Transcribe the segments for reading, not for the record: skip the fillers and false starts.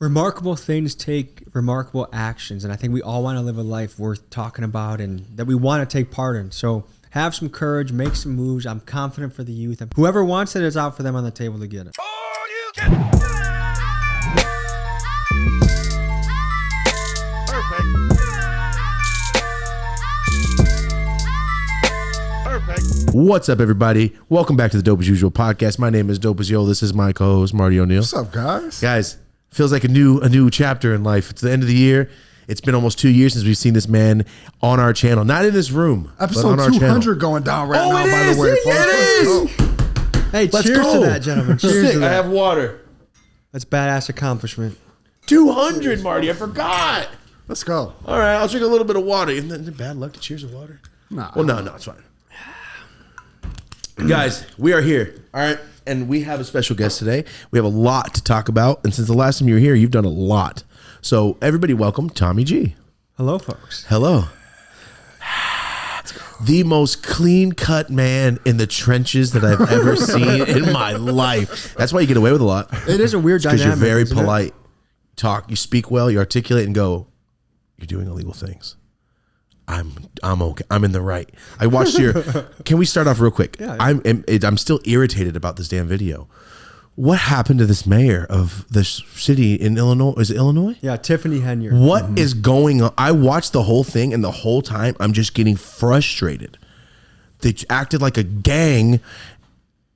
Remarkable things take remarkable actions, and I think we all want to live a life worth talking about and that we want to take part in. So have some courage, make some moves. I'm confident for the youth. Whoever wants it is out for them on the table to get it. What's up, everybody? Welcome back to the Dope as Usual podcast. My name is Dope as Yo. This is my co-host Marty O'Neill. What's up, guys? Guys, feels like a new chapter in life. It's the end of the year. It's been almost 2 years since we've seen this man on our channel, not in this room, Episode but on our 200 channel. going down right now. It by is, the way, it is. Hey, Let's cheers go. to that, gentlemen. Cheers Sick. to I that. have water. That's badass accomplishment. 200, Marty. I forgot. Let's go. All right, I'll drink a little bit of water. Isn't that bad luck to cheers with water? Nah. Well, no, it's fine. Guys, we are here. All right. And we have a special guest today. We have a lot to talk about. And since the last time you were here, you've done a lot. So everybody welcome Tommy G. Hello, folks. Hello. The most clean-cut man in the trenches that I've ever seen in my life. That's why you get away with a lot. It is a weird dynamic. Because you're very isn't it? polite. You speak well, you articulate, and go, you're doing illegal things. I'm okay. I'm in the right. I watched your. Can we start off real quick? Yeah. I'm still irritated about this damn video. What happened to this mayor of this city in Illinois? Is it Illinois? Yeah, Tiffany Henyard. What is going on? I watched the whole thing, and the whole time I'm just getting frustrated. They acted like a gang.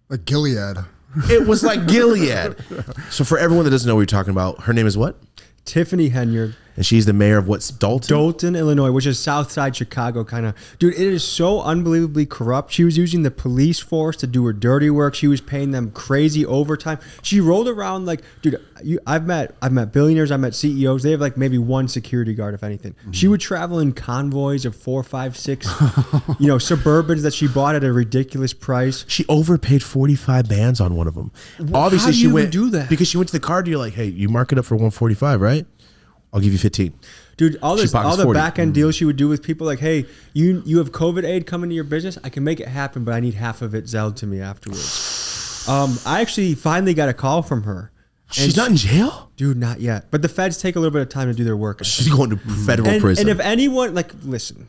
Like Gilead. It was like Gilead. So for everyone that doesn't know what you're talking about, her name is what? Tiffany Henyard. And she's the mayor of what's Dalton? Dalton, Illinois, which is South Side Chicago kind of. Dude, it is so unbelievably corrupt. She was using the police force to do her dirty work. She was paying them crazy overtime. She rolled around like, dude, I've met billionaires, I've met CEOs. They have like maybe one security guard, if anything. She would travel in convoys of 4, 5, 6, Suburbans that she bought at a ridiculous price. She overpaid 45 bands on one of them. Obviously, how do she you went even do that? because she went to the car dealer like, hey, you mark it up for 145, right? I'll give you 15. Dude, all the 40. back end deals she would do with people like, hey, you have COVID aid coming to your business. I can make it happen, but I need half of it zelled to me afterwards. I actually finally got a call from her. She's not in jail? Dude, not yet. But the feds take a little bit of time to do their work. She's going to federal prison. And if anyone, listen,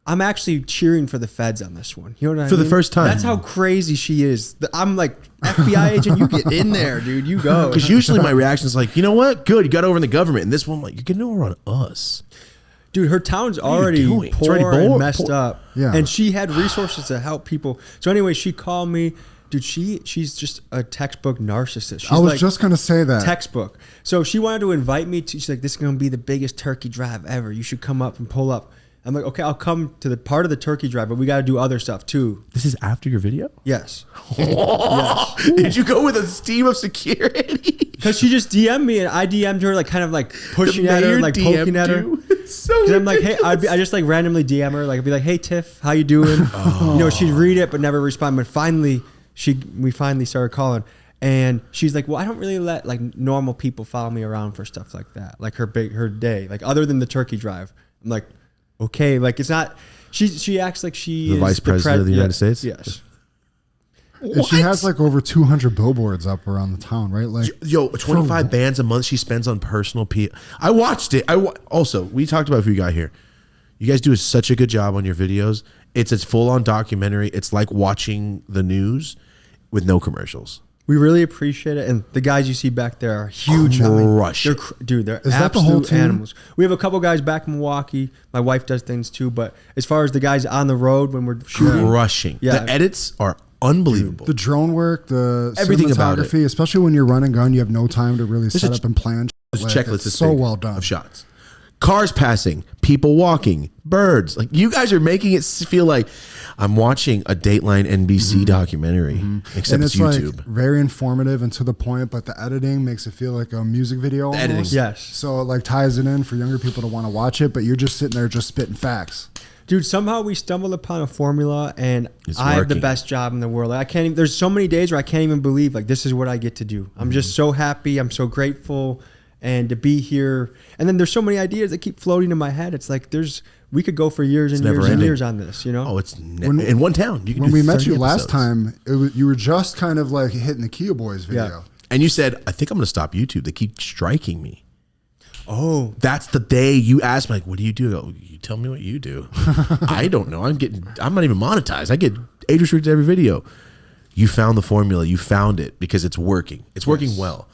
I'm actually cheering for the feds on this one. You know what I mean? For the first time. That's how crazy she is. I'm like, FBI agent, you get in there, dude. You go. Because usually my reaction is like, you know what? Good, you got over in the government. And this one, I'm like, you're getting over on us. Dude, her town's already doing? It's poor already and messed up. Yeah. And she had resources to help people. So anyway, she called me. Dude, she's just a textbook narcissist. She's I was just going to say that. Textbook. So she wanted to invite me to, she's like, this is going to be the biggest turkey drive ever. You should come up and pull up. I'm like, okay, I'll come to the part of the turkey drive, but we got to do other stuff too. This is after your video? Yes. Yes. Did you go with a team of security? Because she just DM'd me and I DM'd her, like kind of like pushing at her, and, like poking at her. So I'm like, hey, I just like randomly DM her, like I'd be like, hey Tiff, how you doing? She'd read it but never respond. But finally, we finally started calling, and she's like, well, I don't really let like normal people follow me around for stuff like that, like her day, like other than the turkey drive. I'm like, okay, like it's not. She acts like she The is vice president of the United States? Yes. And she has like over 200 billboards up around the town, right? Like, yo, 25 bands a month she spends on personal I watched it. Also, we talked about if you got here. You guys do such a good job on your videos. It's a full-on documentary. It's like watching the news with no commercials. We really appreciate it, and the guys you see back there are huge. Crush they're, it. dude, they're Is that the whole absolute team? animals. We have a couple guys back in Milwaukee. My wife does things too, but as far as the guys on the road when we're shooting, Crushing. Yeah. The edits are unbelievable. the drone work, the Everything about it. cinematography, especially when you're running gun, you have no time to really set up and plan. This Like, checklist it's is so big well done. of shots. Cars passing, people walking, birds. Like you guys are making it feel like I'm watching a Dateline NBC documentary, except And it's it's like YouTube. very informative and to the point, but the editing makes it feel like a music video. editing. Almost. Yes. So it like ties it in for younger people to want to watch it, but you're just sitting there just spitting facts. dude, somehow we stumbled upon a formula, and It's I have the working. best job in the world. Like, I can't. Even, there's so many days where I can't even believe like this is what I get to do. I'm just so happy. I'm so grateful, and to be here. And then there's so many ideas that keep floating in my head. It's like we could go for years and years and years on this, you know? Oh, it's in one town. You can When do we met 30 you last episodes. time, you were just kind of like hitting the Kia Boys video. Yeah. And you said, I think I'm going to stop YouTube. They keep striking me. Oh, that's the day you asked me, like, what do? Oh, you tell me what you do. I don't know. I'm not even monetized. I get age restricted every video. You found the formula. You found it because it's working. It's working well.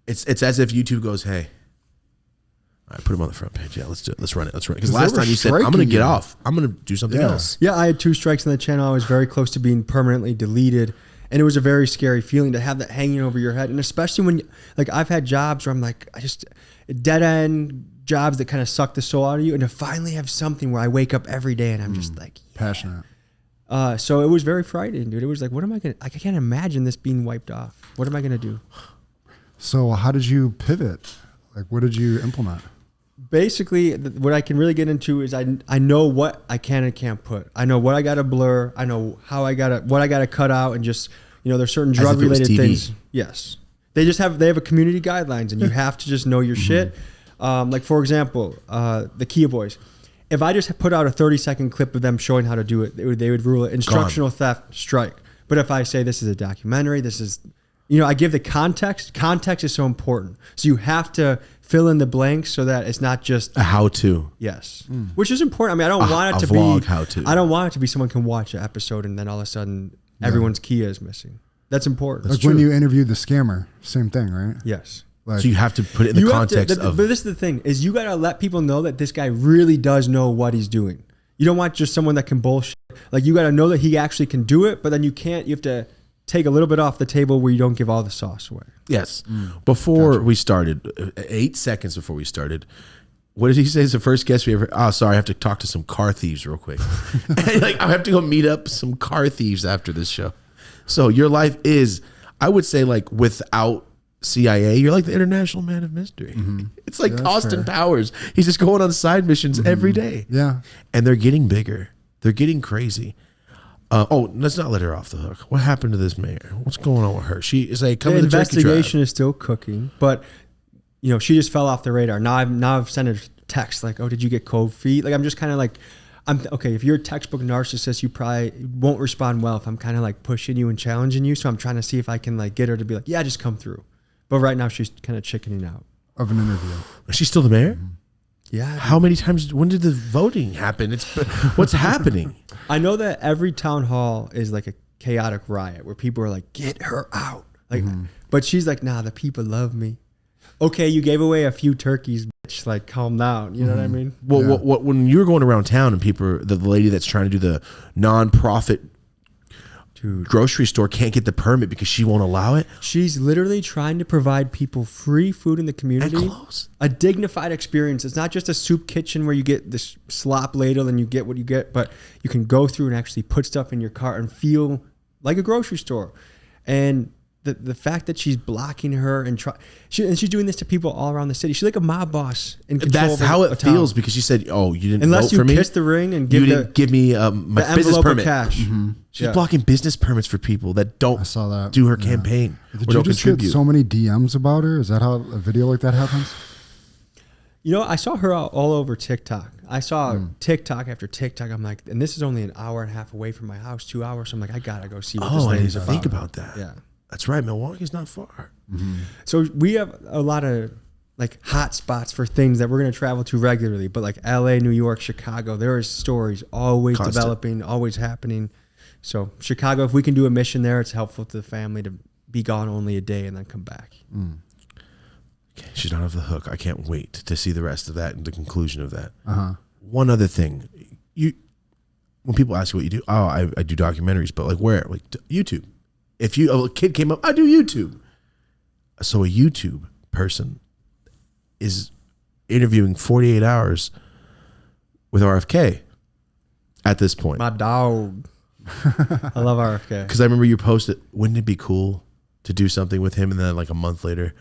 It's as if YouTube goes, hey, all right, put him on the front page. Yeah, let's do it. Let's run it. Because last time you said, I'm going to get off. I'm going to do something else. Yeah, I had 2 strikes on the channel. I was very close to being permanently deleted. And it was a very scary feeling to have that hanging over your head. And especially when, like, I've had jobs where I'm like, dead end jobs that kind of suck the soul out of you. And to finally have something where I wake up every day and I'm just like, passionate. So it was very frightening, dude. It was like, what am I going to, I can't imagine this being wiped off. What am I going to do? So how did you pivot? Like, what did you implement? Basically, what I can really get into is I know what I can and can't put. I know what I got to blur. I know how what I got to cut out, and just, there's certain drug related things. Yes, they have a community guidelines, and you have to just know your shit. Like, for example, the Kia Boys. If I just put out a 30-second clip of them showing how to do it, they would rule it instructional theft, strike. But if I say this is a documentary, this is, I give the context. Context is so important. So you have to fill in the blanks so that it's not just a how-to. Yes, which is important. I mean, I don't want it to vlog be how-to. I don't want it to be someone can watch an episode and then all of a sudden everyone's Kia is missing. That's important. Like when you interviewed the scammer, same thing, right? Yes. Like, so you have to put it in the context of. But this is the thing: is you got to let people know that this guy really does know what he's doing. You don't want just someone that can bullshit. Like, you got to know that he actually can do it, but then you can't. You have to take a little bit off the table where you don't give all the sauce away. Yes. Before we started, 8 seconds before we started, what did he say is the first guest we ever? Oh, sorry, I have to talk to some car thieves real quick. Like, I have to go meet up some car thieves after this show. So your life is, I would say, like, without CIA, you're like the international man of mystery. It's like Austin Powers. He's just going on side missions every day. Yeah. And they're getting bigger. They're getting crazy. Let's not let her off the hook. What happened to this mayor? What's going on with her? She is like, come to the investigation is still cooking, but she just fell off the radar. Now I've sent a text like, oh, did you get cold feet? Like, I'm just kind of like, okay, if you're a textbook narcissist, you probably won't respond well if I'm kind of like pushing you and challenging you. So I'm trying to see if I can like get her to be like, yeah, just come through. But right now she's kind of chickening out of an interview. Is she still the mayor? Yeah. How many times? When did the voting happen? What's happening? I know that every town hall is like a chaotic riot where people are like, get her out. Like, but she's like, nah, the people love me. Okay, you gave away a few turkeys, bitch. Like, calm down. You know what I mean? Well, when you were going around town and people, the lady that's trying to do the non-profit grocery store can't get the permit because she won't allow it. She's literally trying to provide people free food in the community. And clothes. A dignified experience. It's not just a soup kitchen where you get this slop ladle and you get what you get, but you can go through and actually put stuff in your cart and feel like a grocery store. And the fact that she's blocking her and she's doing this to people all around the city. She's like a mob boss in control. That's how it feels because she said, "Oh, you didn't vote for me. Unless you kiss the ring and didn't give me my business permit." Cash. She's blocking business permits for people that don't do her campaign. Did you just get so many DMs about her? Is that how a video like that happens? I saw her all over TikTok. I saw TikTok after TikTok. I'm like, and this is only an hour and a half away from my house, 2 hours. So I'm like, I gotta go see what this lady's about. I didn't think about that. Yeah. That's right. Milwaukee's not far. So we have a lot of like hot spots for things that we're going to travel to regularly, but like LA, New York, Chicago, there is stories always developing, always happening. So Chicago, if we can do a mission there, it's helpful to the family to be gone only a day and then come back. Okay, she's not off the hook. I can't wait to see the rest of that and the conclusion of that. One other thing, when people ask you what you do, I do documentaries, but like where? Like YouTube. If a kid came up, I do YouTube. So a YouTube person is interviewing 48 hours with RFK at this point. My dog. I love RFK. Because I remember you posted, wouldn't it be cool to do something with him? And then like a month later,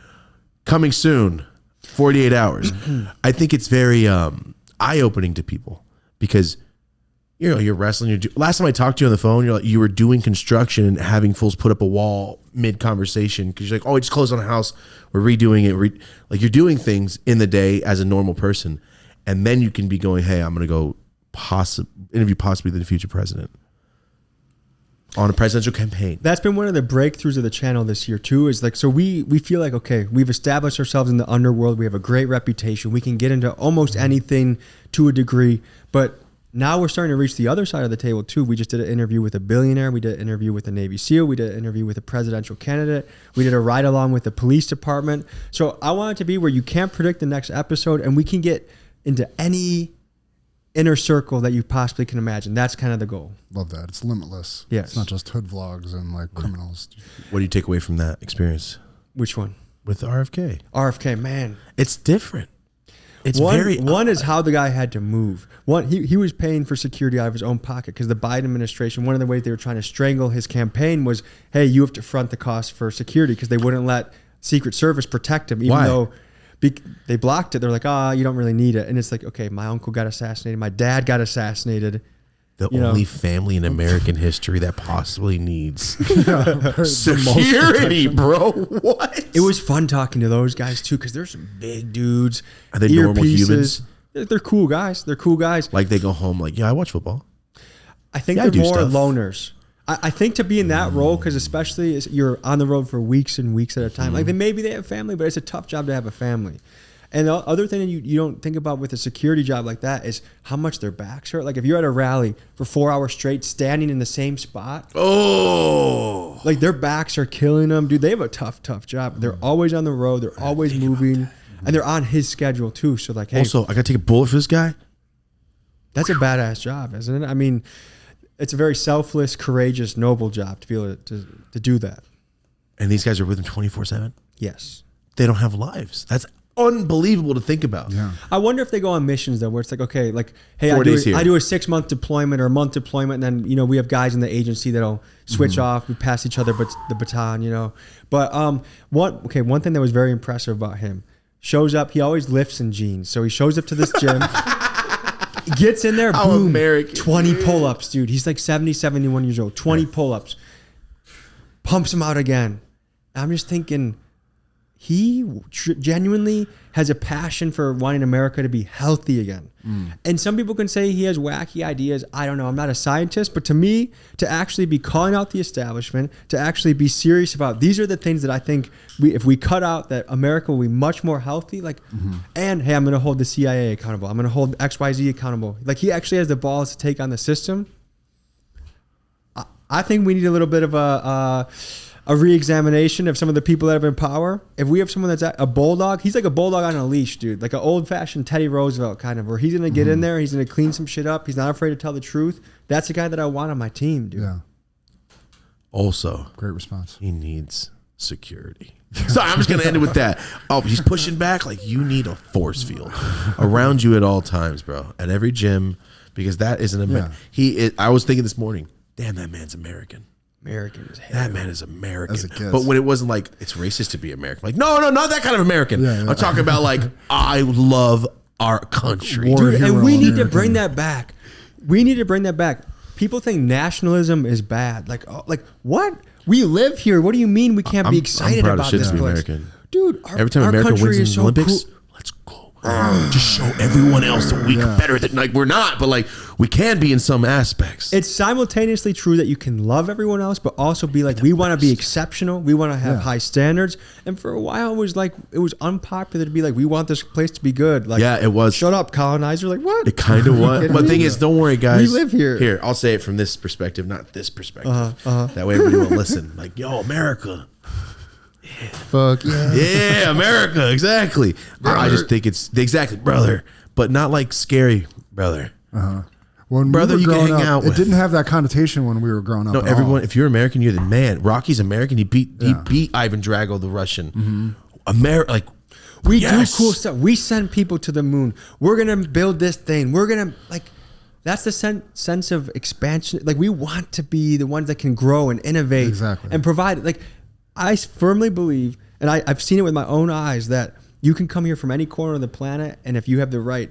coming soon, 48 hours. I think it's very eye-opening to people because you're wrestling. Last time I talked to you on the phone, you were doing construction and having fools put up a wall mid-conversation because you're like, oh, I just closed on a house. We're redoing it. Like, you're doing things in the day as a normal person. And then you can be going, hey, I'm going to go interview possibly the future president. on a presidential campaign. That's been one of the breakthroughs of the channel this year too, is like, so we feel like, okay, we've established ourselves in the underworld. We have a great reputation. We can get into almost anything to a degree, but now we're starting to reach the other side of the table too. We just did an interview with a billionaire. We did an interview with a Navy SEAL. We did an interview with a presidential candidate. We did a ride along with the police department. So I want it to be where you can't predict the next episode, and we can get into any inner circle that you possibly can imagine. That's kind of the goal. Love that. It's limitless. Yes. It's not just hood vlogs and like criminals. What do you take away from that experience Which one? with RFK? RFK, man. It's different. It's one is how the guy had to move. One, he was paying for security out of his own pocket, because the Biden administration, one of the ways they were trying to strangle his campaign was, hey, you have to front the cost for security, because they wouldn't let Secret Service protect him, even though they blocked it. They're like, you don't really need it. And it's like, okay, my uncle got assassinated. My dad got assassinated. The only family in American history that possibly needs security, bro. What? It was fun talking to those guys too, because there's some big dudes. Are they normal humans? They're cool guys. They're cool guys. Like they go home like, yeah, I watch football. I think they're more loners. I think to be in that role, because especially you're on the road for weeks and weeks at a time. Like maybe they have family, but it's a tough job to have a family. And the other thing that you don't think about with a security job like that is how much their backs hurt. Like if you're at a rally for 4 hours straight, standing in the same spot. Oh, like their backs are killing them, dude. They have a tough job. They're always on the road. They're always moving, and they're on his schedule too. So like, hey, also, I got to take a bullet for this guy. That's a badass job, isn't it? I mean, it's a very selfless, courageous, noble job to be able to do that. And these guys are with him 24/7. Yes, they don't have lives. That's unbelievable to think about. Yeah. I wonder if they go on missions though, where it's like, okay, like, hey, I do a 6-month deployment or a month deployment, and then we have guys in the agency that'll switch off. We pass each other, but the baton, But one thing that was very impressive about him, shows up. He always lifts in jeans, so he shows up to this gym. Gets in there, boom, American. 20 pull-ups, dude. He's like 70, 71 years old. 20 pull-ups. Pumps him out again. I'm just thinking, he genuinely has a passion for wanting America to be healthy again. And some people can say he has wacky ideas. I don't know. I'm not a scientist, but to me, to actually be calling out the establishment, to actually be serious about, these are the things that I think if we cut out, that America will be much more healthy. Like, and hey, I'm going to hold the CIA accountable. I'm going to hold XYZ accountable. Like, he actually has the balls to take on the system. I think we need a little bit of a re-examination of some of the people that have in power. If we have someone that's a bulldog, he's like a bulldog on a leash, dude. Like an old-fashioned Teddy Roosevelt kind of, where he's going to get in there, he's going to clean some shit up. He's not afraid to tell the truth. That's the guy that I want on my team, dude. Yeah. Also, great response. He needs security. Sorry, I'm just going to end it with that. Oh, he's pushing back. Like, you need a force field around you at all times, bro. At every gym, because that isn't a I was thinking this morning, damn, that man's American. American is hell. That man is American. As a kid. But when it wasn't like, it's racist to be American. Like, no, not that kind of American. I'm talking about like, I love our country. Dude, and we need to bring that back. We need to bring that back. People think nationalism is bad. Like what? We live here. What do you mean we can't be excited about this place? American. Dude, every time America wins in the Olympics, let's go. Just show everyone else that we're better than, like, we're not, but like we can be in some aspects. It's simultaneously true that you can love everyone else, but also be like, we want to be exceptional. We want to have high standards. And for a while, it was unpopular to be like, we want this place to be good. Like, yeah, it was. Shut up, colonizer. Like, what? It kind of was. But the thing is, don't worry, guys. We live here. Here, I'll say it from this perspective, not this perspective. That way everybody will listen. Like, yo, America. Yeah. Fuck yeah. Yeah, America, exactly. I just think it's brother, but not like scary brother. When brother, we were you can hang up, out with. It didn't have that connotation when we were growing up. No, everyone. If you're American, you're the man. Rocky's American. He beat Ivan Drago, the Russian. Like, we do cool stuff. We send people to the moon. We're gonna build this thing. We're gonna That's the sense of expansion. Like, we want to be the ones that can grow and innovate and provide. Like, I firmly believe, and I've seen it with my own eyes, that you can come here from any corner of the planet, and if you have the right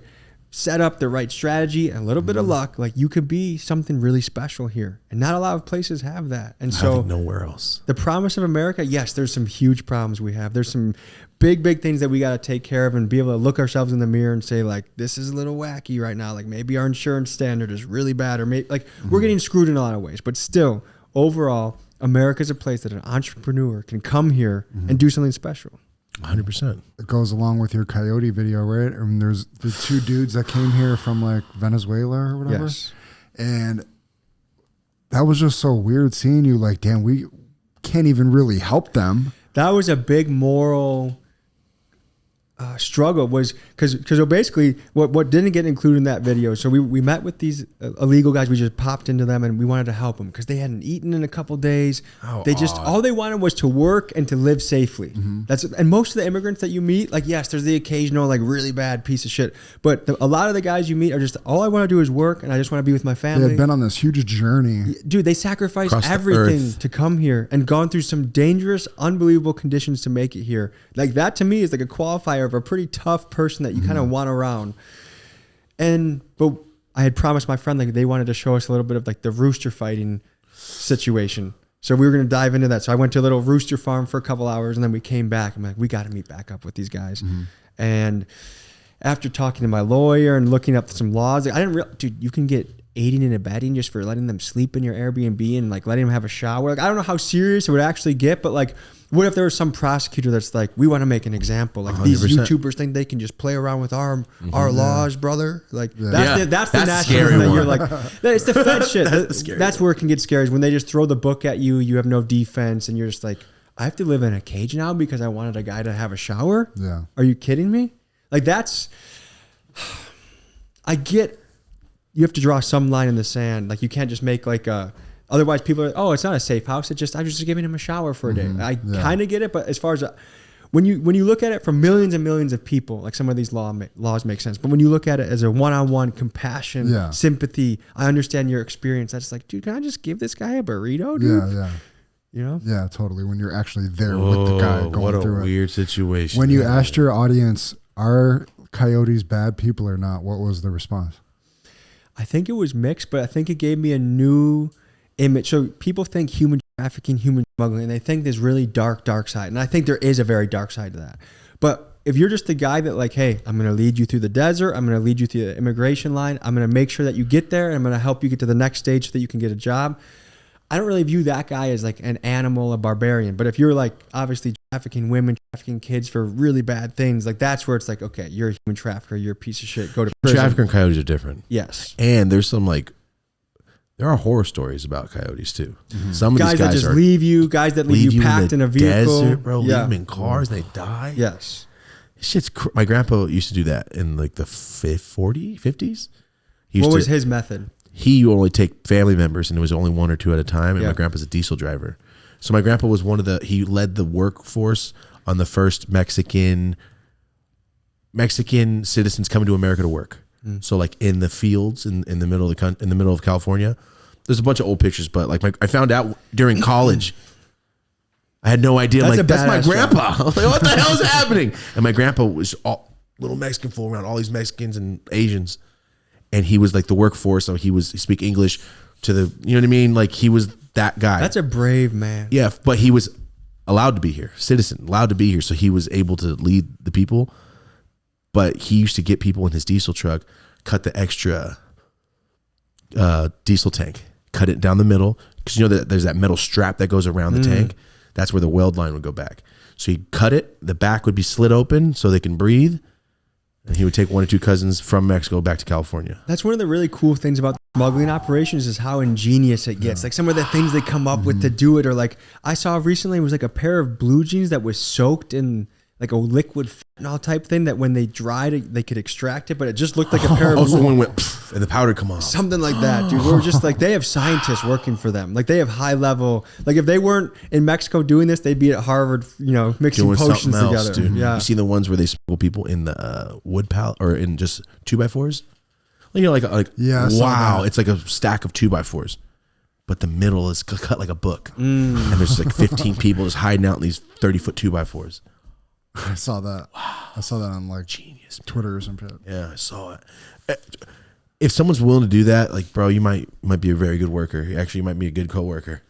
setup, the right strategy, and a little bit of luck, like, you could be something really special here. And not a lot of places have that. And so nowhere else. The promise of America, yes, there's some huge problems we have. There's some big things that we got to take care of and be able to look ourselves in the mirror and say, like, this is a little wacky right now. Like, maybe our insurance standard is really bad, or maybe we're getting screwed in a lot of ways. But still, overall, America's a place that an entrepreneur can come here and do something special. 100%. It goes along with your Coyote video, right? I mean, there's the 2 dudes that came here from like Venezuela or whatever. Yes. And that was just so weird seeing you like, damn, we can't even really help them. That was a big moral struggle, was because basically what didn't get included in that video. So we met with these illegal guys. We just popped into them and we wanted to help them because they hadn't eaten in a couple days. They just all they wanted was to work and to live safely. And most of the immigrants that you meet, like, yes, there's the occasional like really bad piece of shit, but a lot of the guys you meet are just, all I want to do is work and I just want to be with my family. They had been on this huge journey. Dude, they sacrificed Across the everything earth. to come here and gone through some dangerous, unbelievable conditions to make it here. Like, that to me is like a qualifier of a pretty tough person that you kind of want around. But I had promised my friend, like, they wanted to show us a little bit of like the rooster fighting situation. So we were going to dive into that. So I went to a little rooster farm for a couple hours and then we came back. I'm like, we got to meet back up with these guys. And after talking to my lawyer and looking up some laws, I didn't realize, dude, you can get aiding and abetting just for letting them sleep in your Airbnb and like letting them have a shower. Like, I don't know how serious it would actually get, but like, what if there was some prosecutor that's like, we want to make an example, like 100%. These YouTubers think they can just play around with our laws, brother. Like that's the national scary that one. you're like, it's the Fed shit. That's Where it can get scary, is when they just throw the book at you. You have no defense, and you're just like, I have to live in a cage now because I wanted a guy to have a shower. Yeah, are you kidding me? Like, that's, I get, you have to draw some line in the sand. Like, you can't just make like a, otherwise people are, oh, it's not a safe house. It's just, I was just giving him a shower for a day. I kind of get it. But as far as when you look at it from millions and millions of people, like, some of these laws make sense. But when you look at it as a one-on-one compassion, sympathy, I understand your experience. That's like, dude, can I just give this guy a burrito, dude? Yeah. You know? Yeah, totally. When you're actually there with the guy going through it. What a weird situation. When you asked your audience, are coyotes bad people or not, what was the response? I think it was mixed, but I think it gave me a new image. So people think human trafficking, human smuggling, and they think there's really dark side. And I think there is a very dark side to that. But if you're just the guy that like, hey, I'm going to lead you through the desert, I'm going to lead you through the immigration line, I'm going to make sure that you get there, and I'm going to help you get to the next stage so that you can get a job, I don't really view that guy as like an animal, a barbarian. But if you're like obviously trafficking women, trafficking kids for really bad things, like, that's where it's like, okay, you're a human trafficker, you're a piece of shit, go to prison. Trafficker and coyotes are different. Yes. And there's some like, there are horror stories about coyotes too. Some of Guys these that guys just are leave you, guys that leave you packed in a vehicle. Desert, bro. Yeah. Leave them in cars, they die. Yes. Shit's my grandpa used to do that in like the 50s. What was his method? He would only take family members, and it was only 1 or 2 at a time. And my grandpa's a diesel driver. So my grandpa was he led the workforce on the first Mexican citizens coming to America to work. So like in the fields in the middle of California, there's a bunch of old pictures, but like I found out during college, I had no idea. That's my grandpa. I was like, what the hell is happening? And my grandpa was all little Mexican fool around all these Mexicans and Asians. And he was like the workforce, so he speak English to the, you know what I mean? Like, he was that guy. That's a brave man. Yeah, but he was allowed to be here, allowed to be here, so he was able to lead the people. But he used to get people in his diesel truck, cut the extra diesel tank, cut it down the middle, because you know that there's that metal strap that goes around the tank. That's where the weld line would go back. So he'd cut it, the back would be slit open so they can breathe. And he would take 1 or 2 cousins from Mexico back to California. That's one of the really cool things about smuggling operations, is how ingenious it gets. Like, some of the things they come up with to do it, or like, I saw recently, it was like a pair of blue jeans that was soaked in like a liquid fentanyl type thing, that when they dried it, they could extract it, but it just looked like a pair of Also, one went and the powder come off. Something like that, dude. We're just like, they have scientists working for them. Like, they have high level. Like, if they weren't in Mexico doing this, they'd be at Harvard, you know, mixing doing potions else, together. Dude. Yeah. You see the ones where they smuggle people in the wood pallet, or in just 2x4s? You know, like wow, it's like a stack of 2x4s. But the middle is cut like a book. And there's like 15 people just hiding out in these 30-foot 2x4s. I saw that. Wow. I saw that on like Genius, Twitter or some shit. Yeah, I saw it. If someone's willing to do that, like, bro, you might be a very good worker. Actually, you might be a good coworker.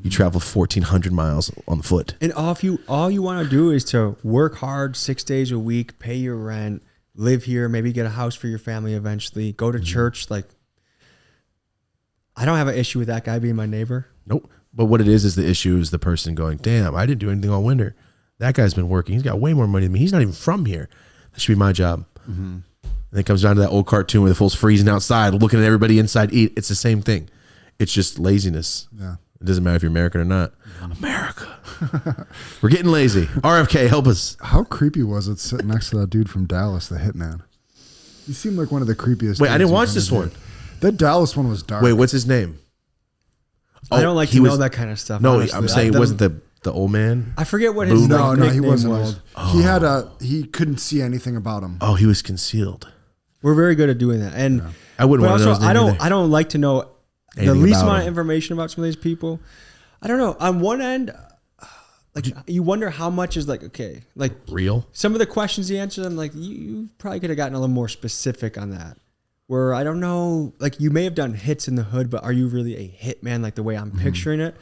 You travel 1,400 miles on foot. And all you want to do is to work hard 6 days a week, pay your rent, live here, maybe get a house for your family eventually, go to church. Like, I don't have an issue with that guy being my neighbor. Nope. But what it is the issue is the person going, damn, I didn't do anything all winter. That guy's been working. He's got way more money than me. He's not even from here. That should be my job. And it comes down to that old cartoon where the fool's freezing outside, looking at everybody inside eat. It's the same thing. It's just laziness. Yeah. It doesn't matter if you're American or not. America. We're getting lazy. RFK, help us. How creepy was it sitting next to that dude from Dallas, the Hitman? He seemed like one of the creepiest. Wait, I didn't watch this one. The Dallas one was dark. Wait, what's his name? I don't like to know that kind of stuff. No, honestly. I'm saying it wasn't the old man. I forget what his No, he nickname wasn't was. old. He had he couldn't see anything about him. Oh, he was concealed. We're very good at doing that, and I wouldn't but want to know also his name I don't like to know the Anything least about amount of him. information about some of these people. I don't know. On one end, like you wonder how much is like okay, like Real? some of the questions he answered. I'm like, you probably could have gotten a little more specific on that. Where I don't know, like you may have done hits in the hood, but are you really a hitman like the way I'm picturing it?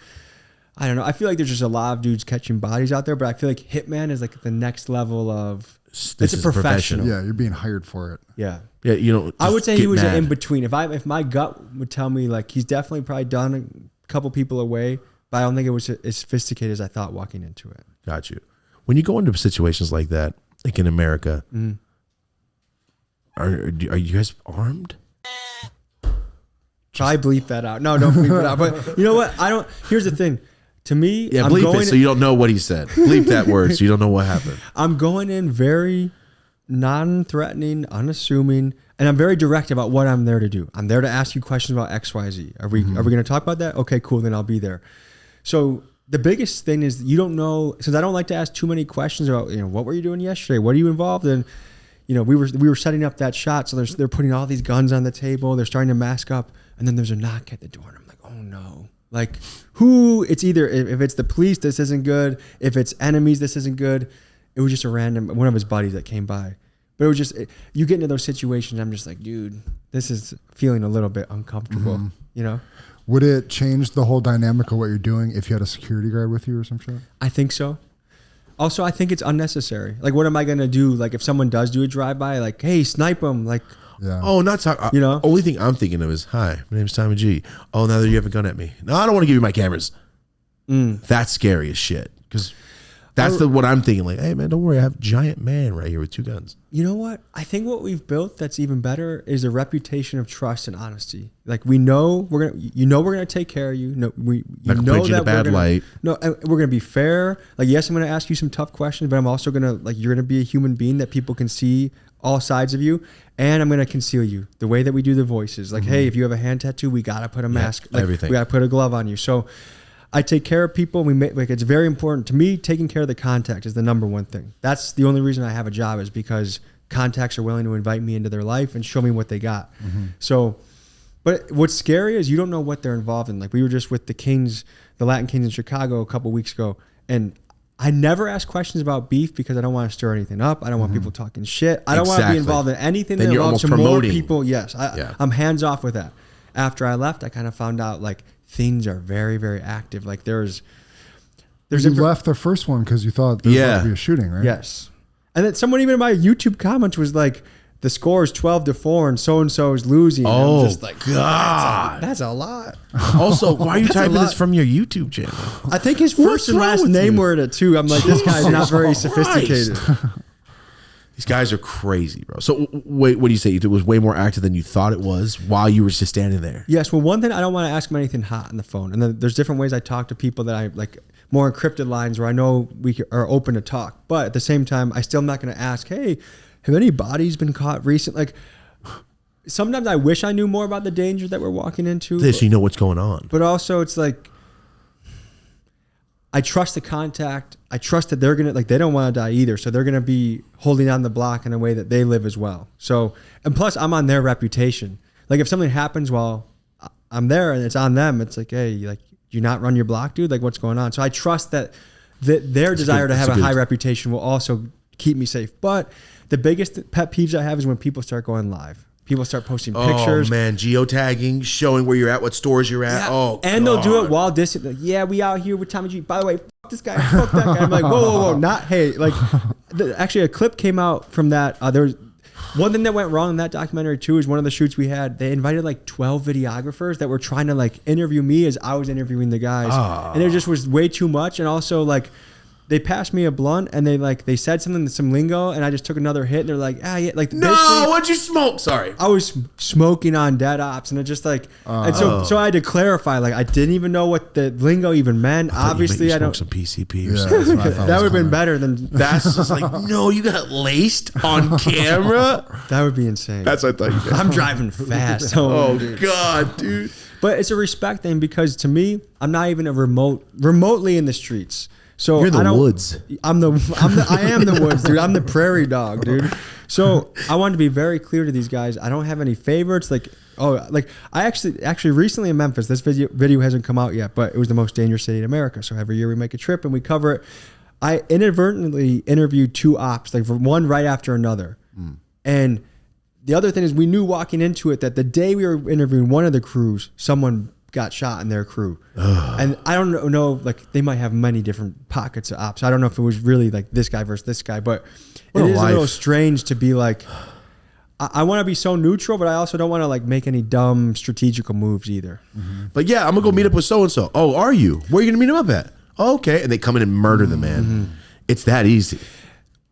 I don't know. I feel like there's just a lot of dudes catching bodies out there, but I feel like hitman is like the next level of. It's a professional. Yeah, you're being hired for it. Yeah. Yeah, you know. I would say he was mad. in between. If my gut would tell me like he's definitely probably done a couple people away, but I don't think it was as sophisticated as I thought walking into it. Got you. When you go into situations like that, like in America, are you guys armed? Try bleep that out. No, don't bleep it out. But you know what? I don't. Here's the thing. To me, Yeah, I'm bleep going it so you don't know what he said. Bleep that word so you don't know what happened. I'm going in very non-threatening, unassuming, and I'm very direct about what I'm there to do. I'm there to ask you questions about X, Y, Z. Are we going to talk about that? Okay, cool. Then I'll be there. So the biggest thing is you don't know, since I don't like to ask too many questions about, what were you doing yesterday? What are you involved in? We were setting up that shot. So they're putting all these guns on the table. They're starting to mask up. And then there's a knock at the door. And I'm like, oh no. Like it's either, if it's the police, this isn't good. If it's enemies, this isn't good. It was just one of his buddies that came by. But it was just, you get into those situations. I'm just like, dude, this is feeling a little bit uncomfortable, Would it change the whole dynamic of what you're doing if you had a security guard with you or some shit? I think so. Also, I think it's unnecessary. Like, what am I going to do? Like, if someone does do a drive-by, like, hey, snipe them. Like, Yeah. Oh, not talk. Only thing I'm thinking of is, hi, my name's Tommy G. Oh, now that you have a gun at me. No, I don't want to give you my cameras. That's scary as shit. Because that's what I'm thinking. Like, hey, man, don't worry. I have a giant man right here with 2 guns. You know what? I think what we've built that's even better is a reputation of trust and honesty. Like, we know we're gonna take care of you. No, we Not gonna paint you in a bad light. No, we're gonna be fair. Like, yes, I'm gonna ask you some tough questions, but I'm also gonna you're gonna be a human being that people can see all sides of you, and I'm gonna conceal you. The way that we do the voices, like, hey, if you have a hand tattoo, we gotta put a mask. Like, everything. We gotta put a glove on you. So I take care of people. It's very important to me. Taking care of the contact is the number one thing. That's the only reason I have a job, is because contacts are willing to invite me into their life and show me what they got. So, but what's scary is you don't know what they're involved in. Like, we were just with the Latin Kings in Chicago a couple weeks ago, and I never ask questions about beef because I don't want to stir anything up. I don't want people talking shit. I don't want to be involved in anything that involves more people. Yes, I'm hands off with that. After I left, I kind of found out like things are very, very active. Like there's you left the first one because you thought there was about to be a shooting, right? Yes. And then someone even in my YouTube comments was like, the score is 12-4 and so is losing. Oh, I'm just like, God. That's a lot. Also, why are you typing this from your YouTube channel? I think his first and last name were in it too. I'm like, this guy's not very sophisticated. These guys are crazy, bro. So wait, what do you say? It was way more active than you thought it was while you were just standing there? Yes. Well, one thing, I don't want to ask them anything hot on the phone. And then there's different ways I talk to people that I like, more encrypted lines where I know we are open to talk. But at the same time, I still am not going to ask, hey, have any bodies been caught recently? Like, sometimes I wish I knew more about the danger that we're walking into. You know what's going on. But also it's like, I trust the contact. I trust that they're going to, they don't want to die either. So they're going to be holding on the block in a way that they live as well. So, and plus I'm on their reputation. Like, if something happens while I'm there and it's on them, it's like, hey, you not run your block, dude? Like, what's going on? So I trust that their desire to have a high reputation will also keep me safe. But the biggest pet peeves I have is when people start going live. People start posting pictures. Oh, man. Geotagging, showing where you're at, what stores you're at. Yeah. Oh, and they'll do it while distant. Like, yeah, we out here with Tommy G. By the way, fuck this guy, fuck that guy. I'm like, whoa. Not, hey. Like, actually, a clip came out from that. One thing that went wrong in that documentary too is one of the shoots we had, they invited like 12 videographers that were trying to like interview me as I was interviewing the guys. And it just was way too much. And also like, they passed me a blunt and they said something, some lingo, and I just took another hit and they're like, yeah, like no, what'd you smoke? Sorry. I was smoking on dead ops, and it just like, and so I had to clarify, like I didn't even know what the lingo even meant. Obviously, I don't. Some PCP or something. That would have been better than that's just like, no, you got laced on camera. That would be insane. That's what I thought you did. I'm driving fast. Oh God, dude. But it's a respect thing because to me, I'm not even remotely in the streets. So you're in the woods. I am the woods, dude. I'm the prairie dog, dude. So I wanted to be very clear to these guys. I don't have any favorites. Like, I actually recently in Memphis, this video hasn't come out yet, but it was the most dangerous city in America. So every year we make a trip and we cover it. I inadvertently interviewed 2 ops, like one right after another. And the other thing is we knew walking into it that the day we were interviewing one of the crews, someone got shot in their crew. And I don't know, like they might have many different pockets of ops. I don't know if it was really like this guy versus this guy, but it is a little strange to be like, I want to be so neutral, but I also don't want to like make any dumb strategical moves either. But yeah, I'm gonna go meet up with so-and-so. Oh, are you? Where are you gonna meet him up at? Oh, okay. And they come in and murder the man. It's that easy.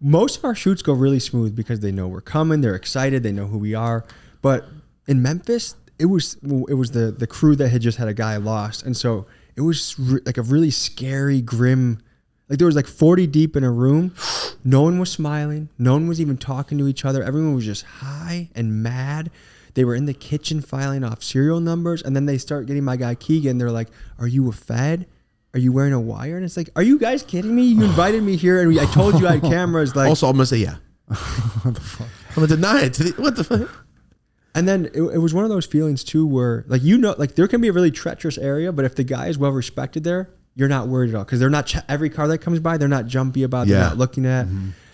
Most of our shoots go really smooth because they know we're coming. They're excited. They know who we are. But in Memphis, it was the crew that had just had a guy lost. And so it was like a really scary, grim, like there was like 40 deep in a room. No one was smiling. No one was even talking to each other. Everyone was just high and mad. They were in the kitchen filing off serial numbers. And then they start getting my guy Keegan. They're like, are you a Fed? Are you wearing a wire? And it's like, are you guys kidding me? You invited me here and I told you I had cameras. Like, also, I'm going to say, yeah. What the fuck? I'm going to deny it. What the fuck? And then it was one of those feelings too where like, like there can be a really treacherous area, but if the guy is well respected there, you're not worried at all. Cause they're not, every car that comes by, they're not jumpy about, they're not looking at.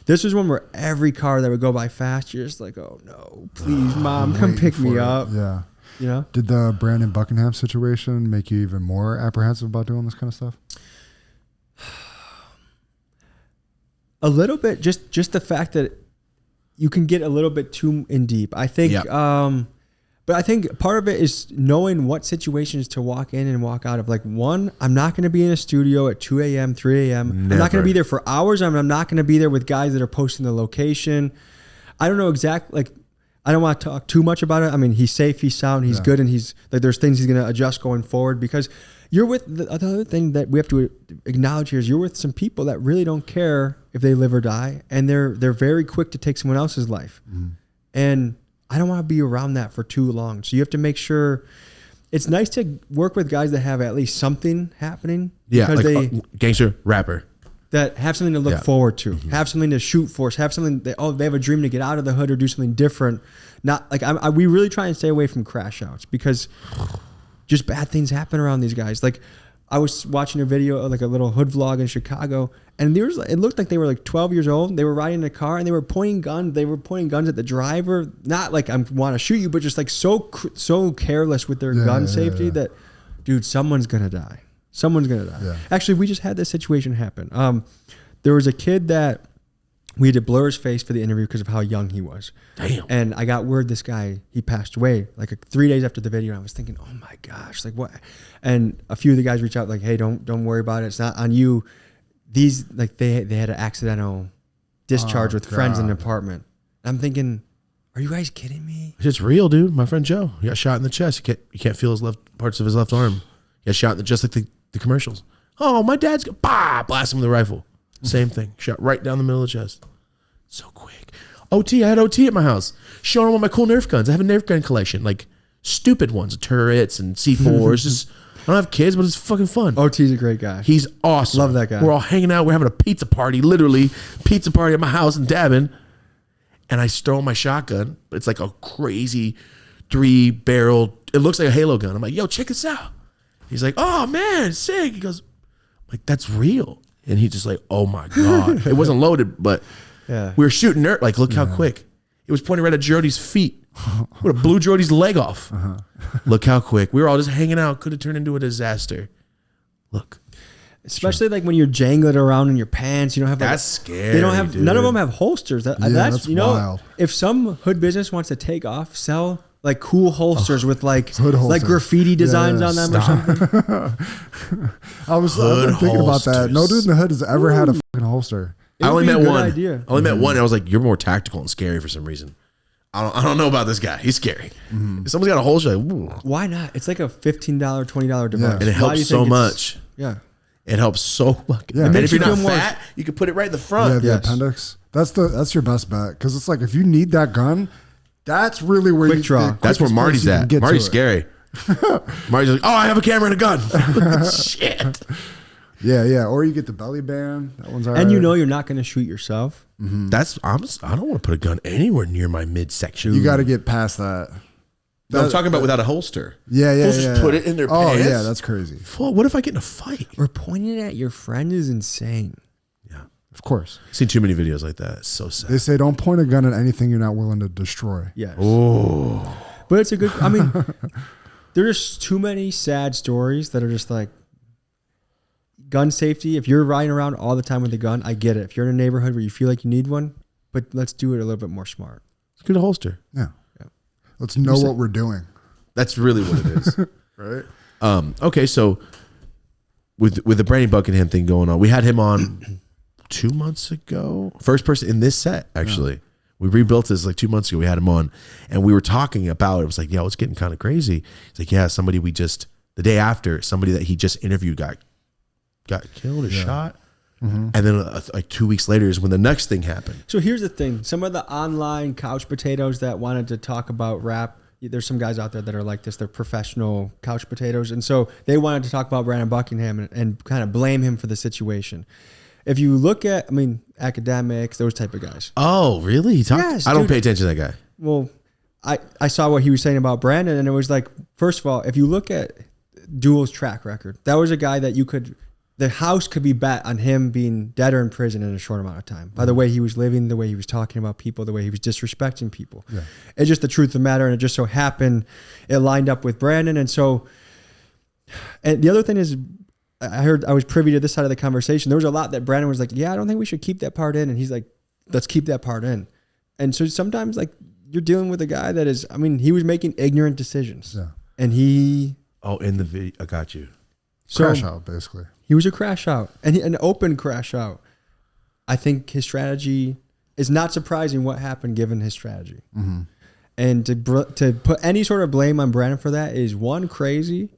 This was one where every car that would go by fast, you're just like, oh no, please mom, come pick me up. Yeah. You know? Did the Brandon Buckingham situation make you even more apprehensive about doing this kind of stuff? A little bit, just the fact that you can get a little bit too in deep. I think, but I think part of it is knowing what situations to walk in and walk out of. Like one, I'm not going to be in a studio at 2 a.m., 3 a.m. I'm not going to be there for hours. I'm not going to be there with guys that are posting the location. I don't know exactly, like, I don't want to talk too much about it. I mean, he's safe, he's sound, he's good, and he's like, there's things he's going to adjust going forward because you're with the other thing that we have to acknowledge here is you're with some people that really don't care if they live or die, and they're very quick to take someone else's life. And I don't want to be around that for too long. So you have to make sure it's nice to work with guys that have at least something happening. Yeah, because like they gangster rapper. That have something to look forward to, have something to shoot for, have something that, they have a dream to get out of the hood or do something different. Not like we really try and stay away from crash outs because just bad things happen around these guys. Like I was watching a video, like a little hood vlog in Chicago, and it looked like they were like 12 years old. They were riding in a car and they were pointing guns. They were pointing guns at the driver. Not like I want to shoot you, but just like so careless with their gun safety that, dude, someone's gonna die. Someone's going to die. Yeah. Actually, we just had this situation happen. There was a kid that we had to blur his face for the interview because of how young he was. Damn. And I got word this guy, he passed away like 3 days after the video. And I was thinking, oh my gosh, like what? And a few of the guys reached out like, hey, don't worry about it. It's not on you. These, like they had an accidental discharge with friends in an apartment. I'm thinking, are you guys kidding me? It's real, dude. My friend Joe, he got shot in the chest. You can't feel his parts of his left arm. He got shot in the, just like the commercials. Oh, my dad's blast him with a rifle. Same thing. Shot right down the middle of the chest. So quick. OT, I had OT at my house. Showing him all my cool Nerf guns. I have a Nerf gun collection. Like stupid ones, turrets and C4s. Just, I don't have kids, but it's fucking fun. OT's a great guy. He's awesome. Love that guy. We're all hanging out. We're having a pizza party, literally. Pizza party at my house in Dabin. And I stole my shotgun. It's like a crazy 3-barrel. It looks like a Halo gun. I'm like, yo, check this out. He's like, oh man, sick. He goes, like, that's real. And he's just like, oh my God. It wasn't loaded, but we were shooting Nerf. Like, look how quick. It was pointing right at Jody's feet. Would have blew Jody's leg off. Look how quick. We were all just hanging out. Could have turned into a disaster. Look. Especially like when you're jangling around in your pants, you don't have. That's scary. They don't have. Dude. None of them have holsters. That's you know. wild. If some hood business wants to take off, sell like cool holsters with like holsters. graffiti designs on them or something. I've been thinking about that. No dude in the hood has ever had a fucking holster. I only met one. Idea. I only met one. And I was like, you're more tactical and scary for some reason. I don't know about this guy. He's scary. If someone's got a holster, like, ooh. Why not? It's like a $15, $20 device. And it helps so much. Yeah. It helps so fucking. Yeah. And if you're Makes you not feel more- fat, you can put it right in the front. Yeah, the appendix. That's your best bet because it's like if you need that gun, that's really where Quick draw. That's where Marty's at. Marty's scary. Marty's like, oh, I have a camera and a gun. Shit. Yeah. Or you get the belly band. That one's alright. And you know you're not going to shoot yourself. I don't want to put a gun anywhere near my midsection. You got to get past that. No, I'm talking about without a holster. Yeah. Fools just put it in their pants. Oh yeah, that's crazy. Fool, what if I get in a fight? Or pointing it at your friend is insane. Yeah. Of course. I've seen too many videos like that. It's so sad. They say don't point a gun at anything you're not willing to destroy. Yes. Oh. But it's a good, I mean, there's too many sad stories that are just like gun safety. If you're riding around all the time with a gun, I get it. If you're in a neighborhood where you feel like you need one, but let's do it a little bit more smart. Let's get a holster. Yeah. Let's know what we're doing. That's really what it is. Right? Okay, so with the Brandon Buckingham thing going on, we had him on 2 months ago. First person in this set, actually. Yeah. We rebuilt this like 2 months ago. We had him on, and we were talking about it. It was like, yo, it's getting kind of crazy. He's like, yeah, somebody the day after, somebody that he just interviewed got killed or shot. And then like 2 weeks later is when the next thing happened. So here's the thing. Some of the online couch potatoes that wanted to talk about rap, there's some guys out there that are like this. They're professional couch potatoes. And so they wanted to talk about Brandon Buckingham and kind of blame him for the situation. If you look at, I mean, AKADEMIKS, those type of guys. Oh, really? Yes, I don't dude. pay attention to that guy. Well, I saw what he was saying about Brandon, and it was like, first of all, if you look at Duel's track record, that was a guy that the house could be bet on him being dead or in prison in a short amount of time. By the way he was living, the way he was talking about people, the way he was disrespecting people. Yeah. It's just the truth of the matter, and it just so happened it lined up with Brandon. And so, and the other thing is, I was privy to this side of the conversation. There was a lot that Brandon was like, yeah, I don't think we should keep that part in. And he's like, let's keep that part in. And so sometimes like you're dealing with a guy that is, I mean, he was making ignorant decisions. Yeah. And he... Oh, in the video, I got you. So, crash out, basically. He was a crash out, and an open crash out. I think his strategy is not surprising what happened given his strategy. And to put any sort of blame on Brandon for that is one, crazy,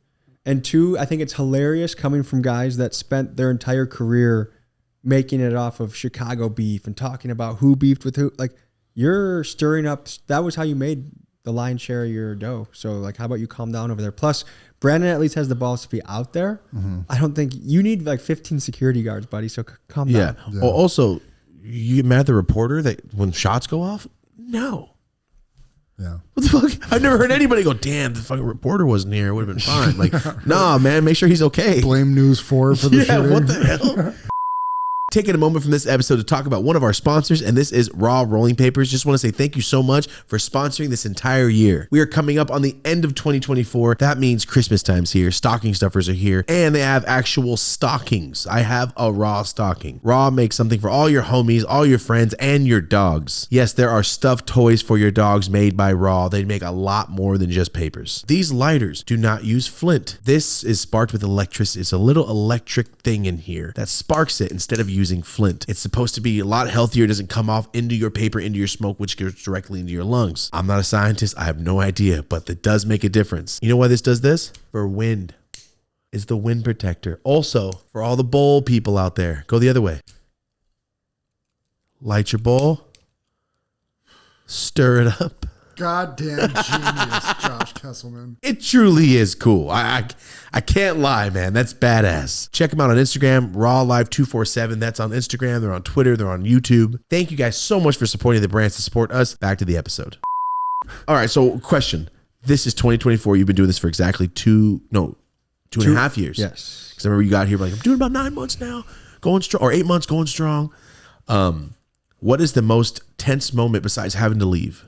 and two, I think it's hilarious coming from guys that spent their entire career making it off of Chicago beef and talking about who beefed with who. Like, you're stirring up. That was how you made the lion's share of your dough. So, like, how about you calm down over there? Plus, Brandon at least has the balls to be out there. I don't think you need like 15 security guards, buddy. So calm down. Yeah. Well, also, you get mad at the reporter that when shots go off? No. Yeah. What the fuck? I've never heard anybody go, damn, the fucking reporter wasn't here. It would have been fine. Like, nah, man, make sure he's okay. Blame News 4 for the shooting. What the hell? Taking a moment from this episode to talk about one of our sponsors, and this is Raw Rolling Papers. Just want to say thank you so much for sponsoring this entire year. We are coming up on the end of 2024. That means Christmas time's here, stocking stuffers are here, and they have actual stockings. I have a Raw stocking. Raw makes something for all your homies, all your friends, and your dogs. Yes, there are stuffed toys for your dogs made by Raw. They make a lot more than just papers. These lighters do not use flint. This is sparked with electricity. It's a little electric thing in here that sparks it instead of using flint. It's supposed to be a lot healthier. It doesn't come off into your paper, into your smoke, which goes directly into your lungs. I'm not a scientist. I have no idea, but it does make a difference. You know why this does this? For wind. It's the wind protector. Also, for all the bowl people out there, go the other way. Light your bowl. Stir it up. Goddamn genius, Josh Kesselman. It truly is cool. I can't lie, man. That's badass. Check them out on Instagram, Raw Live 247. That's on Instagram. They're on Twitter. They're on YouTube. Thank you guys so much for supporting the brands to support us. Back to the episode. All right. So question. This is 2024. You've been doing this for exactly two and a half years. Yes. Because I remember you got here like, I'm doing about 9 months now, going strong, or 8 months going strong. What is the most tense moment besides having to leave?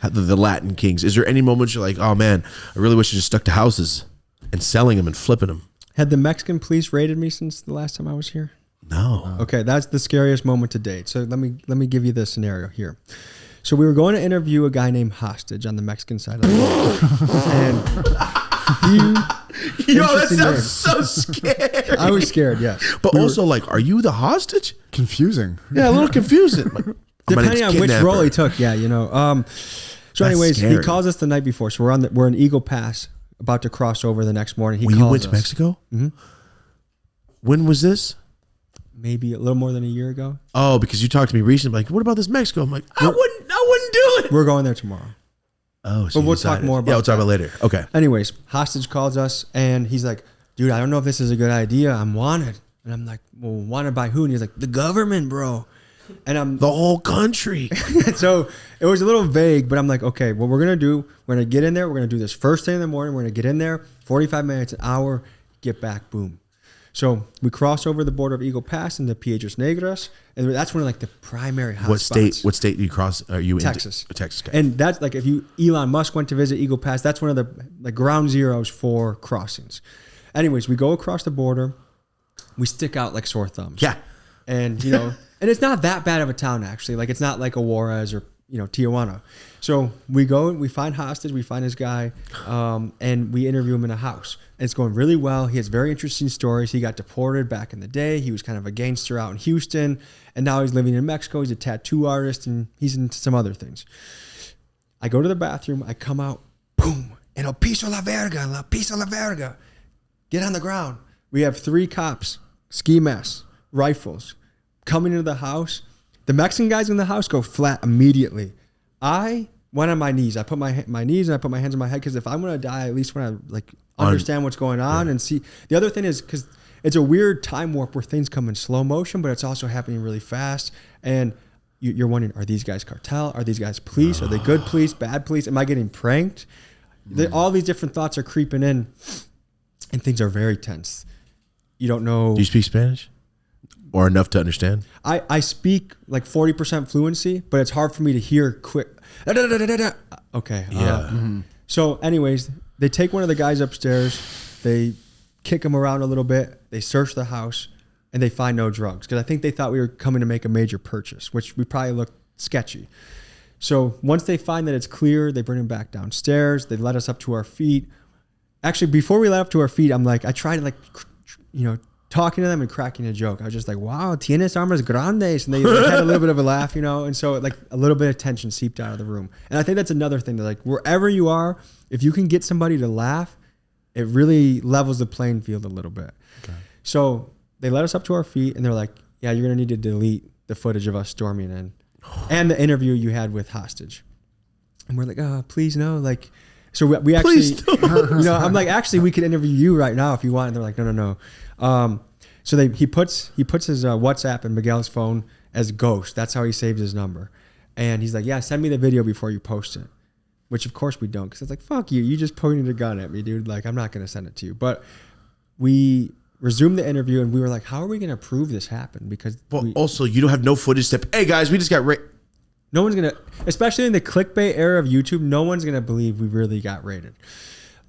The Latin Kings. Is there any moments you're like, oh man, I really wish I just stuck to houses and selling them and flipping them? Had the Mexican police raided me since the last time I was here? No. Okay, that's the scariest moment to date. So let me give you the scenario here. So we were going to interview a guy named Hostage on the Mexican side of the border. And Yo, that sounds so scary. I was scared, yes. But also, like, are you the hostage? Confusing. Yeah, a little confusing. Depending on which role he took, yeah, you know. So, That's anyways, scary. he calls us the night before. So we're in Eagle Pass, about to cross over the next morning. He When calls you went to us. Mexico? Mm-hmm. When was this? Maybe a little more than a year ago. Oh, because you talked to me recently. Like, what about this Mexico? I'm like, I wouldn't do it. We're going there tomorrow. Oh, so But you we'll talk decided. more about Yeah, we'll talk that. about it later. Okay. Anyways, Hostage calls us and he's like, dude, I don't know if this is a good idea. I'm wanted. And I'm like, well, wanted by who? And he's like, the government, bro. And I'm The whole country. so it was a little vague, but I'm like, okay, what we're going to do, we're going to get in there. We're going to do this first thing in the morning. We're going to get in there, 45 minutes, an hour, get back, boom. So we cross over the border of Eagle Pass into Piedras Negras. And that's one of like the primary hotspots. What state do you cross? Are you Texas. in? Texas. Okay. And that's like if Elon Musk went to visit Eagle Pass, that's one of the ground zeros for crossings. Anyways, we go across the border. We stick out like sore thumbs. Yeah. And, you know, and it's not that bad of a town, actually. Like, it's not like a Juarez or, you know, Tijuana. So we go and we find Hostage. We find this guy and we interview him in a house. And it's going really well. He has very interesting stories. He got deported back in the day. He was kind of a gangster out in Houston. And now he's living in Mexico. He's a tattoo artist and he's into some other things. I go to the bathroom. I come out. Boom. En el piso la verga. La piso la verga. Get on the ground. We have 3 cops, ski masks, rifles, coming into the house. The Mexican guys in the house go flat immediately. I went on my knees. I put my knees and I put my hands on my head because if I'm going to die, I at least want to like understand what's going on and see. The other thing is because it's a weird time warp where things come in slow motion, but it's also happening really fast. And you're wondering, are these guys cartel? Are these guys police? Are they good police, bad police? Am I getting pranked? All these different thoughts are creeping in and things are very tense. You don't know. Do you speak Spanish? Or enough to understand? I speak like 40% fluency, but it's hard for me to hear quick. Okay. Yeah. So anyways, they take one of the guys upstairs. They kick him around a little bit. They search the house and they find no drugs because I think they thought we were coming to make a major purchase, which we probably looked sketchy. So once they find that it's clear, they bring him back downstairs. They let us up to our feet. Actually, before we let up to our feet, I'm like, I tried to like, you know, talking to them and cracking a joke. I was just like, wow, tienes armas grandes. And they had a little bit of a laugh, you know? And so like a little bit of tension seeped out of the room. And I think that's another thing that like wherever you are, if you can get somebody to laugh, it really levels the playing field a little bit. Okay. So they let us up to our feet and they're like, yeah, you're going to need to delete the footage of us storming in and the interview you had with Hostage. And we're like, oh, please no. Like, so we actually, you know, I'm like, actually, we could interview you right now if you want. And they're like, no. So he puts his WhatsApp in Miguel's phone as ghost. That's how he saved his number. And he's like, yeah, send me the video before you post it. Which of course we don't, because it's like, fuck you. You just pointed a gun at me, dude. Like, I'm not going to send it to you. But we resumed the interview and we were like, how are we going to prove this happened? Because also, you don't have no footage to, hey guys, we just got raped. No one's going to, especially in the clickbait era of YouTube, no one's going to believe we really got raided.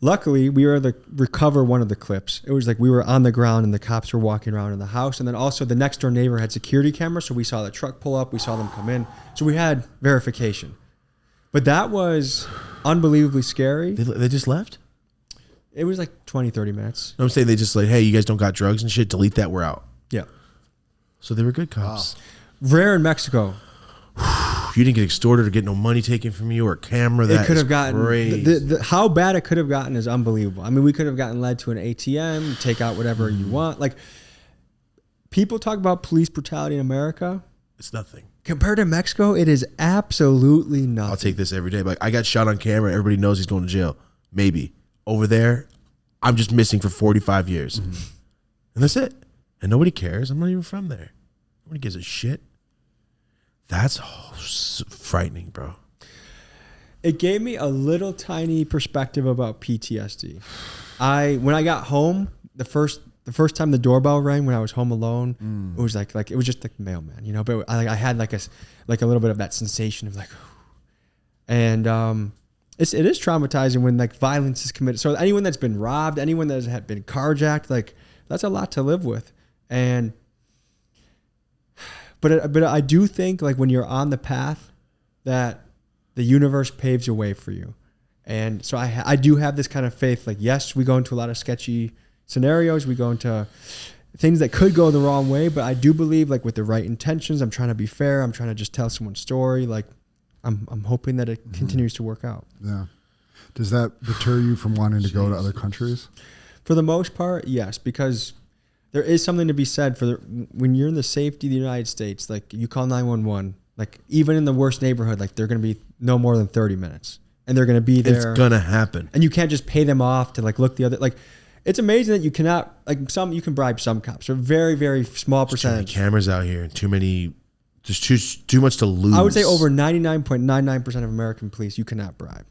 Luckily, we were able to recover one of the clips. It was like we were on the ground and the cops were walking around in the house. And then also the next door neighbor had security cameras. So we saw the truck pull up. We saw them come in. So we had verification. But that was unbelievably scary. They just left? It was like 20, 30 minutes. I'm saying they just like, hey, you guys don't got drugs and shit. Delete that. We're out. Yeah. So they were good cops. Rare in Mexico. You didn't get extorted or get no money taken from you or a camera. That It could have is gotten crazy. how bad it could have gotten is unbelievable. I mean, we could have gotten led to an ATM, take out whatever you want. Like, people talk about police brutality in America. It's nothing. Compared to Mexico, it is absolutely nothing. I'll take this every day. Like, I got shot on camera. Everybody knows he's going to jail. Maybe. Over there, I'm just missing for 45 years. And that's it. And nobody cares. I'm not even from there. Nobody gives a shit. That's frightening, bro. It gave me a little tiny perspective about PTSD. When I got home, the first time the doorbell rang when I was home alone, it was like it was just like the mailman, you know. But I had like a little bit of that sensation of like, and it is traumatizing when like violence is committed. So anyone that's been robbed, anyone that has been carjacked, like that's a lot to live with. And but I do think like when you're on the path that the universe paves a way for you. And so I do have this kind of faith, like, yes, we go into a lot of sketchy scenarios. We go into things that could go the wrong way, but I do believe like with the right intentions, I'm trying to be fair. I'm trying to just tell someone's story. Like I'm hoping that it continues to work out. Yeah. Does that deter you from wanting to go to other countries? For the most part, yes, because there is something to be said for when you're in the safety of the United States, like you call 911, like even in the worst neighborhood, like they're going to be no more than 30 minutes and they're going to be there. It's going to happen. And you can't just pay them off to like look the other, like it's amazing that you cannot, like you can bribe some cops, a very, very small percentage. Too many cameras out here and too many, just too much to lose. I would say over 99.99% of American police, you cannot bribe.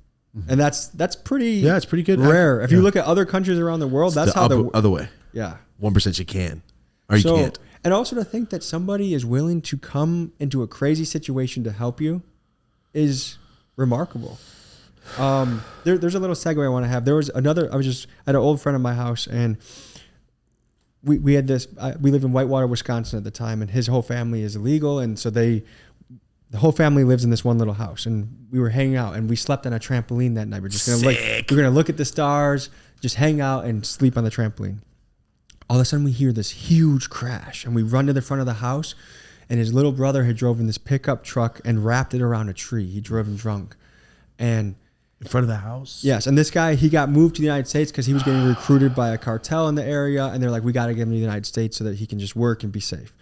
And that's pretty, it's pretty good. Rare. If you look at other countries around the world, that's how the other way. Yeah. 1% you can, or you can't. And also to think that somebody is willing to come into a crazy situation to help you is remarkable. There's a little segue I want to have. There was another, I was just at an old friend of my house, and we had this, we lived in Whitewater, Wisconsin at the time, and his whole family is illegal. And so the whole family lives in this one little house, and we were hanging out and we slept on a trampoline that night. We're just going to we're going to look at the stars, just hang out and sleep on the trampoline. All of a sudden we hear this huge crash and we run to the front of the house, and his little brother had drove in this pickup truck and wrapped it around a tree. He drove him drunk. And in front of the house? Yes. And this guy, he got moved to the United States because he was getting recruited by a cartel in the area. And they're like, we got to get him to the United States so that he can just work and be safe.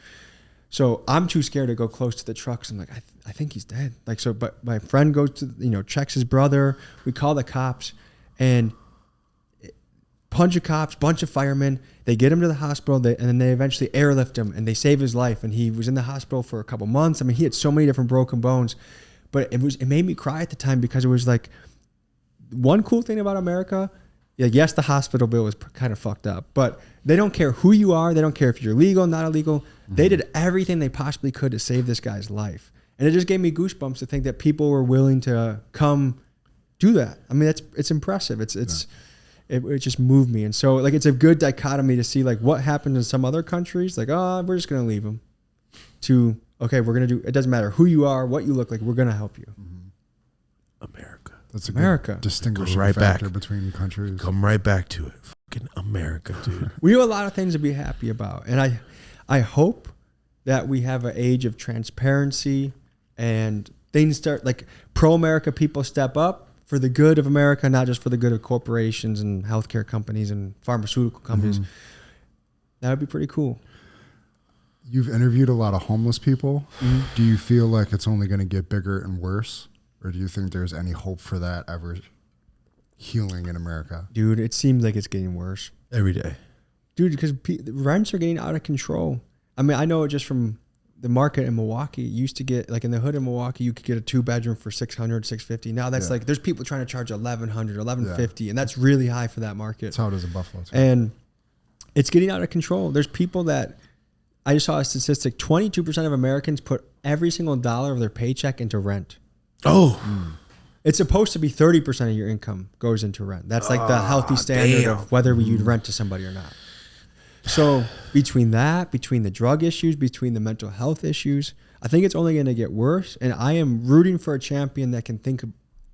So I'm too scared to go close to the trucks. I'm like, I think he's dead. Like, so, but my friend goes to, checks his brother. We call the cops, and bunch of cops, bunch of firemen. They get him to the hospital, and then they eventually airlift him, and they save his life. And he was in the hospital for a couple months. I mean, he had so many different broken bones, but it made me cry at the time, because it was like, one cool thing about America, yes, the hospital bill was kind of fucked up, but they don't care who you are. They don't care if you're legal, not illegal. They did everything they possibly could to save this guy's life. And it just gave me goosebumps to think that people were willing to come do that. I mean, it's impressive. It just moved me. And so like, it's a good dichotomy to see like what happened in some other countries. Like, oh, we're just going to leave them, to, okay, we're going to do, it doesn't matter who you are, what you look like. We're going to help you. America. That's a America. Good distinguishing factor between countries. Come right back to it. Fucking America, dude. We have a lot of things to be happy about. And I hope that we have an age of transparency and things start, like pro-America people step up for the good of America, not just for the good of corporations and healthcare companies and pharmaceutical companies. That would be pretty cool. You've interviewed a lot of homeless people. Do you feel like it's only going to get bigger and worse? Or do you think there's any hope for that ever healing in America? Dude, it seems like it's getting worse. Every day. Dude, because rents are getting out of control. I mean, I know it just from the market in Milwaukee. You used to get, like in the hood of Milwaukee, you could get a 2-bedroom for $600, $650. Now that's like, there's people trying to charge $1,100, $1,150, and that's really high for that market. That's how it is in Buffalo too. And it's getting out of control. There's people that, I just saw a statistic, 22% of Americans put every single dollar of their paycheck into rent. It's supposed to be 30% of your income goes into rent. That's like the healthy standard of whether you'd rent to somebody or not. So between that, between the drug issues, between the mental health issues, I think it's only going to get worse. And I am rooting for a champion that can think of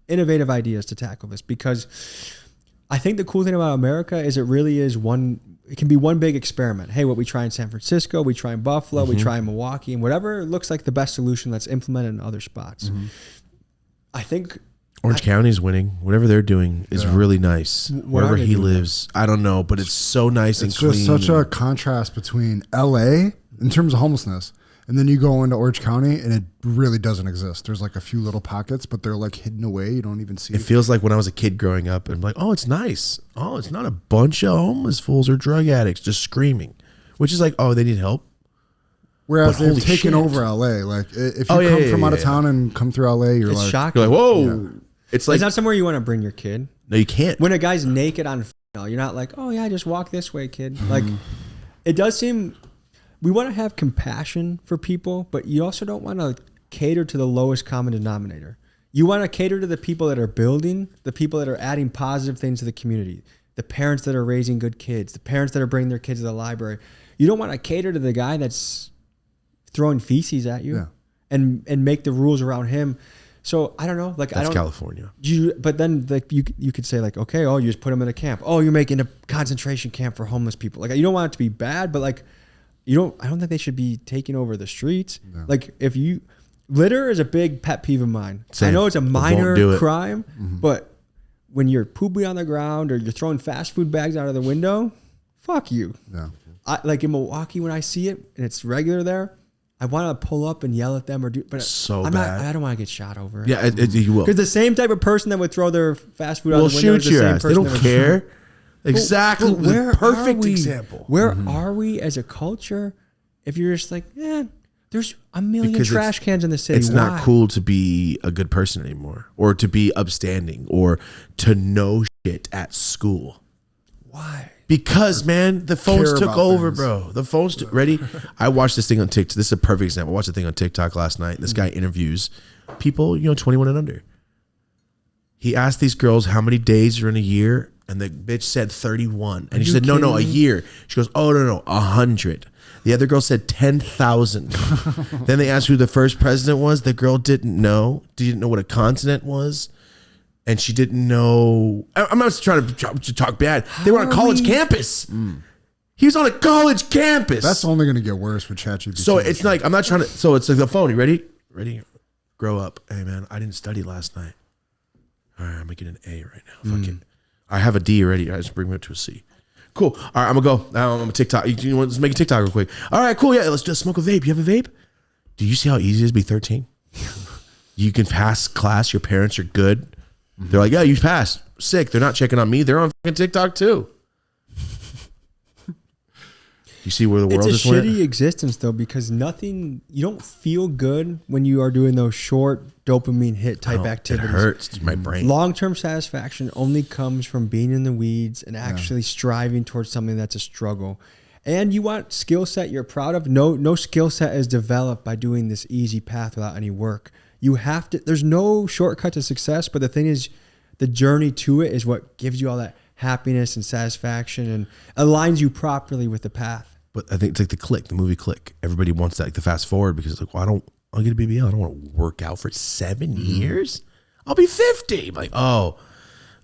innovative ideas to tackle this, because I think the cool thing about America is it really is it can be one big experiment. Hey, what we try in San Francisco, we try in Buffalo, we try in Milwaukee, and whatever looks like the best solution, let's implement it in other spots. I think Orange County's winning. Whatever they're doing is really nice. Wherever he lives, I don't know, but it's so nice and clean. It's just such a contrast between LA in terms of homelessness, and then you go into Orange County and it really doesn't exist. There's like a few little pockets, but they're like hidden away. You don't even see it. It feels like when I was a kid growing up, and I'm like, oh, it's nice. Oh, it's not a bunch of homeless fools or drug addicts just screaming, which is like, oh, they need help. Whereas they've taken over LA. Like if you come from out of town and come through LA, you're it's like, shocking. You're like, whoa. It's like, it's not somewhere you want to bring your kid. No, you can't. When a guy's naked on, you're not like, oh yeah, just walk this way, kid. Like, it does seem, we want to have compassion for people, but you also don't want to cater to the lowest common denominator. You want to cater to the people that are building, the people that are adding positive things to the community, the parents that are raising good kids, the parents that are bringing their kids to the library. You don't want to cater to the guy that's throwing feces at you and make the rules around him. So I don't know. Like, that's California. But then like you could say like, okay, oh, you just put them in a camp. Oh, you're making a concentration camp for homeless people. Like, you don't want it to be bad, but like, I don't think they should be taking over the streets. No. Like, litter is a big pet peeve of mine. Same. I know it's a minor crime, but when you're pooping on the ground or you're throwing fast food bags out of the window, fuck you. Yeah. Like in Milwaukee, when I see it and it's regular there, I want to pull up and yell at them or do, but I don't want to get shot over it. Yeah, you will. Because the same type of person that would throw their fast food out the window is the same person. They don't care. Exactly. Where perfect example. Where are we as a culture? If you're just like, there's a million trash cans in the city. It's not cool to be a good person anymore, or to be upstanding, or to know shit at school. Why? Because, man, the phones took over, bro. The phones ready? I watched this thing on TikTok. This is a perfect example. I watched a thing on TikTok last night. This guy interviews people, 21 and under. He asked these girls how many days are in a year, and the bitch said 31. And he said, no, a year. She goes, oh, no, 100. The other girl said 10,000. Then they asked who the first president was. The girl didn't know what a continent was. And she didn't know. I'm not trying to talk bad. They were on a college campus. He was on a college campus. That's only going to get worse with ChatGPT. So it's like, I'm not trying to. So it's like the phone. You ready? Ready? Grow up. Hey, man, I didn't study last night. All right, I'm going to get an A right now. Fuck it. I have a D already. I just bring me up to a C. Cool. All right, I'm going to go. Now I'm a TikTok. You want to make a TikTok real quick? All right, cool. Yeah, let's just smoke a vape. You have a vape? Do you see how easy it is to be 13? You can pass class. Your parents are good. They're like, yeah, you passed. Sick. They're not checking on me. They're on fucking TikTok too. You see where the world is? It's a shitty existence though, because you don't feel good when you are doing those short dopamine hit type activities. It hurts my brain. Long-term satisfaction only comes from being in the weeds and actually striving towards something that's a struggle. And you want skill set you're proud of. No skill set is developed by doing this easy path without any work. You have to, there's no shortcut to success, but the thing is, the journey to it is what gives you all that happiness and satisfaction and aligns you properly with the path. But I think it's like the movie Click. Everybody wants that, like the fast forward, because it's like, well, I'll get a BBL. I don't want to work out for 7 years. I'll be 50. I'm like, oh,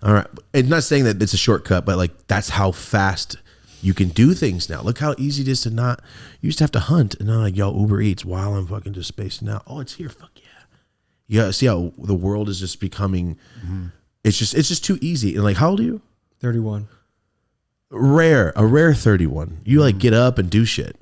all right. It's not saying that it's a shortcut, but like, that's how fast you can do things now. Look how easy it is to not, you used to have to hunt and then like, yo, Uber Eats while I'm fucking just spacing out. Oh, it's here. Fuck yeah. Yeah, see how the world is just becoming. It's just too easy. And like, how old are you? 31. A rare 31. You like get up and do shit.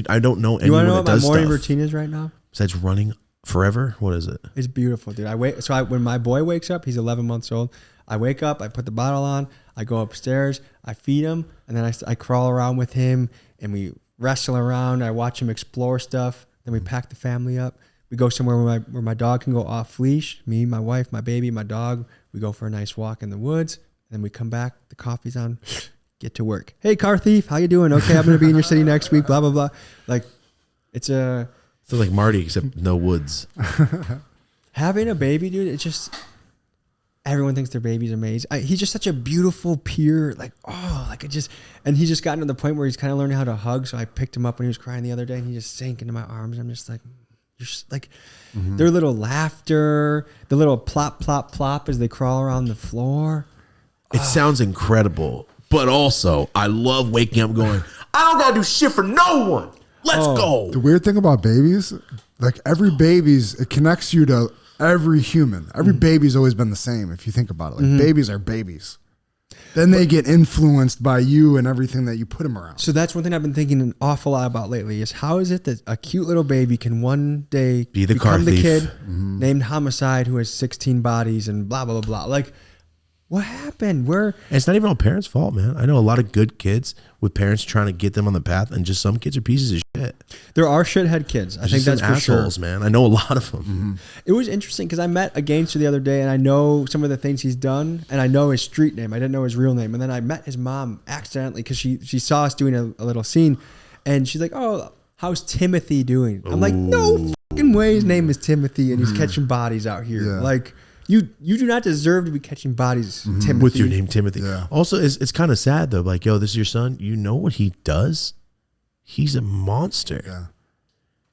I don't know anyone you want to know that what does my morning stuff. routine is right now? Besides running forever, what is it? It's beautiful, dude. When my boy wakes up, he's 11 months old. I wake up, I put the bottle on, I go upstairs, I feed him, and then I crawl around with him, and we wrestle around. I watch him explore stuff. Then we pack the family up. We go somewhere where my dog can go off leash. Me, my wife, my baby, my dog. We go for a nice walk in the woods. And then we come back. The coffee's on. Get to work. Hey, car thief, how you doing? Okay, I'm going to be in your city next week. Blah, blah, blah. Like, it's like Marty, except no woods. Having a baby, dude, it's just, everyone thinks their baby's amazing. He's just such a beautiful, pure, and he just gotten to the point where he's kind of learning how to hug. So I picked him up when he was crying the other day and he just sank into my arms. I'm just like, their little laughter, the little plop, plop, plop as they crawl around the floor. It sounds incredible, but also I love waking up going, I don't gotta do shit for no one. Let's go. The weird thing about babies, like every baby's, it connects you to every human. Every baby's always been the same if you think about it. Like babies are babies. Then they get influenced by you and everything that you put them around. So that's one thing I've been thinking an awful lot about lately is how is it that a cute little baby can one day become the kid named Homicide who has 16 bodies and blah, blah, blah, blah. Like, what happened? And it's not even all parents' fault, man. I know a lot of good kids with parents trying to get them on the path, and just some kids are pieces of shit. There are shithead kids. I think that's for assholes, sure. Man. I know a lot of them. It was interesting because I met a gangster the other day, and I know some of the things he's done, and I know his street name. I didn't know his real name, and then I met his mom accidentally because she saw us doing a little scene, and she's like, "Oh, how's Timothy doing?" I'm like, "No fucking way his name is Timothy and he's catching bodies out here. Yeah. Like you do not deserve to be catching bodies, Timothy. With your name, Timothy. Yeah. Also, it's kind of sad though. Like, yo, this is your son. You know what he does? He's a monster. Yeah.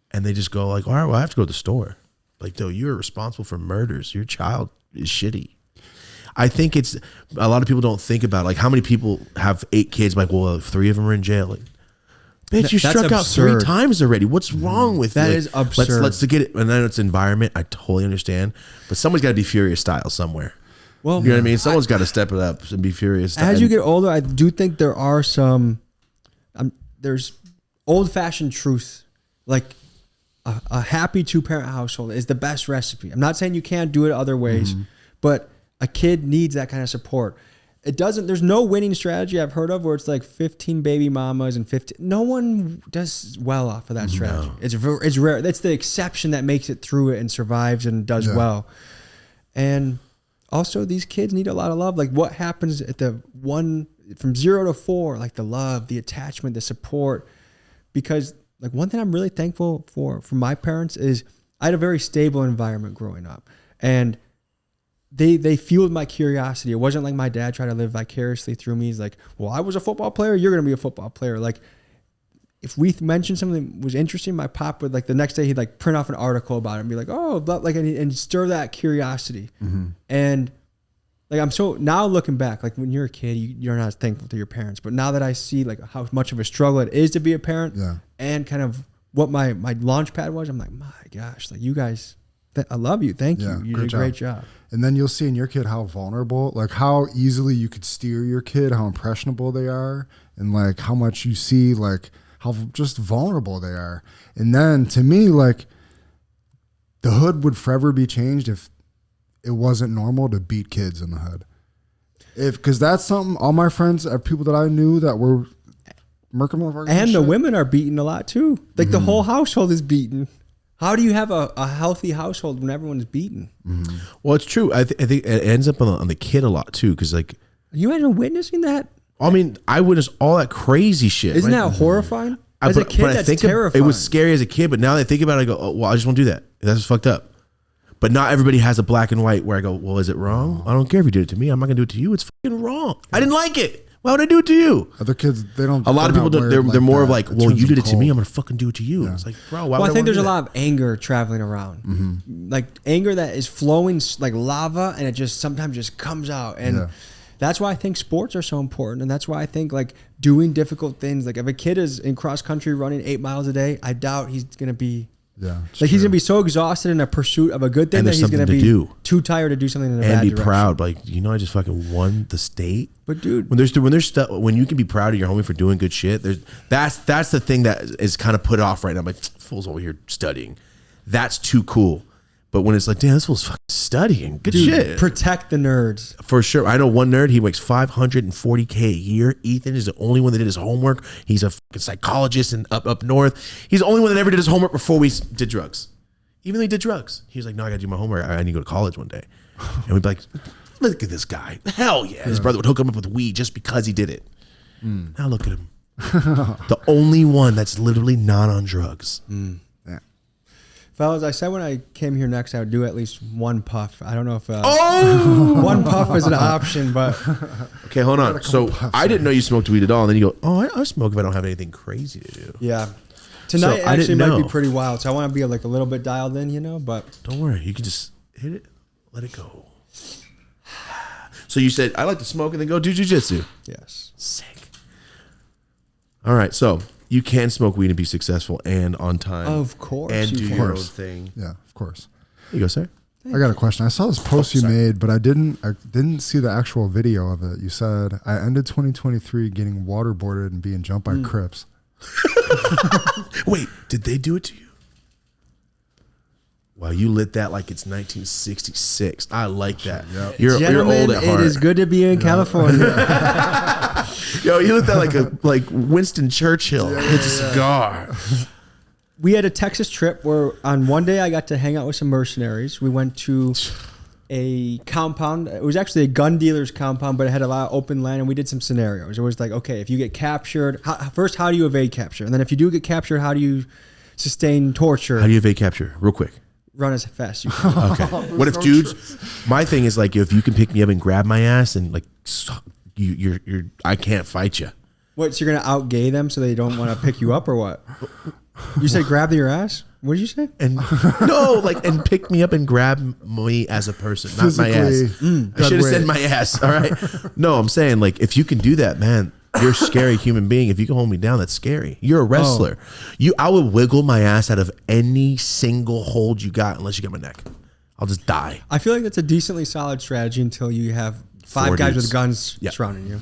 And they just go like, all right, well, I have to go to the store. Like, though, you're responsible for murders. Your child is shitty. I think it's a lot of people don't think about like how many people have 8 kids. Like, well, 3 of them are in jail. Like, bitch, you That's struck out absurd. 3 times already. What's wrong with That like, is absurd. Let's get it. And then it's environment. I totally understand, but someone's got to be Furious style somewhere. Well, You know what I mean? Someone's got to step it up and be Furious. as you get older, I do think there are some. There's old-fashioned truth, like a happy 2-parent household is the best recipe. I'm not saying you can't do it other ways, but a kid needs that kind of support. It doesn't. There's no winning strategy I've heard of where it's like 15 baby mamas and 15. No one does well off of that strategy. It's rare. That's the exception that makes it through it and survives and does well. And also, these kids need a lot of love. Like what happens at the one from 0 to 4, like the love, the attachment, the support. Because like one thing I'm really thankful for from my parents is I had a very stable environment growing up, and they fueled my curiosity. It wasn't like my dad tried to live vicariously through me. He's like, well, I was a football player. You're going to be a football player. Like if we mentioned something that was interesting, my pop would like the next day, he'd like print off an article about it and be like, oh, but like, and stir that curiosity. And like, I'm so now looking back, like when you're a kid, you're not as thankful to your parents, but now that I see like how much of a struggle it is to be a parent and kind of what my launch pad was, I'm like, my gosh, like you guys, I love you. Thank you. You did a great job. And then you'll see in your kid how vulnerable, like how easily you could steer your kid, how impressionable they are, and like how much you see, like how just vulnerable they are. And then to me, like the hood would forever be changed if it wasn't normal to beat kids in the hood. Because that's something all my friends, people that I knew that were murking motherfuckers. And the women are beaten a lot too. Like the whole household is beaten. How do you have a healthy household when everyone's beaten? Well, it's true. I think it ends up on the kid a lot too, because like, you imagine witnessing that? I mean, I witnessed all that crazy shit. Isn't that horrifying? As a kid, that's terrifying. It was scary as a kid, but now that I think about it, I go, oh, well, I just won't do that. That's just fucked up. But not everybody has a black and white where I go, well, is it wrong? I don't care if you did it to me. I'm not gonna do it to you. It's fucking wrong. I didn't like it. Why would I do it to you? Other kids, they don't. A lot of people, they're more of like, well, you did it to me. I'm I'm gonna fucking do it to you. It's like, bro, why would I think there's a that? lot of anger traveling around, like anger that is flowing like lava, and it just sometimes just comes out, and that's why I think sports are so important, and that's why I think like doing difficult things. Like if a kid is in cross country running 8 miles a day, I doubt he's gonna be. Like he's gonna be so exhausted in a pursuit of a good thing that he's gonna be too tired to do something in a bad and be direction. proud. Like, you know, I just fucking won the state. But dude, when you can be proud of your homie for doing good shit, that's the thing that is kind of put off right now. I'm like, fool's over here studying. That's too cool. But when it's like, damn, this fool's fucking studying. Good shit. Protect the nerds. For sure. I know one nerd, he makes $540K a year. Ethan is the only one that did his homework. He's a fucking psychologist and up north. He's the only one that ever did his homework before we did drugs. Even though he did drugs. He was like, no, I gotta do my homework. I need to go to college one day. And we'd be like, look at this guy. Hell yeah. His brother would hook him up with weed just because he did it. Now look at him. The only one that's literally not on drugs. Fellas, I said when I came here next, I would do at least one puff. I don't know if one puff is an option, but okay, hold on. So I didn't know you smoked weed at all, and then you go, "Oh, I smoke if I don't have anything crazy to do." Yeah, tonight So I actually didn't might be know. pretty wild. So I want to be like a little bit dialed in, you know. But Don't worry, you can just hit it, let it go. So you said I like to smoke and then go do jujitsu. yes, Sick. All right, so you can smoke weed and be successful and on time. Of course, and you do can. your own thing. Yeah, of course. Here you go, sir. I got a question. I saw this post you made, but I didn't see the actual video of it. You said I ended 2023 getting waterboarded and being jumped by Crips. Wait, did they do it to you? Wow, you lit that like it's 1966. I like that. Yep. You're Gentlemen, old at heart. it is good to be in California. Yo, you lit that like Winston Churchill. It's a cigar. We had a Texas trip where on one day I got to hang out with some mercenaries. We went to a compound. It was actually a gun dealer's compound, but it had a lot of open land, and we did some scenarios. It was like, okay, if you get captured, first, how do you evade capture? And then if you do get captured, how do you sustain torture. How do you evade capture? Real quick. Run as fast as you can. Okay. What if dudes? My thing is like, if you can pick me up and grab my ass and like, you're I can't fight you. What? So you're gonna out-gay them so they don't want to pick you up or what? You said grab your ass. What did you say? And no, like, and pick me up and grab me as a person, not my ass. I should have said my ass. All right. No, I'm saying like, if you can do that, man, you're a scary human being. If you can hold me down, that's scary. You're a wrestler. I would wiggle my ass out of any single hold you got, unless you get my neck. I'll just die. I feel like that's a decently solid strategy until you have 5 guys with guns surrounding you.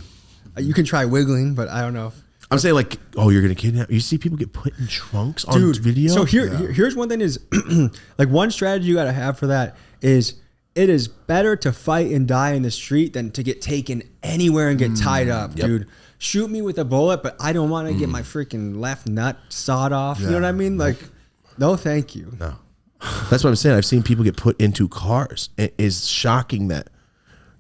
You can try wiggling, but I don't know. I'm saying like, oh, you're gonna kidnap. You see people get put in trunks on video. So here's one thing is like one strategy you gotta have for that is it is better to fight and die in the street than to get taken anywhere and get tied up, dude. Shoot me with a bullet, but I don't want to get my freaking left nut sawed off. You know what I mean? Like, no, thank you. No, that's what I'm saying. I've seen people get put into cars. It is shocking that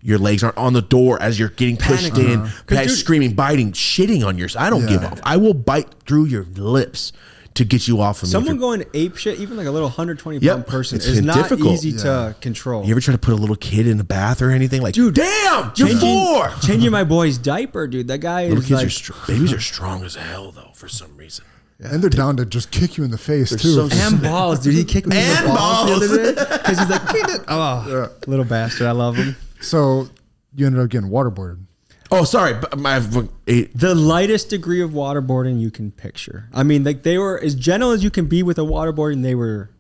your legs aren't on the door as you're getting pushed in, screaming, biting, shitting on yours. I don't give off. I will bite through your lips to get you off of me. Someone going ape shit, even like a little 120-pound person, is not difficult. Easy to control. You ever try to put a little kid in the bath or anything? Like, dude, damn, you're 4. Changing my boy's diaper, dude. That guy is like... Babies are strong as hell, though, for some reason. Yeah. And they're down to just kick you in the face, too. And balls, dude. He kicked me in the balls the other day. Because he's like, little bastard. I love him. So you ended up getting waterboarded. Oh, sorry. The lightest degree of waterboarding you can picture. I mean, like they were as gentle as you can be with a waterboarding. They were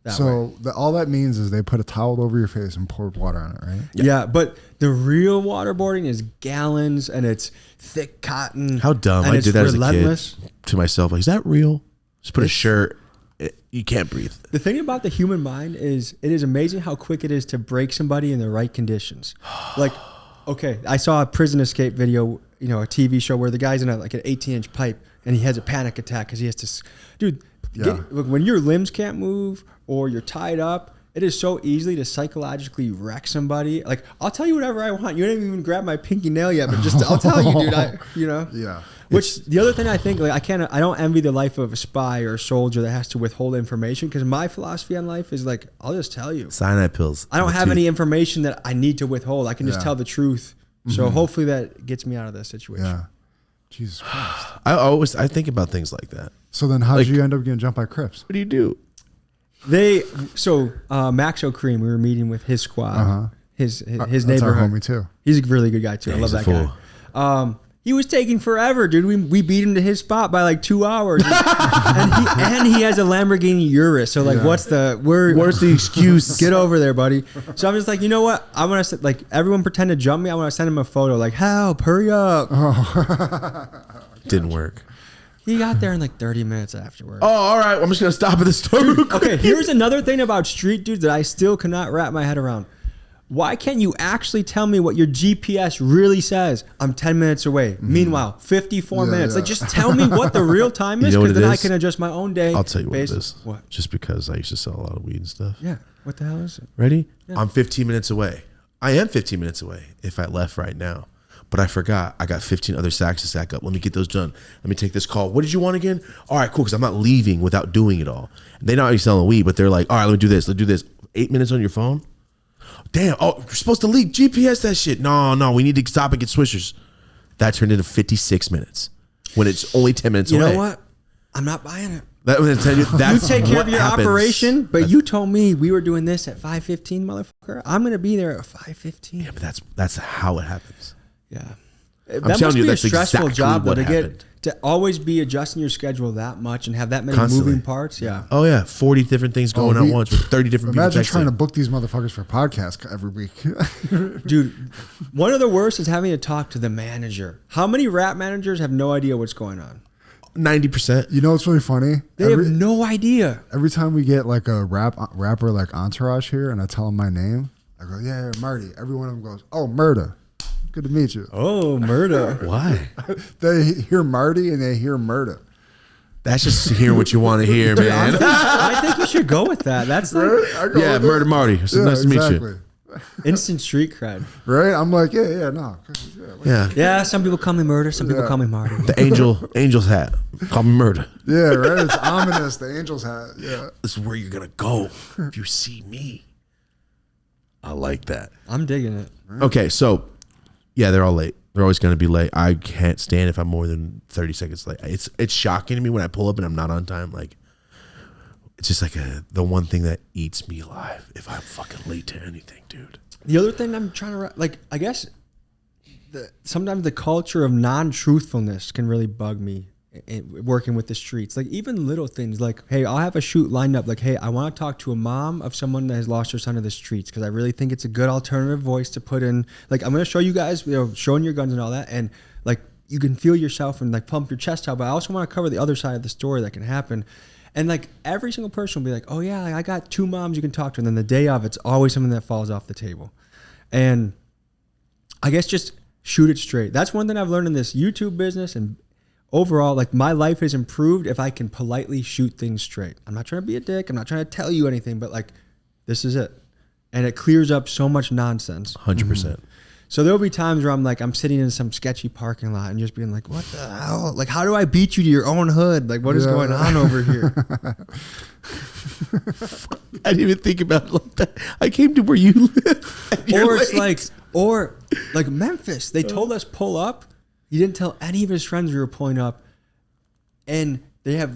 that way. All that means is they put a towel over your face and poured water on it, right? Yeah, but the real waterboarding is gallons and it's thick cotton. How dumb. I did that as a kid to myself. Like, is that real? Just put a shirt. You can't breathe. The thing about the human mind is it is amazing how quick it is to break somebody in the right conditions. Like, okay, I saw a prison escape video, you know, a TV show where the guy's in like an 18-inch pipe and he has a panic attack because he has to, dude, look, when your limbs can't move or you're tied up, it is so easily to psychologically wreck somebody. Like, I'll tell you whatever I want. You didn't even grab my pinky nail yet, but just I'll tell you, dude. You know. Yeah. Which the other thing I think, like, I don't envy the life of a spy or a soldier that has to withhold information because my philosophy on life is like, I'll just tell you. Cyanide pills. I don't have any information that I need to withhold. I can just tell the truth. So hopefully that gets me out of this situation. Yeah. Jesus Christ. I think about things like that. So then how did you end up getting jumped by CRIPS? What do you do? MAXO KREAM, we were meeting with his squad, his neighborhood. That's our homie too. He's a really good guy too. I love that guy. He was taking forever, dude. We beat him to his spot by like 2 hours, and he has a Lamborghini Urus. So like, where's the excuse? Get over there, buddy. So I'm just like, you know what? I want to like everyone pretend to jump me. I want to send him a photo, like, help, hurry up. Didn't work. He got there in like 30 minutes afterwards. Oh, all right. I'm just gonna stop at the store. Okay, here's another thing about street dudes that I still cannot wrap my head around. Why can't you actually tell me what your GPS really says? I'm 10 minutes away. Meanwhile, 54 minutes. Like, just tell me what the real time is, because then I can adjust my own day. I'll tell you what it is. What? Just because I used to sell a lot of weed and stuff. Yeah. What the hell is it? Ready? Yeah. I'm 15 minutes away. I am 15 minutes away if I left right now. But I forgot. I got 15 other sacks to sack up. Let me get those done. Let me take this call. What did you want again? All right, cool, because I'm not leaving without doing it all. And they're not already selling weed, but they're like, all right, let me do this. Let's do this. 8 minutes on your phone? Damn, oh, you're supposed to leak GPS that shit. No, we need to stop and get swishers. That turned into 56 minutes when it's only 10 minutes away. You know what? I'm not buying it. You take care of your operation, but you told me we were doing this at 5:15, motherfucker. I'm going to be there at 5:15. Yeah, but that's how it happens. Yeah. That must be a stressful job what to happened. get to always be adjusting your schedule that much and have that many moving parts. Yeah. Oh yeah, 40 different things going on at once with 30 different people. Imagine trying to book these motherfuckers for podcasts every week. Dude, one of the worst is having to talk to the manager. How many rap managers have no idea what's going on? 90%. You know what's really funny? They have no idea. Every time we get like a rapper like Entourage here and I tell them my name, I go, yeah, Marty. Every one of them goes, oh, MURDA. Good to meet you. Oh, MURDA. Why? They hear Marty and they hear MURDA. That's just hearing what you want to hear, man. I think you should go with that. That's like, yeah, MURDA Marty. It's nice to meet you. Instant street cred. Right? I'm like, yeah, no. Yeah. Yeah, some people call me Murder. Some people call me Marty. The angel's hat. Call me Murda. Yeah, right? It's ominous. The angel's hat. Yeah. This is where you're going to go if you see me. I like that. I'm digging it. Okay, so, yeah, they're all late. They're always going to be late. I can't stand if I'm more than 30 seconds late. It's shocking to me when I pull up and I'm not on time. Like, it's just like the one thing that eats me alive if I'm fucking late to anything, dude. The other thing I'm trying to, like, I guess sometimes the culture of non-truthfulness can really bug me in working with the streets. Like, even little things like, hey, I'll have a shoot lined up. Like, hey, I want to talk to a mom of someone that has lost their son to the streets because I really think it's a good alternative voice to put in. Like, I'm going to show you guys, showing your guns and all that. And, like, you can feel yourself and, like, pump your chest out. But I also want to cover the other side of the story that can happen. And, like, every single person will be like, oh, yeah, I got 2 moms you can talk to. And then the day of, it's always something that falls off the table. And I guess just shoot it straight. That's one thing I've learned in this YouTube business. And overall, like, my life has improved if I can politely shoot things straight. I'm not trying to be a dick. I'm not trying to tell you anything. But, like, this is it. And it clears up so much nonsense. 100%. So there'll be times where I'm sitting in some sketchy parking lot and just being like, what the hell? Like, how do I beat you to your own hood? Like, what is going on over here? I didn't even think about it like that. I came to where you live. Or it's like, or like Memphis, they told us pull up. He didn't tell any of his friends we were pulling up. And they have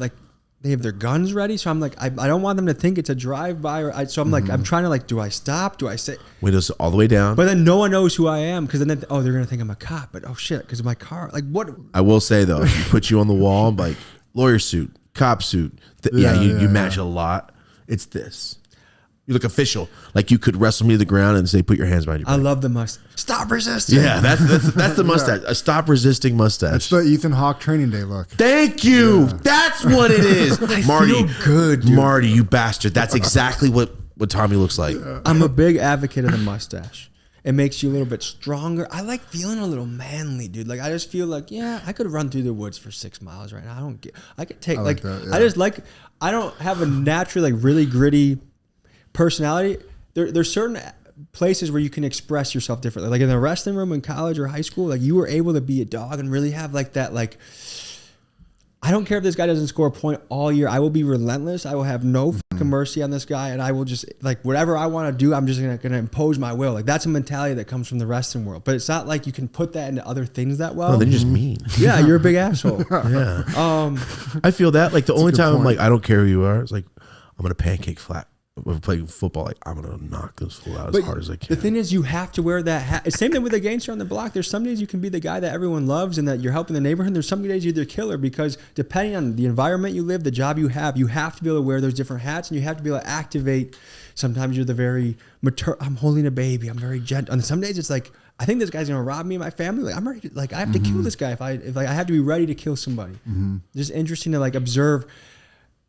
their guns ready. So I'm like, I don't want them to think it's a drive-by. So I'm like, I'm trying to, like, do I stop? Do I say? Windows all the way down. But then no one knows who I am because then, they're going to think I'm a cop. But, oh, shit, because of my car. Like, what? I will say, though, if you put you on the wall, I'm like, lawyer suit, cop suit. You match a lot. It's this. You look official. Like you could wrestle me to the ground and say, put your hands behind your back. I love the mustache. Stop resisting. Yeah, that's the mustache. A stop resisting mustache. That's the Ethan Hawke training day look. Thank you. Yeah. That's what it is. Marty, feel good, dude. Marty, you bastard. That's exactly what Tommy looks like. I'm a big advocate of the mustache. It makes you a little bit stronger. I like feeling a little manly, dude. Like, I just feel like, yeah, I could run through the woods for 6 miles right now. I could take, like that, yeah. I don't have a naturally, like, really gritty personality. There's certain places where you can express yourself differently. Like in the wrestling room in college or high school, like you were able to be a dog and really have like that, like, I don't care if this guy doesn't score a point all year. I will be relentless. I will have no fucking mercy on this guy. And I will just, like, whatever I want to do, I'm just going to impose my will. Like, that's a mentality that comes from the wrestling world. But it's not like you can put that into other things that well. No, they're just mean. Yeah, you're a big asshole. Yeah. I feel that. Like, the only time I'm like, I don't care who you are, it's like, I'm going to pancake flat. When we play football, like, I'm going to knock this fool out as hard as I can. The thing is, you have to wear that hat. Same thing with a gangster on the block. There's some days you can be the guy that everyone loves and that you're helping the neighborhood. There's some days you're the killer because depending on the environment you live, the job you have to be able to wear those different hats and you have to be able to activate. Sometimes you're the very mature, I'm holding a baby, I'm very gentle. And some days it's like, I think this guy's going to rob me and my family. Like, I'm ready to, like, I have to kill this guy if I have to be ready to kill somebody. Just interesting to, like, observe.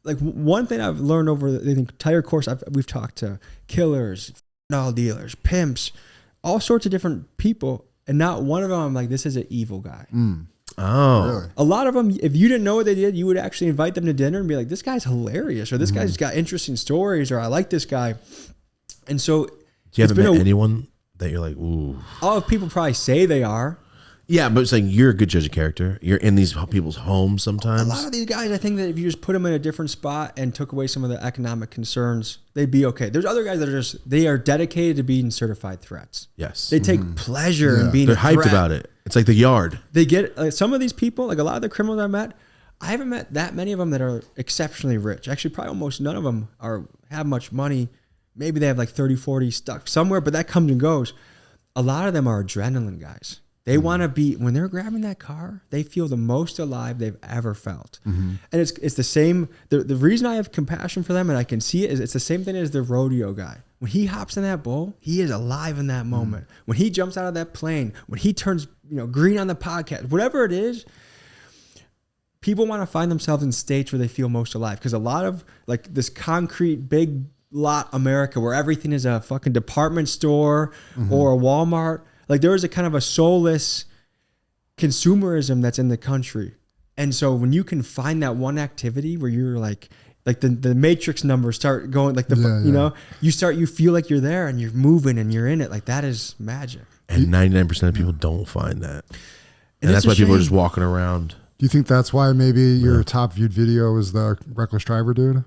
Like, one thing I've learned over the entire course, we've talked to killers, fentanyl dealers, pimps, all sorts of different people, and not one of them I'm like, this is an evil guy. Oh, really? A lot of them, if you didn't know what they did, you would actually invite them to dinner and be like, this guy's hilarious, or this guy's got interesting stories, or I like this guy. And so, do you haven't met anyone that you're like, ooh? All of people probably say they are. Yeah, but it's like you're a good judge of character. You're in these people's homes sometimes. A lot of these guys, I think that if you just put them in a different spot and took away some of the economic concerns, they'd be okay. There's other guys that are they are dedicated to being certified threats. Yes. They take pleasure in being They're a hyped threat. about it. It's like the Yard. They get, like, some of these people, like a lot of the criminals I haven't met that many of them that are exceptionally rich. Actually, probably almost none of them have much money. Maybe they have like 30, 40 stuck somewhere, but that comes and goes. A lot of them are adrenaline guys. They want to be, when they're grabbing that car, they feel the most alive they've ever felt. And it's the same, the reason I have compassion for them and I can see it is it's the same thing as the rodeo guy. When he hops in that bull, he is alive in that moment. When he jumps out of that plane, when he turns green on the podcast, whatever it is, people want to find themselves in states where they feel most alive. Because a lot of, like, this concrete big lot America where everything is a fucking department store or a Walmart. Like, there is a kind of a soulless consumerism that's in the country. And so when you can find that one activity where you're like like the matrix numbers start going, like you know, you feel like you're there and you're moving and you're in it. Like that is magic. And 99% of people don't find that. And that's why people are just walking around. Do you think that's why maybe your top viewed video is the reckless driver dude?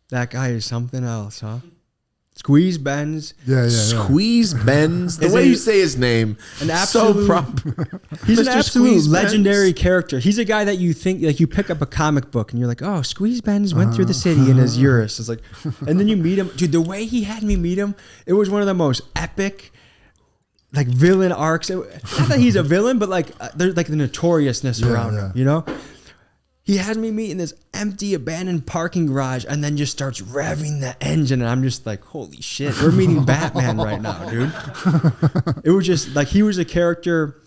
That guy is something else, huh? Squeeze BENZ. Yeah. Squeeze BENZ. The way you say his name. An absolute, so proper. He's an absolute Squeeze legendary BENZ. character. He's a guy that you think, like you pick up a comic book and you're like, oh, Squeeze BENZ went through the city in his Urus. It's like, and then you meet him. Dude, the way he had me meet him, it was one of the most epic, like villain arcs. Not that he's a villain, but like there's like the notoriousness around him, you know? He has me meet in this empty, abandoned parking garage and then just starts revving the engine. And I'm just like, holy shit, we're meeting Batman right now, dude. It was just like, he was a character.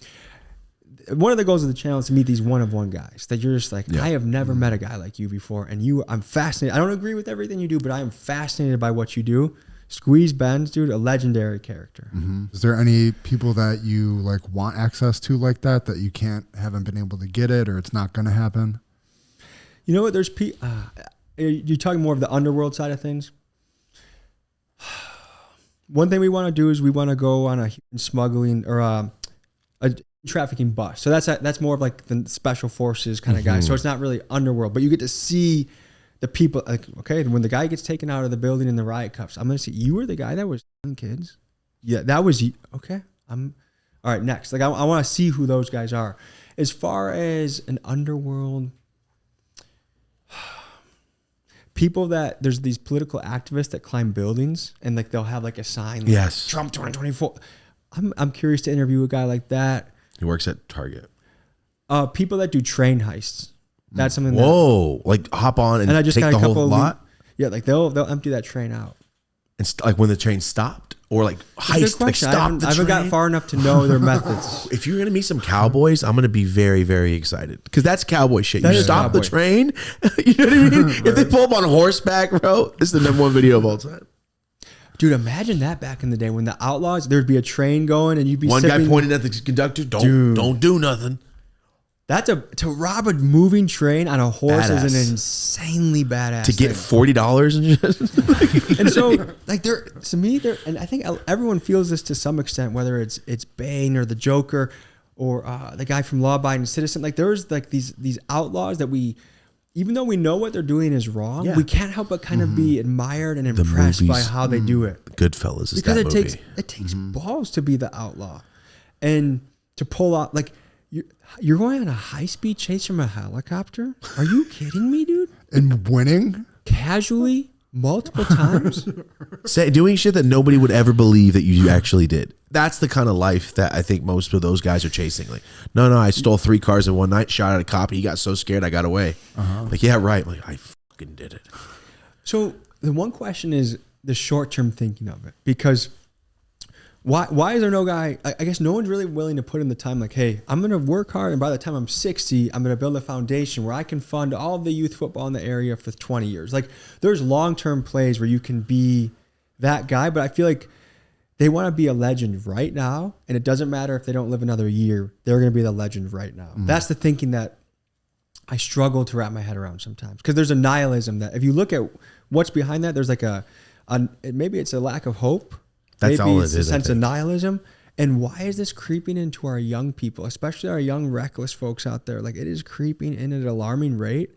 One of the goals of the channel is to meet these one-of-one guys that you're just like, I have never met a guy like you before. And I'm fascinated. I don't agree with everything you do, but I am fascinated by what you do. Squeeze BENZ, dude, a legendary character. Is there any people that you like want access to like that you haven't been able to get it, or it's not going to happen? You know what? There's you're talking more of the underworld side of things. One thing we want to do is we want to go on a human smuggling or a trafficking bus. So that's more of like the special forces kind of guy. So it's not really underworld, but you get to see the people. Like, okay, when the guy gets taken out of the building in the riot cuffs, I'm gonna see you were the guy that was killing kids. Yeah, that was you. Okay, all right. Next, like I want to see who those guys are. As far as an underworld. People there's these political activists that climb buildings and like they'll have like a sign like Trump 2024. I'm curious to interview a guy like that. He works at Target. People that do train heists. That's something. Like hop on and I just take got the a whole couple lot. Yeah, like they'll empty that train out. And like when the train stopped, or like heist, like stop the train. I haven't gotten far enough to know their methods. If you're gonna meet some cowboys, I'm gonna be very, very excited because that's cowboy shit. You stop the train. You know what I mean? Right. If they pull up on horseback, bro, this is the #1 video of all time. Dude, imagine that back in the day when the Outlaws, there'd be a train going and you'd be one guy pointing at the conductor. Don't do nothing. To rob a moving train on a horse is an insanely badass to get $40 and just and so like and I think everyone feels this to some extent, whether it's Bane or the Joker or the guy from Law Abiding Citizen. Like there's like these outlaws that even though we know what they're doing is wrong, we can't help but kind of be admired and impressed by how they do it. Goodfellas is because that movie. It takes balls to be the outlaw and to pull out like. You're going on a high-speed chase from a helicopter? Are you kidding me, dude? And winning? Casually, multiple times? Doing shit that nobody would ever believe that you actually did. That's the kind of life that I think most of those guys are chasing. Like, no, I stole 3 cars in one night, shot at a cop, he got so scared I got away. Like, yeah, right. Like, I fucking did it. So the one question is the short-term thinking of it. Because... Why is there no guy? I guess no one's really willing to put in the time. Like, hey, I'm going to work hard, and by the time I'm 60, I'm going to build a foundation where I can fund all of the youth football in the area for 20 years. Like, there's long-term plays where you can be that guy, but I feel like they want to be a legend right now, and it doesn't matter if they don't live another year. They're going to be the legend right now. That's the thinking that I struggle to wrap my head around sometimes, because there's a nihilism that if you look at what's behind that, there's like maybe it's a lack of hope. That's maybe all it's a sense of nihilism. And why is this creeping into our young people, especially our young reckless folks out there? Like, it is creeping in at an alarming rate.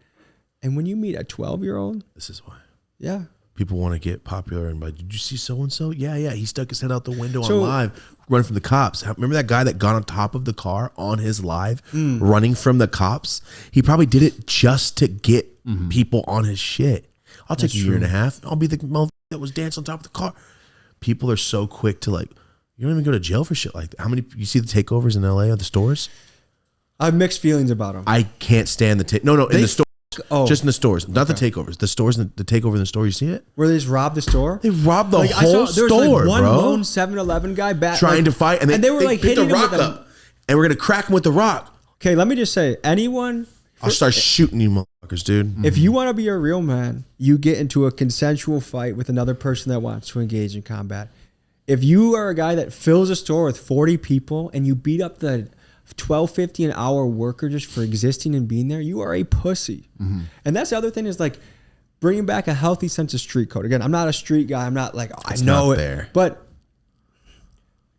And when you meet a 12-year-old, this is why. Yeah. People want to get popular and like, did you see so-and-so? Yeah. He stuck his head out the window on live, running from the cops. Remember that guy that got on top of the car on his live, running from the cops? He probably did it just to get people on his shit. I'll take a year and a half. I'll be the motherfucker that was dancing on top of the car. People are so quick to like, you don't even go to jail for shit like that. How many, you see the takeovers in LA at the stores? I have mixed feelings about them. I can't stand the in the stores. Oh, just in the stores, not the takeovers. The stores, the takeover in the store. You see it? Where they just robbed the store? They robbed the whole store, there was like one bro. lone 7-Eleven guy trying to fight, and they were like hitting the rock up, and we're gonna crack him with the rock. Okay, let me just say, I'll start shooting you motherfuckers, dude. If you want to be a real man, you get into a consensual fight with another person that wants to engage in combat. If you are a guy that fills a store with 40 people and you beat up the $12.50 an hour worker just for existing and being there, you are a pussy. And that's the other thing is like, bringing back a healthy sense of street code. Again, I'm not a street guy. I'm not like, oh, I It's know not it. there. But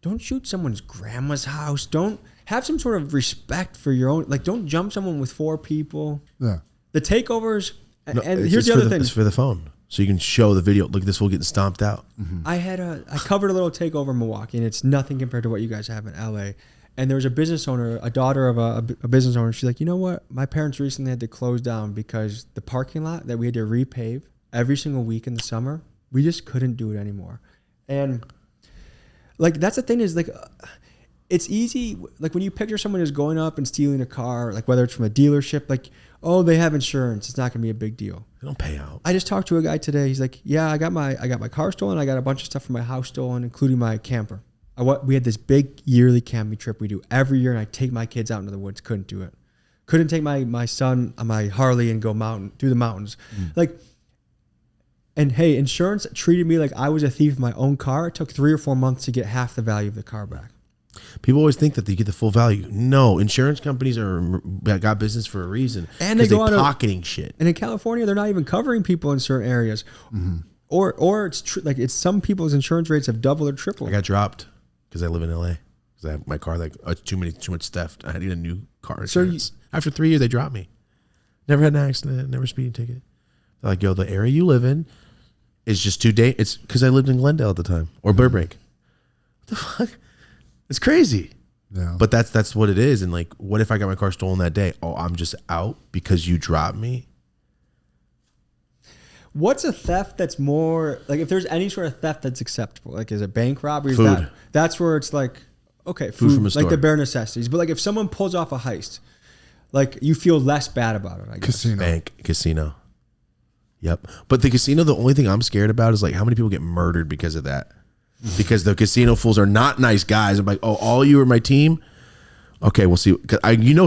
don't shoot someone's grandma's house. Don't have some sort of respect for your own. Like, don't jump someone with 4 people. Yeah. The takeovers. No, And here's the other thing. It's for the phone. So you can show the video. Look, this fool getting stomped out. I covered a little takeover in Milwaukee, and it's nothing compared to what you guys have in LA. And there was a business owner, a daughter of a business owner. She's like, you know what? My parents recently had to close down because the parking lot that we had to repave every single week in the summer, we just couldn't do it anymore. And like, that's the thing is like, it's easy. Like when you picture someone who's going up and stealing a car, like whether it's from a dealership, like, oh, they have insurance. It's not going to be a big deal. They don't pay out. I just talked to a guy today. He's like, yeah, I got my car stolen. I got a bunch of stuff from my house stolen, including my camper. We had this big yearly camping trip we do every year, and I take my kids out into the woods. Couldn't do it. Couldn't take my son on my Harley and go through the mountains. Like, and hey, insurance treated me like I was a thief in my own car. It took 3 or 4 months to get half the value of the car back. People always think that they get the full value. No, insurance companies got business for a reason. And they go out pocketing shit. And in California, they're not even covering people in certain areas. Or it's some people's insurance rates have doubled or tripled. I got dropped because I live in LA. Because I have my car, like too much theft. I had to get a new car insurance. After 3 years, they dropped me. Never had an accident. Never a speeding ticket. They're like, yo, the area you live in is just too dangerous. It's because I lived in Glendale at the time or Burbank. What the fuck? It's crazy. Yeah. But that's what it is. And like, what if I got my car stolen that day? Oh, I'm just out because you dropped me. What's a theft that's more like, if there's any sort of theft that's acceptable? Like, is it bank robberies? Food. That's where it's like, okay, Food from a like store. the bare necessities. But like, if someone pulls off a heist, like you feel less bad about it. I guess. Casino. Yep. But the casino, the only thing I'm scared about is like how many people get murdered because of that. Because the casino fools are not nice guys. I'm like, oh, all you are my team? Okay, we'll see.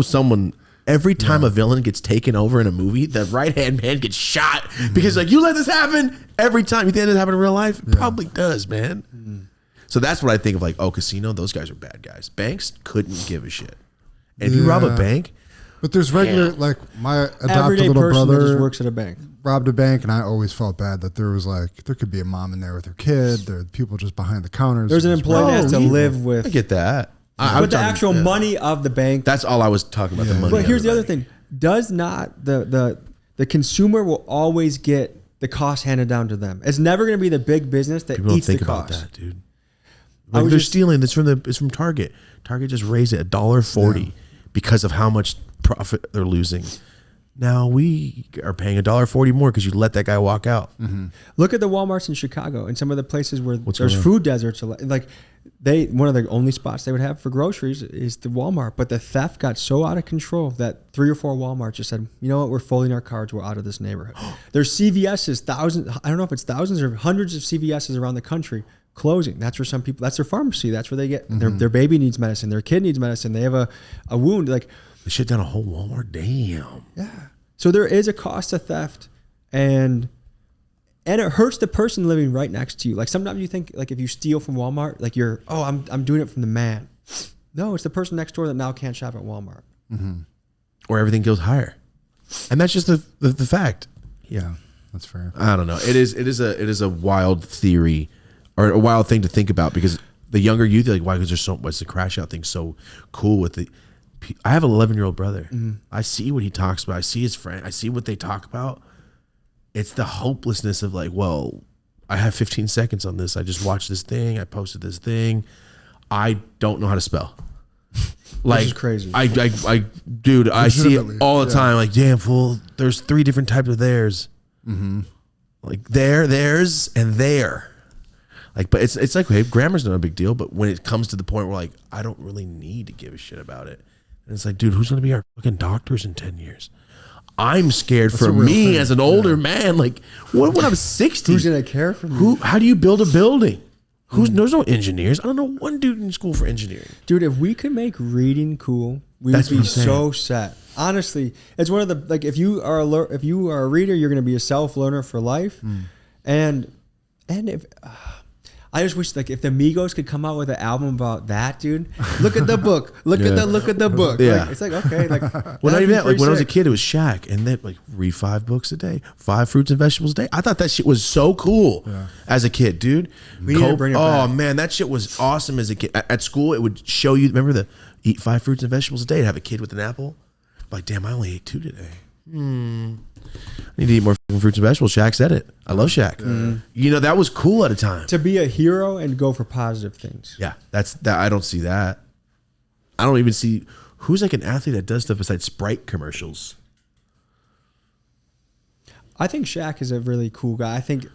Someone, every time a villain gets taken over in a movie, the right-hand man gets shot. Because like, you let this happen every time. You think that happen in real life? It probably does, man. So that's what I think of like, oh, casino, those guys are bad guys. Banks couldn't give a shit. And if you rob a bank. But there's regular, like my adopted everyday little person brother that just works at a bank. Robbed a bank, and I always felt bad that there could be a mom in there with her kid. There are people just behind the counters. There's an employee that has to live with. I get that. But the actual money of the bank. That's all I was talking about. The money. But here's the other thing: does not the consumer will always get the cost handed down to them? It's never going to be the big business that People don't eats the think about cost. that, dude. Like they're stealing. It's from Target. Target just raised it $1.40 because of how much profit they're losing. Now we are paying $1.40 more because you let that guy walk out. Look at the Walmarts in Chicago and some of the places where there's food deserts. Like one of the only spots they would have for groceries is the Walmart. But the theft got so out of control that 3 or 4 Walmarts just said, you know what, we're folding our cards. We're out of this neighborhood. There's CVS's, thousands. I don't know if it's thousands or hundreds of CVS's around the country closing. That's where some people, that's their pharmacy. That's where they get their baby needs medicine. Their kid needs medicine. They have a wound. Like, they shut down a whole Walmart. Damn. Yeah. So there is a cost to theft, and it hurts the person living right next to you. Like sometimes you think like if you steal from Walmart, like I'm doing it from the man. No, it's the person next door that now can't shop at Walmart. Or everything goes higher. And that's just the fact. Yeah, that's fair. I don't know. It is a wild theory or a wild thing to think about because the younger youth, they're like, why? Because what's the crash out thing so cool with the. I have an 11-year-old brother. I see what he talks about. I see his friend. I see what they talk about. It's the hopelessness of like, well, I have 15 seconds on this. I just watched this thing. I posted this thing. I don't know how to spell. Like, which is crazy. Dude, I see it all the time. Like, damn, fool. There's 3 different types of theirs. Like theirs, and there. Like, but it's like, hey, grammar's not a big deal. But when it comes to the point where like, I don't really need to give a shit about it. And it's like, dude, who's going to be our fucking doctors in 10 years? I'm scared for me as an older man. Like, what when I'm 60? Who's going to care for me? How do you build a building? There's no engineers. I don't know one dude in school for engineering. Dude, if we could make reading cool, we would be so set. Honestly, it's one of the, like, if you are a reader, you're going to be a self-learner for life. And if, I just wish like if the Migos could come out with an album about that, dude. Look at the book. Look at the book. Yeah. Like, it's like okay, like well, not even that. Like when I was a kid, it was Shaq, and then like read 5 books a day, 5 fruits and vegetables a day. I thought that shit was so cool as a kid, dude. We need to bring it back. Man, that shit was awesome as a kid. At school, it would show you. Remember the eat 5 fruits and vegetables a day. To have a kid with an apple. Like, damn, I only ate 2 today. I need to eat more fruits and vegetables. Shaq said it. I love Shaq. You know, that was cool at a time. To be a hero and go for positive things. Yeah, that's that. I don't see that. I don't even see who's like an athlete that does stuff besides Sprite commercials. I think Shaq is a really cool guy. I think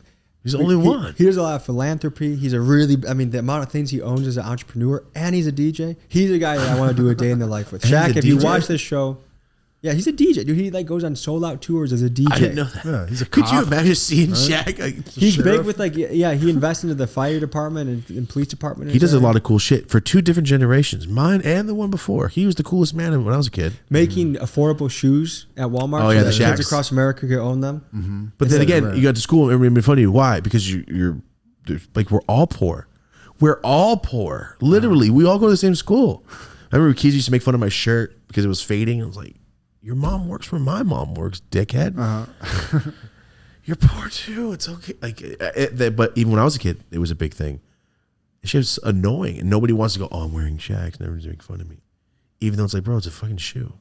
he's the only one. He does a lot of philanthropy. He's a really, I mean, the amount of things he owns as an entrepreneur, and he's a DJ. He's a guy that I want to do a day in the life with. Shaq, if you watch this show. Yeah, he's a DJ, dude. He like goes on sold out tours as a DJ. I didn't know that. Yeah, he's a Could cop, you imagine seeing Shaq? Like, he's big with like, yeah, he invests into the fire department and police department. He does a lot of cool shit for 2 different generations, mine and the one before. He was the coolest man when I was a kid. Making affordable shoes at Walmart. Oh yeah, the kids Shaqs across America could own them. But then again, you got to school and everybody made fun of you. Why? Because you're like, we're all poor. We're all poor. Literally, we all go to the same school. I remember kids used to make fun of my shirt because it was fading. I was like, your mom works where my mom works, dickhead. You're poor too. It's okay. Like, but even when I was a kid, it was a big thing. It's just annoying, and nobody wants to go, "Oh, I'm wearing Shaqs," and everyone's making fun of me, even though it's like, bro, it's a fucking shoe.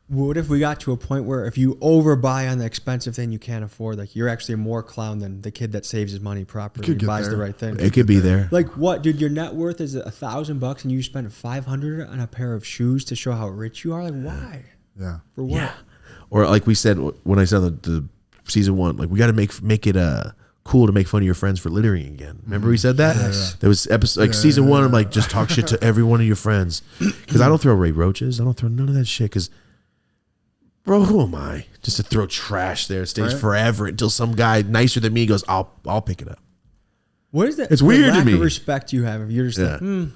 What if we got to a point where if you overbuy on the expensive thing you can't afford, like you're actually more clown than the kid that saves his money properly and buys the right thing? It could be there. Like what, dude? Your net worth is $1,000 and you spend $500 on a pair of shoes to show how rich you are. Like why? Yeah. For what? Yeah. Or like we said when I said the season 1, like we got to make it cool to make fun of your friends for littering again. Remember we said that? Yes. There was episode like season 1. I'm like, just talk shit to every one of your friends because I don't throw away roaches. I don't throw none of that shit because, bro, who am I just to throw trash there? It stays forever until some guy nicer than me goes, I'll pick it up. What is that? It's weird to lack me. of respect you have if you're just like,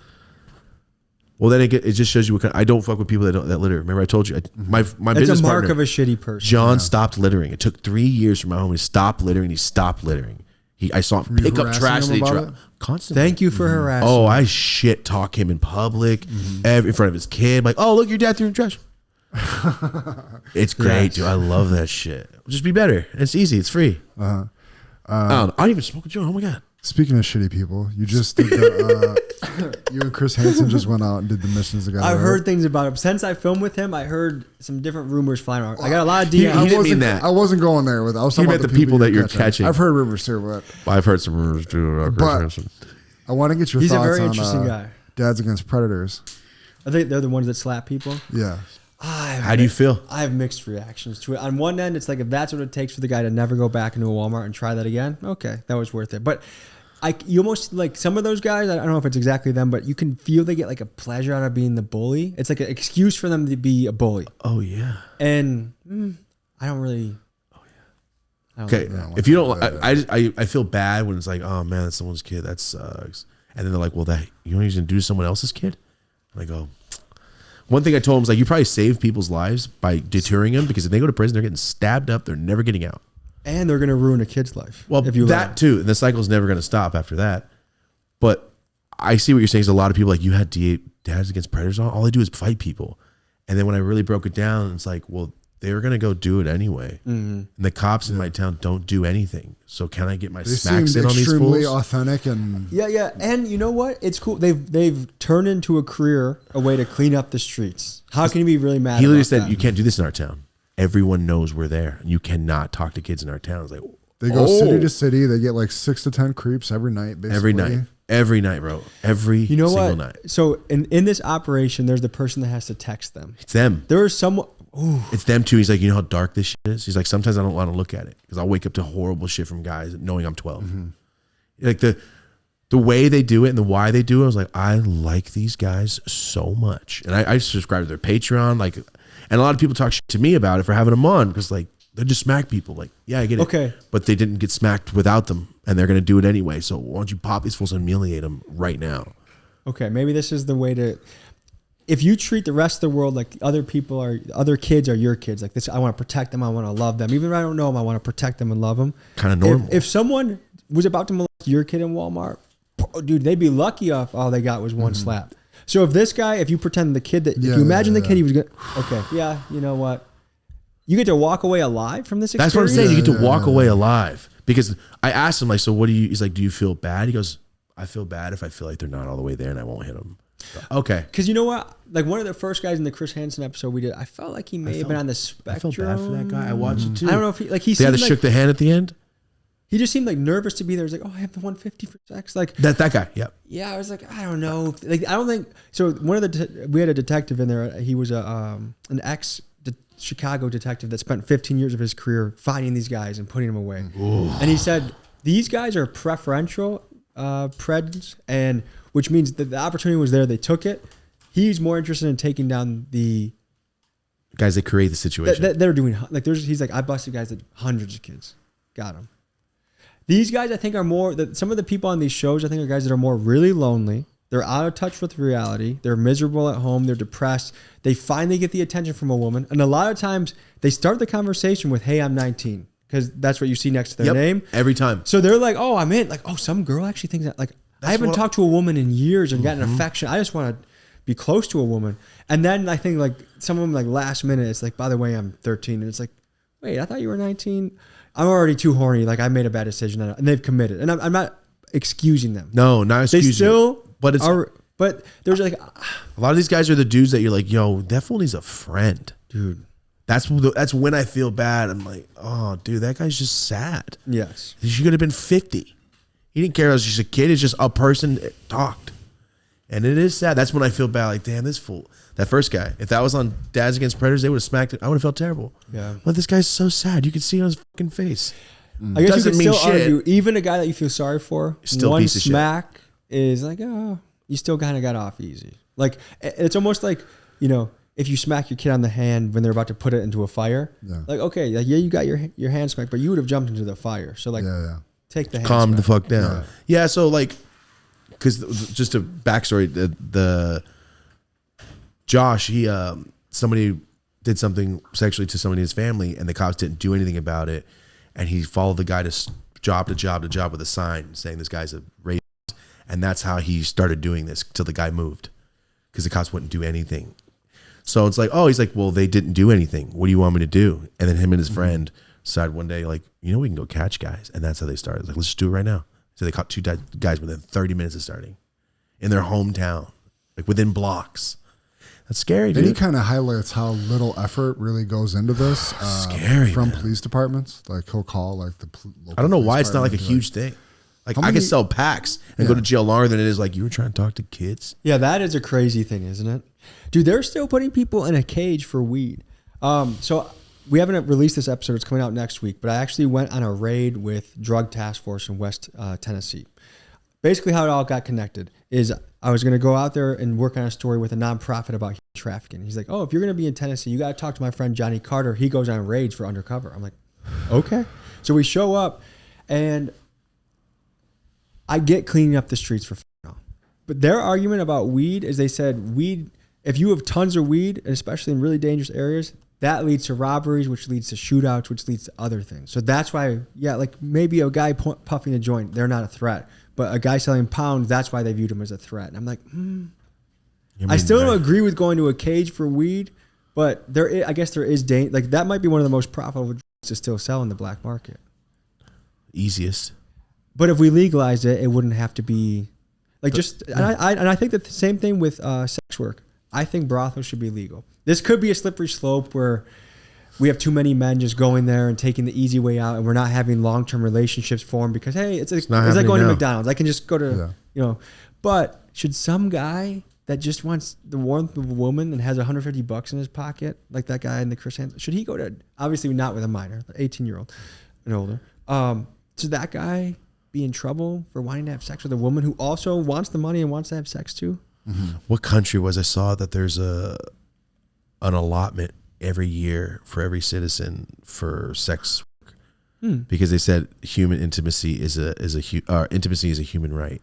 Well, then it just shows you what kind. I don't fuck with people that litter. Remember, I told you my it's business a mark partner, of a shitty person. John stopped littering. It took 3 years for my homie to stop littering. He stopped littering. I saw him pick up trash that he dropped constantly. Thank you for harassing. Oh, I shit talk him in public, in front of his kid. Like, oh, look, your dad threw in trash. It's great, dude. I love that shit. Just be better. It's easy. It's free. I don't even smoke a joint. Oh my god. Speaking of shitty people, you just did you and Chris Hansen just went out and did the missions together. I've heard things about him. Since I filmed with him, I heard some different rumors flying around. I got a lot of DMs. He didn't mean that. I wasn't going there with. I was talking about the people that you're catching. I've heard rumors too, but I've heard some rumors too about Chris Hansen. I want to get your He's thoughts a very on interesting guy. Dads Against Predators. I think they're the ones that slap people. Yeah. How do you feel? I have mixed reactions to it. On one end, it's like if that's what it takes for the guy to never go back into a Walmart and try that again, okay, that was worth it. But you almost like some of those guys, I don't know if it's exactly them, but you can feel they get like a pleasure out of being the bully. It's like an excuse for them to be a bully. Oh yeah. And I don't really. Oh yeah. Okay, if you don't, I feel bad when it's like, oh man, that's someone's kid. That sucks. And then they're like, well, that you know, he's gonna do to someone else's kid. And I go. One thing I told him was like, you probably save people's lives by deterring them because if they go to prison, they're getting stabbed up. They're never getting out. And they're going to ruin a kid's life. Well, if you that too. And the cycle's never going to stop after that. But I see what you're saying is a lot of people like, you had Dads Against Predators on. All they do is fight people. And then when I really broke it down, it's like, well, they were going to go do it anyway. And the cops in my town don't do anything. So can I get my smacks in on these fools? Extremely authentic and yeah. And you know what? It's cool. They've turned into a career, a way to clean up the streets. How can you be really mad? He literally about said, that? you can't do this in our town. Everyone knows we're there. And you cannot talk to kids in our town. It's like, they go city to city. They get like 6 to 10 creeps every night. Basically. Every night, bro. Every single night. So in this operation, there's the person that has to text them. It's them. There is someone. It's them too. He's like, you know how dark this shit is? He's like, sometimes I don't want to look at it because I'll wake up to horrible shit from guys knowing I'm 12. Like the way they do it and the why they do it, I was like, I like these guys so much. And I subscribe to their Patreon. Like, and a lot of people talk shit to me about it for having them on because like, they just smack people. Like, yeah, I get it. Okay. But they didn't get smacked without them and they're going to do it anyway. So why don't you pop these fools and humiliate them right now? Okay. Maybe this is the way to, if you treat the rest of the world like other kids are your kids, like this, I want to protect them. I want to love them. Even if I don't know them, I want to protect them and love them. Kind of normal. If someone was about to molest your kid in Walmart, dude, they'd be lucky if all they got was one slap. So if this guy, if you pretend the kid that, if you imagine the kid, he was good. Okay, yeah, you know what? You get to walk away alive from this experience. That's what I'm saying. You get to walk away alive. Because I asked him, like, so what do you, he's like, do you feel bad? He goes, I feel bad if I feel like they're not all the way there and I won't hit them. Okay. Because you know what? Like one of the first guys in the Chris Hansen episode we did, I felt like he may have been on the spectrum. I felt bad for that guy. I watched it too. I don't know if he, like, he the guy seemed that like, shook the hand at the end? he just seemed like nervous to be there. He was like, oh, I have the 150 for sex. Like That guy, yeah. Yeah, I was like, I don't know. Like, I don't think so. One of the we had a detective in there. He was an ex Chicago detective that spent 15 years of his career finding these guys and putting them away. Ooh. And he said these guys are preferential preds, and which means that the opportunity was there. They took it. He's more interested in taking down the guys that create the situation. They're doing like he's like, I busted guys that hundreds of kids got them. These guys, I think, are more that some of the people on these shows, I think, are guys that are more really lonely. They're out of touch with reality. They're miserable at home. They're depressed. They finally get the attention from a woman. And a lot of times they start the conversation with, hey, I'm 19. Because that's what you see next to their name. Every time. So they're like, oh, I'm in. Like, oh, some girl actually thinks that. Like, I haven't talked to a woman in years and gotten affection. I just want to be close to a woman. And then I think like some of them like last minute, it's like, by the way, I'm 13. And it's like, wait, I thought you were 19. I'm already too horny. Like I made a bad decision. And they've committed. And I'm not excusing them. No, not excusing. They still but it's are. But there's like a lot of these guys are the dudes that you're like, yo, that fool needs a friend, dude. That's when I feel bad. I'm like, oh, dude, that guy's just sad. Yes, he could have been 50. He didn't care. I was just a kid. It's just a person that talked, and it is sad. That's when I feel bad. Like, damn, this fool. That first guy. If that was on Dads Against Predators, they would have smacked it. I would have felt terrible. Yeah. But this guy's so sad. You could see it on his fucking face. I guess you could still argue, even a guy that you feel sorry for, still one piece of smack is like, oh, you still kind of got off easy. Like it's almost like, you know, if you smack your kid on the hand when they're about to put it into a fire, like, okay, yeah, you got your hand smacked, but you would have jumped into the fire. So like, take the hand calm smack. the fuck down. Yeah. So like, because just a backstory, the Josh, he somebody did something sexually to somebody in his family, and the cops didn't do anything about it, and he followed the guy to job to job to job with a sign saying this guy's a rapist, and that's how he started doing this till the guy moved, because the cops wouldn't do anything. So it's like, oh, he's like, well, they didn't do anything. What do you want me to do? And then him and his friend decided one day, like, you know, we can go catch guys, and that's how they started. Like, let's just do it right now. So they caught 2 guys within 30 minutes of starting in their hometown, like within blocks. That's scary, dude. And he kind of highlights how little effort really goes into this. Scary, from man. Police departments. Like he'll call like the local I don't know police why it's not like a department, huge thing. Like I could sell packs and go to jail longer than it is like you were trying to talk to kids. Yeah, that is a crazy thing, isn't it? Dude, they're still putting people in a cage for weed. So we haven't released this episode. It's coming out next week. But I actually went on a raid with Drug Task Force in West Tennessee. Basically how it all got connected is I was going to go out there and work on a story with a nonprofit about human trafficking. He's like, oh, if you're going to be in Tennessee, you got to talk to my friend Johnny Carter. He goes on raids for undercover. I'm like, okay. So we show up, and I get cleaning up the streets for fentanyl. But their argument about weed is they said weed, if you have tons of weed, and especially in really dangerous areas, that leads to robberies, which leads to shootouts, which leads to other things. So that's why, yeah, like maybe a guy puffing a joint, they're not a threat. But a guy selling pounds, that's why they viewed him as a threat. And I'm like, I still don't agree with going to a cage for weed, but I guess there is danger. Like that might be one of the most profitable drugs to still sell in the black market. Easiest. But if we legalized it, it wouldn't have to be like just. And I think that the same thing with sex work. I think brothels should be legal. This could be a slippery slope where we have too many men just going there and taking the easy way out, and we're not having long-term relationships formed because, hey, it's like going to McDonald's. I can just go to, you know. But should some guy that just wants the warmth of a woman and has $150 in his pocket, like that guy in the Chris Hansen, should he go to, obviously not with a minor, 18-year-old and older, should that guy be in trouble for wanting to have sex with a woman who also wants the money and wants to have sex too? Mm-hmm. What country was I saw that there's an allotment every year for every citizen for sex work, because they said human intimacy is a human right.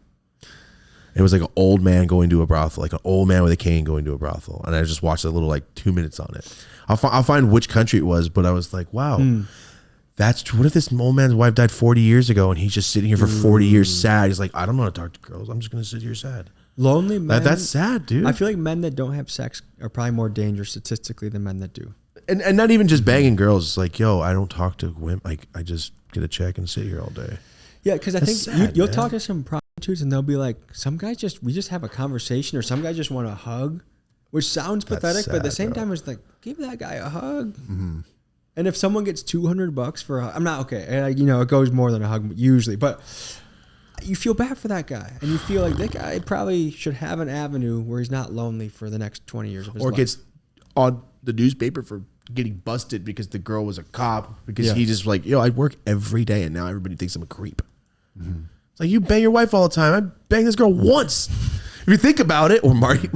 It was like an old man going to a brothel, like an old man with a cane going to a brothel, and I just watched a little like 2 minutes on it. I'll find which country it was, but I was like, wow, what if this old man's wife died 40 years ago and he's just sitting here for 40 years sad? He's like, I don't know how to talk to girls. I'm just going to sit here sad. Lonely men. That's sad, dude. I feel like men that don't have sex are probably more dangerous statistically than men that do. And not even just banging girls. It's like, yo, I don't talk to women. Like, I just get a check and sit here all day. Yeah, because I think sad, you'll man. talk to some prostitutes and they'll be like, some guys we just have a conversation, or some guys just want a hug, which sounds pathetic, but at the same time, it's like, give that guy a hug. Mm-hmm. And if someone gets $200 for a hug, I'm not okay. And it goes more than a hug usually, but you feel bad for that guy, and you feel like that guy probably should have an avenue where he's not lonely for the next 20 years of his life. Or gets on the newspaper for getting busted because the girl was a cop, because he just like, yo, I work every day and now everybody thinks I'm a creep. Mm-hmm. It's like, you bang your wife all the time. I banged this girl once. If you think about it, or Marty,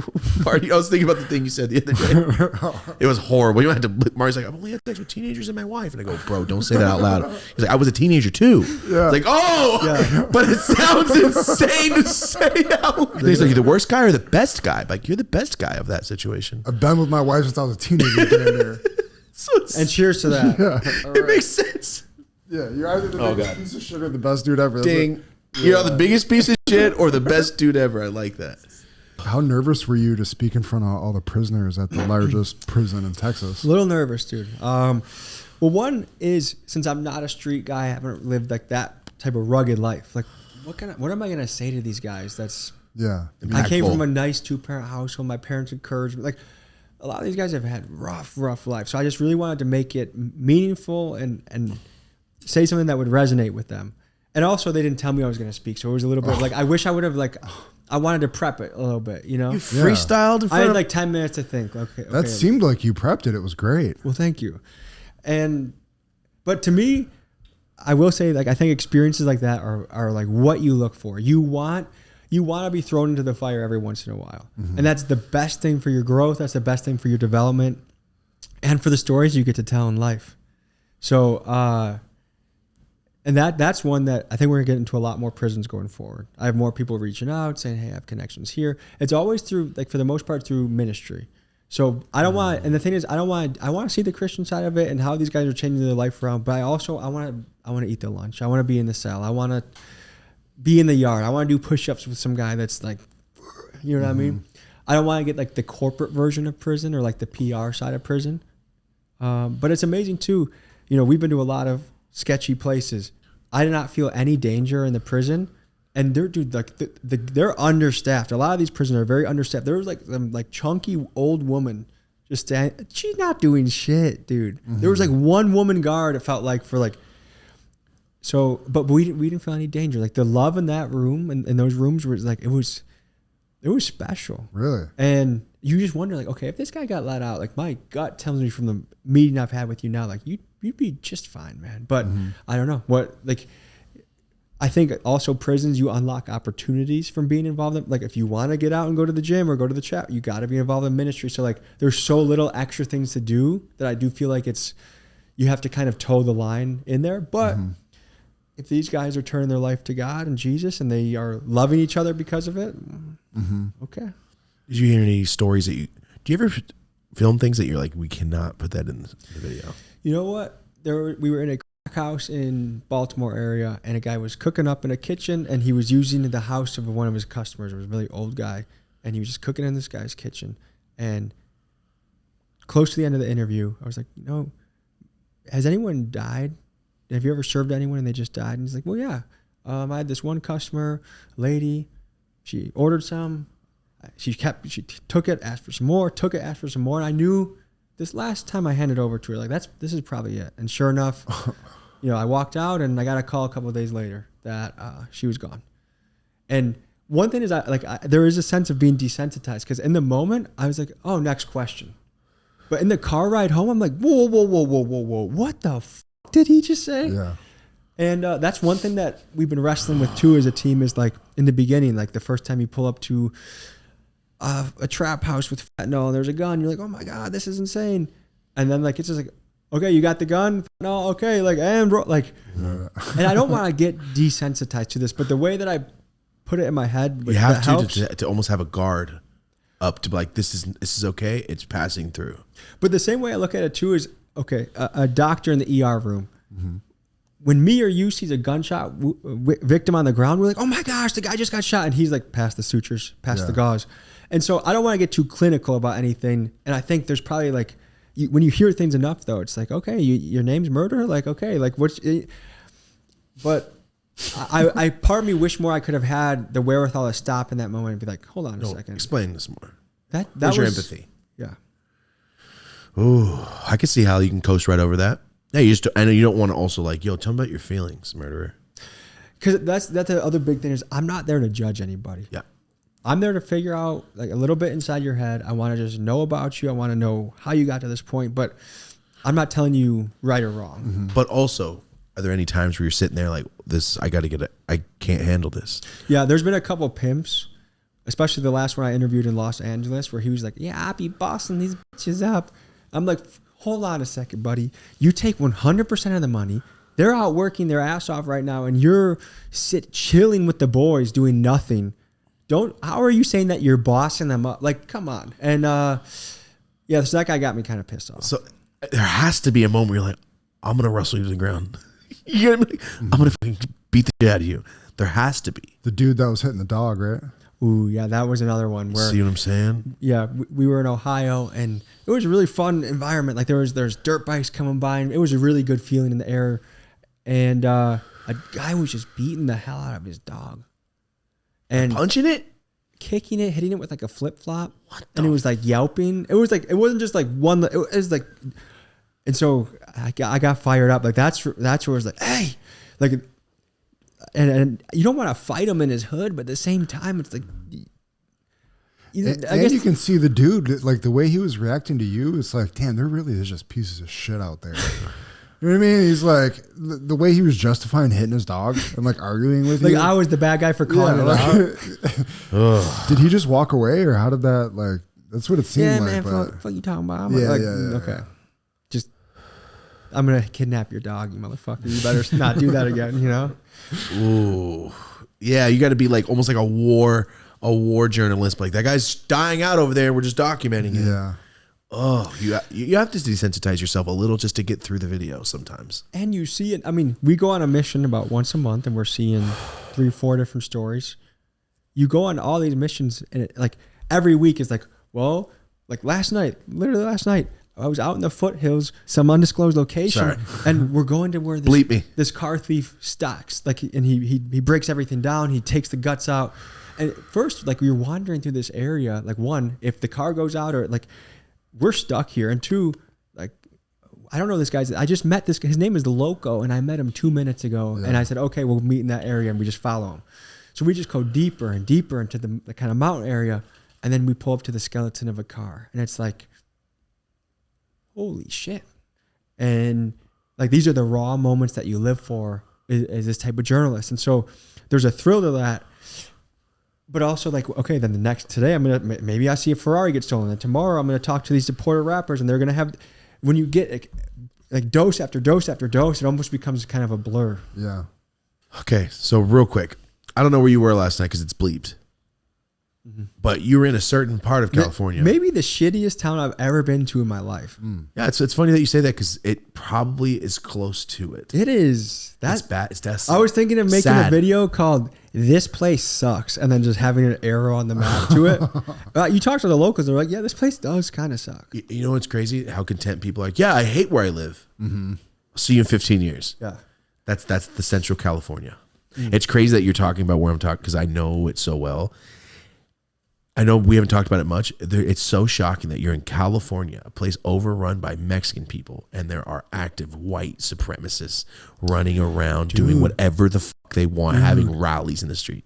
I was thinking about the thing you said the other day. It was horrible. You don't have to. Marty's like, I've only had sex with teenagers and my wife, and I go, bro, don't say that out loud. He's like, I was a teenager too. Yeah. It's like, but it sounds insane to say out loud. He's like, you're the worst guy or the best guy? I'm like, you're the best guy of that situation. I've been with my wife since I was a teenager. There. And cheers to that. Yeah. It makes sense. Yeah, you're either the biggest piece of shit or the best dude ever. Ding. You're the biggest piece of shit or the best dude ever. I like that. How nervous were you to speak in front of all the prisoners at the largest prison in Texas? A little nervous, dude. Well, one is, since I'm not a street guy, I haven't lived like that type of rugged life. Like, what am I gonna say to these guys? That's impactful. I came from a nice 2-parent household. My parents encouraged me. Like, a lot of these guys have had rough life. So I just really wanted to make it meaningful and say something that would resonate with them. And also, they didn't tell me I was going to speak, so it was a little bit like, I wish I would have, like, I wanted to prep it a little bit, you know? You freestyled in front I had like 10 minutes to think. Okay. That seemed like you prepped it. It was great. Well, thank you. But to me, I will say, like, I think experiences like that are like what you look for. You want to be thrown into the fire every once in a while. Mm-hmm. And that's the best thing for your growth. That's the best thing for your development and for the stories you get to tell in life. So, and that's one that I think we're gonna get into a lot more prisons going forward. I have more people reaching out saying, hey, I have connections here. It's always through, like, for the most part, through ministry. So I don't want, and the thing is, I want to see the Christian side of it and how these guys are changing their life around. But I want to eat the lunch. I want to be in the cell. I want to be in the yard. I want to do push-ups with some guy that's like, you know what I mean? I don't want to get like the corporate version of prison or like the PR side of prison. But it's amazing too. You know, we've been to a lot of sketchy places. I did not feel any danger in the prison, and they're understaffed. A lot of these prisons are very understaffed. There was like some like chunky old woman just standing. She's not doing shit, dude. Mm-hmm. There was like one woman guard. It felt like for like. So, but we didn't feel any danger. Like the love in that room and those rooms was like it was special. Really, and you just wonder, like, okay, if this guy got let out, like my gut tells me from the meeting I've had with you now, like you'd be just fine, man. But I don't know what, like, I think also prisons, you unlock opportunities from being involved in, like, if you want to get out and go to the gym or go to the chat, you got to be involved in ministry. So like, there's so little extra things to do that I do feel like you have to kind of toe the line in there. But if these guys are turning their life to God and Jesus and they are loving each other because of it, okay. Did you hear any stories do you ever film things that you're like, we cannot put that in the video? You know what? We were in a crack house in Baltimore area, and a guy was cooking up in a kitchen, and he was using the house of one of his customers. It was a really old guy, and he was just cooking in this guy's kitchen. And close to the end of the interview, I was like, you know, has anyone died? Have you ever served anyone and they just died? And he's like, well, yeah. I had this one customer, lady. She ordered some. She took it, asked for some more, asked for some more. And I knew this last time I handed over to her, like, this is probably it. And sure enough, you know, I walked out and I got a call a couple of days later that she was gone. And one thing is, there is a sense of being desensitized, because in the moment I was like, oh, next question. But in the car ride home, I'm like, whoa, what the did he just say? Yeah. And that's one thing that we've been wrestling with too as a team, is like in the beginning, like the first time you pull up to a trap house with fentanyl and there's a gun, you're like, oh my God, this is insane. And then like, it's just like, okay, you got the gun? No, okay, like, and bro, like, and I don't want to get desensitized to this, but the way that I put it in my head, you have to almost have a guard up to be like, this is okay, it's passing through. But the same way I look at it too is, okay, a doctor in the ER room, when me or you sees a gunshot victim on the ground, we're like, oh my gosh, the guy just got shot. And he's like, past the sutures, past the gauze. And so I don't want to get too clinical about anything. And I think there's probably like, when you hear things enough though, it's like, okay, your name's Murder? Like, okay, like what's, but I part of me wish more I could have had the wherewithal to stop in that moment and be like, hold on a second. Explain this more. That Where's was your empathy? Yeah. Ooh, I can see how you can coast right over that. Yeah, I know you don't want to also like, yo, tell me about your feelings, murderer. Because that's the other big thing is I'm not there to judge anybody. Yeah. I'm there to figure out like a little bit inside your head. I want to just know about you. I want to know how you got to this point, but I'm not telling you right or wrong. Mm-hmm. But also, are there any times where you're sitting there like this? I can't handle this. Yeah, there's been a couple pimps, especially the last one I interviewed in Los Angeles, where he was like, "Yeah, I be bossing these bitches up." I'm like, hold on a second, buddy. You take 100% of the money. They're out working their ass off right now, and you're chilling with the boys doing nothing. How are you saying that you're bossing them up? Like, come on. And yeah, so that guy got me kind of pissed off. So there has to be a moment where you're like, I'm gonna wrestle you to the ground. You know what I mean? I'm gonna fucking beat the shit out of you. There has to be. The dude that was hitting the dog, right? Ooh, yeah, that was another one where. See what I'm saying? Yeah, we were in Ohio, and it was a really fun environment. Like there's dirt bikes coming by, and it was a really good feeling in the air. And a guy was just beating the hell out of his dog, and punching it, kicking it, hitting it with like a flip flop, and it was like yelping. It was like it wasn't just like one. It was like, and so I got fired up. Like that's where it was like, hey, like. And you don't want to fight him in his hood, but at the same time, it's like, I guess you can see the dude, like the way he was reacting to you. It's like, damn, there really is just pieces of shit out there. You know what I mean? He's like, the way he was justifying hitting his dog and like arguing with you. Like I was the bad guy for calling it out. Did he just walk away, or how did that, like, that's what it seemed yeah, like. Man, what you talking about? Yeah, okay. Just, I'm going to kidnap your dog, you motherfucker. You better not do that again, you know? Ooh, yeah, you got to be like almost like a war journalist. Like that guy's dying out over there. We're just documenting it. Yeah. Oh, you have to desensitize yourself a little just to get through the video sometimes. And you see it. I mean, we go on a mission about once a month, and we're seeing 3-4 different stories. You go on all these missions, and like every week is like, well, like literally last night. I was out in the foothills, some undisclosed location, and we're going to where this car thief stocks. Like, and he breaks everything down. He takes the guts out. And at first, like we were wandering through this area. Like one, if the car goes out, or like we're stuck here, and two, like I don't know this guy's. I just met this. His name is Loco, and I met him 2 minutes ago. Yeah. And I said, okay, we'll meet in that area, and we just follow him. So we just go deeper and deeper into the kind of mountain area, and then we pull up to the skeleton of a car, and it's like, holy shit. And like these are the raw moments that you live for as this type of journalist. And so there's a thrill to that, but also like, okay, then today maybe I see a Ferrari get stolen, and tomorrow I'm gonna talk to these deported rappers, and they're gonna have, when you get like dose after dose after dose, it almost becomes kind of a blur. Yeah. Okay, so real quick, I don't know where you were last night because it's bleeped. But you were in a certain part of California. Maybe the shittiest town I've ever been to in my life. Yeah, it's funny that you say that because it probably is close to it. It is. That's bad. It's desolate. I was thinking of making a video called "This Place Sucks" and then just having an arrow on the map to it. You talk to the locals, they're like, "Yeah, this place does kind of suck." You know what's crazy? How content people are like, "Yeah, I hate where I live. I'll see you in 15 years." Yeah, that's the Central California. It's crazy that you're talking about where I'm talking because I know it so well. I know we haven't talked about it much. It's so shocking that you're in California, a place overrun by Mexican people, and there are active white supremacists running around doing whatever the fuck they want, having rallies in the street.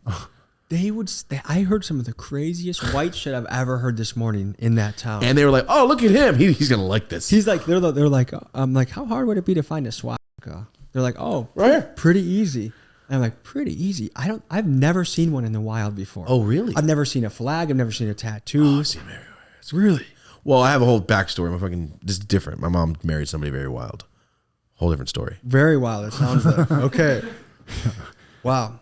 I heard some of the craziest white shit I've ever heard this morning in that town. And they were like, "Oh, look at him. He's gonna like this." He's like, they're like, I'm like, how hard would it be to find a swastika? They're like, oh, right, pretty easy. And I'm like, pretty easy. I've never seen one in the wild before. Oh, really? I've never seen a flag. I've never seen a tattoo. Oh, I see them everywhere. It's really. Well, I have a whole backstory. This is different. My mom married somebody very wild. Whole different story. Very wild. It sounds like. Okay. Wow.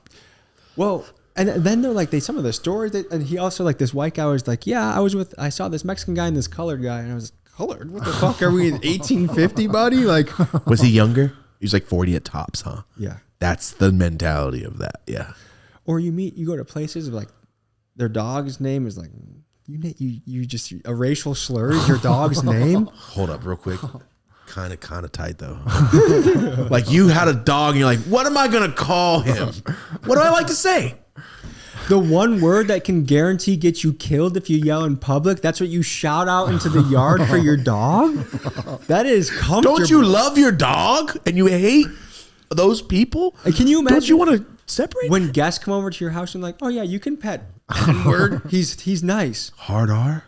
Well, and then they're like, some of the stories, and he also, like, this white guy was like, yeah, I saw this Mexican guy and this colored guy, and I was, colored? What the fuck? Are we in 1850, buddy? Like, was he younger? He's like 40 at tops, huh? Yeah. That's the mentality of that. Yeah. Or you go to places like their dog's name is like, you just, a racial slur is your dog's name? Hold up real quick. Kind of tight though. Like you had a dog and you're like, what am I going to call him? What do I like to say? The one word that can guarantee get you killed if you yell in public, that's what you shout out into the yard for your dog? That is comfortable. Don't you love your dog and you hate those people? Can you imagine? Don't you want to separate? When guests come over to your house and like, oh yeah, you can pet N-word. He's nice. Hard R?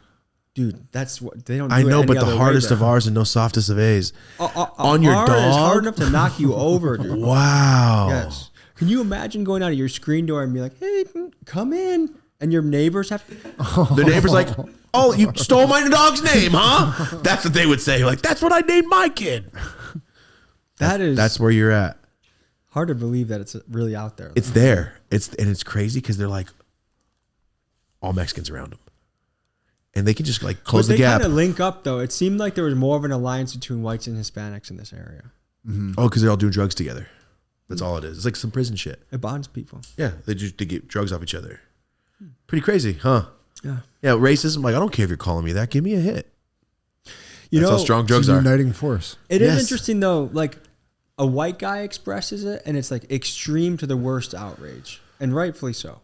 Dude, that's what they don't do. I know, it but any the other hardest way of R's and no softest of A's. On your R dog? is hard enough to knock you over, dude. Wow. Yes. Can you imagine going out of your screen door and be like, hey, come in? And your neighbors have to... The neighbor's like, oh, you stole my dog's name, huh? That's what they would say. Like, that's what I named my kid. That's where you're at. Hard to believe that it's really out there. It's there. It's crazy because they're like all Mexicans around them. And they can just like close the gap. They kind of link up though. It seemed like there was more of an alliance between whites and Hispanics in this area. Mm-hmm. Oh, because they're all doing drugs together. That's all it is. It's like some prison shit. It bonds people. Yeah, they get drugs off each other. Pretty crazy, huh? Yeah. Yeah, racism. Like, I don't care if you're calling me that. Give me a hit. You That's know how strong It's drugs a are. uniting force. It is interesting though. Like a white guy expresses it, and it's like extreme to the worst outrage, and rightfully so.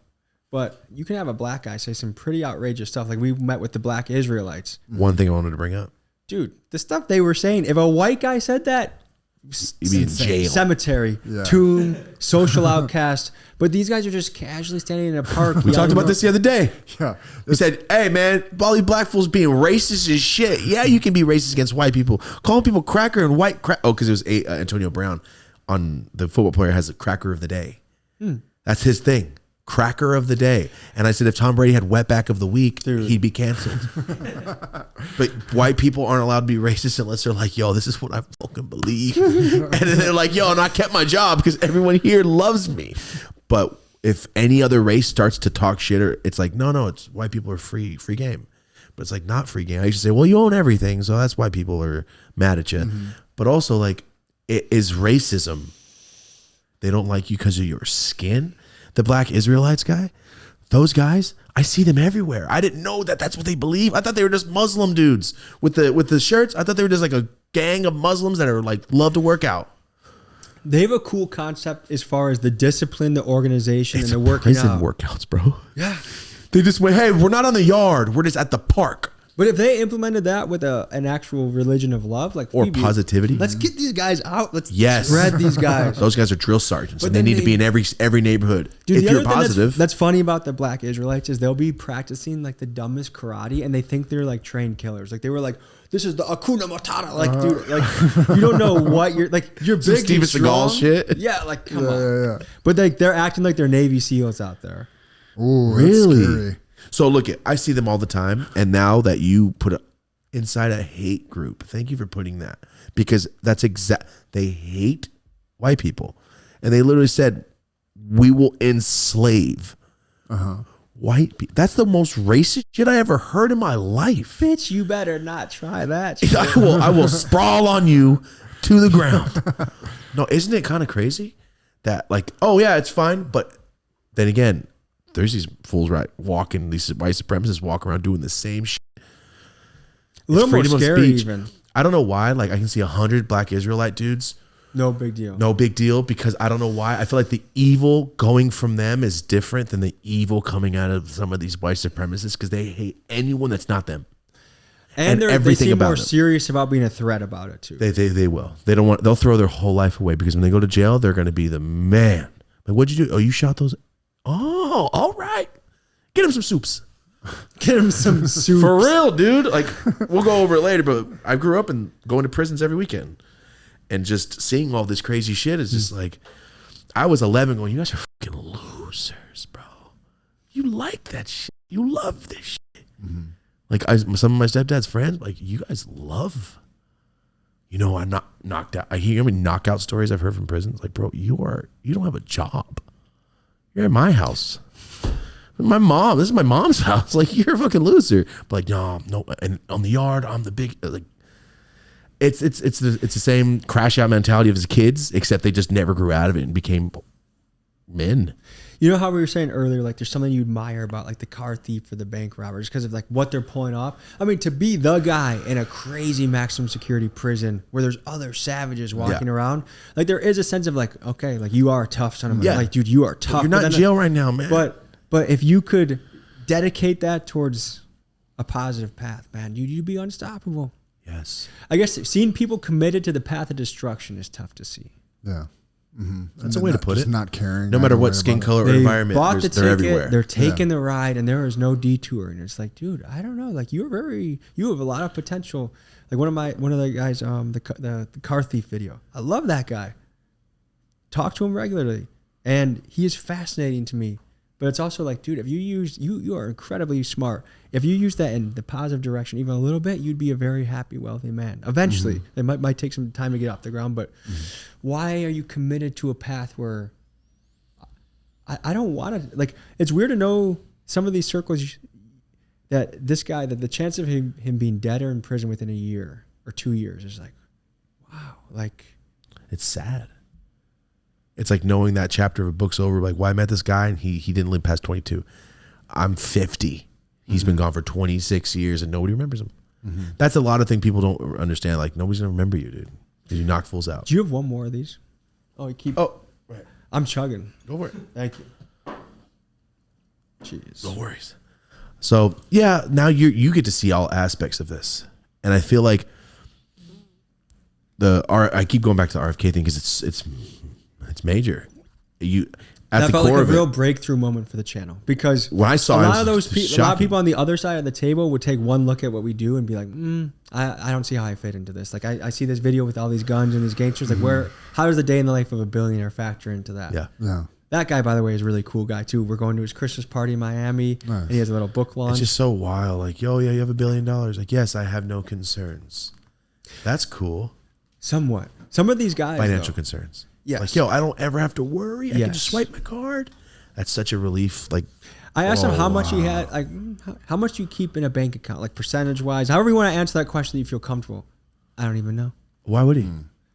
But you can have a black guy say some pretty outrageous stuff. Like we met with the black Israelites. One thing I wanted to bring up. Dude, the stuff they were saying, if a white guy said that, You'd be in jail. Cemetery, tomb, social outcast. But these guys are just casually standing in a park. We talked about this the other day. Yeah. We said, hey, man, all these black fools being racist as shit. Yeah, you can be racist against white people. Calling people cracker and white crack. Oh, because it was Antonio Brown on the football player has a cracker of the day. That's his thing. Cracker of the day. And I said, if Tom Brady had wetback of the week, he'd be canceled. But white people aren't allowed to be racist unless they're like, yo, this is what I fucking believe. And then they're like, yo, and I kept my job because everyone here loves me. But if any other race starts to talk shit, or it's like, no, it's white people are free game. But it's like not free game. I used to say, well, you own everything, so that's why people are mad at you. But also, like, it is racism. They don't like you because of your skin. The black Israelites guy, those guys, I see them everywhere. I didn't know that that's what they believe. I thought they were just Muslim dudes with the shirts. I thought they were just like a gang of Muslims that are like love to work out. They have a cool concept as far as the discipline, the organization, and the working prison out. workouts, bro. Yeah. They just went, hey, we're not on the yard. We're just at the park. But if they implemented that with an actual religion of love, like Or positivity. let's get these guys out. Let's Yes. spread these guys. Those guys are drill sergeants, But and they then need to be in every neighborhood. Dude, if the you're other thing positive. that's funny about the black Israelites is they'll be practicing like the dumbest karate, and they think they're like trained killers. Like they were like, "This is the Akuna Matata." Like, dude, like you don't know what you're like. You're Some big, Steven and strong. Seagal shit. Yeah, like come on. But like they're acting like they're Navy SEALs out there. Ooh, Really? that's scary. So look, I see them all the time, and now that you put it inside a hate group, thank you for putting that, because that's they hate white people, and they literally said we will enslave white people. That's the most racist shit I ever heard in my life. Bitch, you better not try that. I will sprawl on you to the ground. No, isn't it kind of crazy that like, oh yeah, it's fine, but then again, there's these fools walking, these white supremacists walk around doing the same shit. A little more scary even. I don't know why. Like I can see 100 black Israelite dudes. No big deal. No big deal, because I don't know why. I feel like the evil going from them is different than the evil coming out of some of these white supremacists, because they hate anyone that's not them. And they everything seem about more them. serious about being a threat about it too. They will. They don't want. They'll throw their whole life away, because when they go to jail, they're going to be the man. Like, what'd you do? Oh, you shot those. Oh, all right. Get him some soups. Get him some soup. For real, dude. Like, we'll go over it later, but I grew up and going to prisons every weekend, and just seeing all this crazy shit is just like, I was 11 going, you guys are fucking losers, bro. You like that shit. You love this shit. Like some of my stepdad's friends, like, you guys love, I knocked out. I hear how many knockout stories I've heard from prisons. Like, bro, you don't have a job. You're at my house. My mom, this is my mom's house. Like, you're a fucking loser. But like, no. And on the yard, I'm the big, like, it's the same crash out mentality of his kids, except they just never grew out of it and became men. You know how we were saying earlier, like there's something you admire about like the car thief or the bank robber just because of like what they're pulling off. I mean, to be the guy in a crazy maximum security prison where there's other savages walking around, like there is a sense of like, okay, like you are a tough son of a like, dude, you are tough. You're not in jail right now, man. But if you could dedicate that towards a positive path, man, you'd be unstoppable. Yes. I guess seeing people committed to the path of destruction is tough to see. Yeah. That's a way to put it. Not caring. No matter what skin color or environment, they're everywhere. They're taking the ride, and there is no detour. And it's like, dude, I don't know. Like you have a lot of potential. Like one of the guys, the car thief video. I love that guy. Talk to him regularly, and he is fascinating to me. But it's also like, dude, if you use you are incredibly smart. If you use that in the positive direction even a little bit, you'd be a very happy, wealthy man. Eventually, it might take some time to get off the ground. But why are you committed to a path where I don't want to? Like, it's weird to know some of these circles that this guy, that the chance of him being dead or in prison within a year or 2 years is like, wow, like it's sad. It's like knowing that chapter of a book's over. Like, well, I met this guy and he didn't live past 22. I'm 50. He's been gone for 26 years and nobody remembers him. That's a lot of things people don't understand. Like, nobody's gonna remember you, dude, because you knock fools out. Do you have one more of these? Oh, you keep. Oh, right. I'm chugging. Go for it. Thank you. Jeez. No worries. So yeah, now you get to see all aspects of this, and I feel like I keep going back to the RFK thing because it's major. That felt like a real breakthrough moment for the channel, because when I saw a lot of people on the other side of the table would take one look at what we do and be like, I don't see how I fit into this. Like I see this video with all these guns and these gangsters. Like how does the day in the life of a billionaire factor into that? Yeah. That guy, by the way, is a really cool guy too. We're going to his Christmas party in Miami, and he has a little book launch. It's just so wild. Like, yo, yeah, you have $1 billion. Like, yes, I have no concerns. That's cool. Somewhat. Some of these guys, financial concerns. Yes. Like, yo, I don't ever have to worry. I can just swipe my card. That's such a relief. Like, I asked him how much he had, like how much you keep in a bank account, like percentage wise. However you want to answer that question that you feel comfortable. I don't even know. Why would he?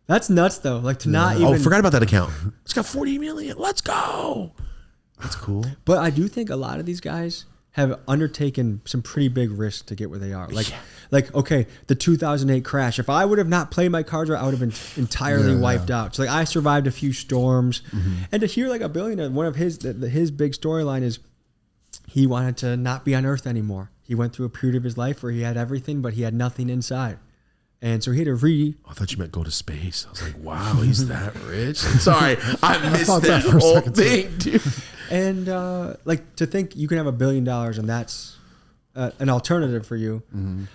That's nuts though. Like to not even. Oh, forgot about that account. It's got 40 million. Let's go. That's cool. But I do think a lot of these guys have undertaken some pretty big risks to get where they are. Like okay, the 2008 crash. If I would have not played my cards right, I would have been entirely wiped out. So like I survived a few storms, and to hear like a billionaire, one of his big storyline is he wanted to not be on Earth anymore. He went through a period of his life where he had everything, but he had nothing inside. And so he had to I thought you meant go to space. I was like, wow, he's that rich. Sorry, I missed that whole thing, dude. And like to think you can have $1 billion and that's an alternative for you,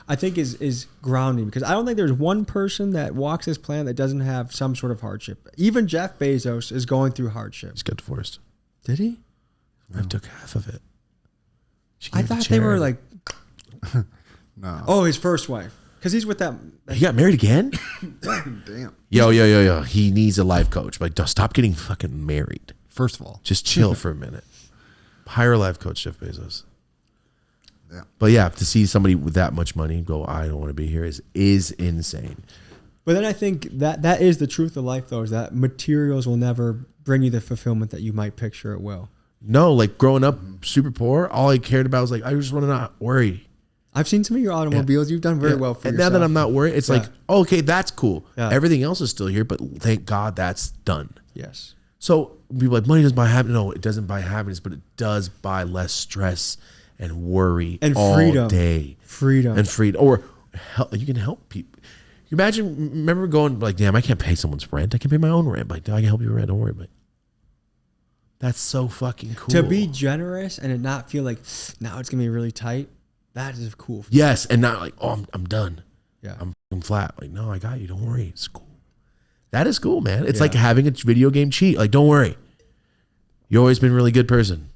I think is grounding, because I don't think there's one person that walks this planet that doesn't have some sort of hardship. Even Jeff Bezos is going through hardship. He's got divorced. Did he? I took half of it. I thought they were like, no. Oh, his first wife. Because he's with that. He got married again? Damn. Yo. He needs a life coach. Like, stop getting fucking married. First of all, just chill for a minute. Hire a life coach, Jeff Bezos. Yeah. But yeah, to see somebody with that much money go, I don't want to be here is insane. But then I think that is the truth of life, though, is that materials will never bring you the fulfillment that you might picture it will. No, like growing up super poor, all I cared about was like, I just want to not worry. I've seen some of your automobiles. You've done very well for yourself. And now that I'm not worried, it's like, okay, that's cool. Yeah. Everything else is still here, but thank God that's done. Yes. So people are like, money doesn't buy happiness. No, it doesn't buy happiness, but it does buy less stress and worry and all freedom. Day. Freedom. And freedom. Or you can help people. You remember going like, damn, I can't pay someone's rent. I can pay my own rent. Like, I can help you with rent. Don't worry about it. That's so fucking cool. To be generous and it not feel like now it's going to be really tight. That is cool. Yes, and not like, oh, I'm done. Yeah, I'm flat. Like, no, I got you. Don't worry. It's cool. That is cool, man. It's like having a video game cheat. Like, don't worry. You've always been a really good person.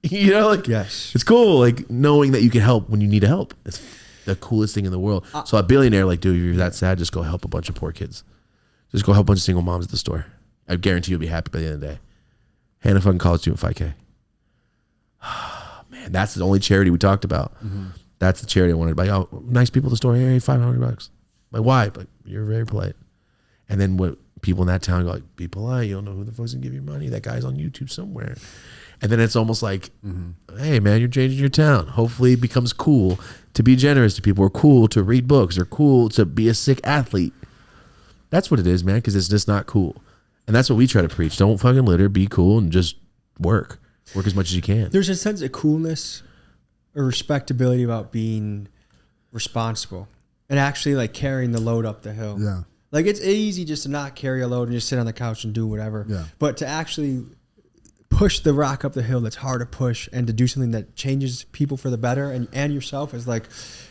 You know, like, yes, it's cool. Like knowing that you can help when you need help. It's the coolest thing in the world. So a billionaire, like, dude, if you're that sad, just go help a bunch of poor kids. Just go help a bunch of single moms at the store. I guarantee you'll be happy by the end of the day. Hand a fucking college student $5K. Man, that's the only charity we talked about. That's the charity I wanted to buy. Oh, nice people at the store. Hey, $500. Like, why? But you're very polite. And then what people in that town go like, be polite. You don't know who the fuck's gonna give you money. That guy's on YouTube somewhere. And then it's almost like, hey man, you're changing your town. Hopefully it becomes cool to be generous to people, or cool to read books, or cool to be a sick athlete. That's what it is, man, because it's just not cool. And that's what we try to preach. Don't fucking litter, be cool, and just work. Work as much as you can. There's a sense of coolness or respectability about being responsible and actually like carrying the load up the hill. Yeah. Like it's easy just to not carry a load and just sit on the couch and do whatever. Yeah. But to actually push the rock up the hill that's hard to push, and to do something that changes people for the better and yourself, is like,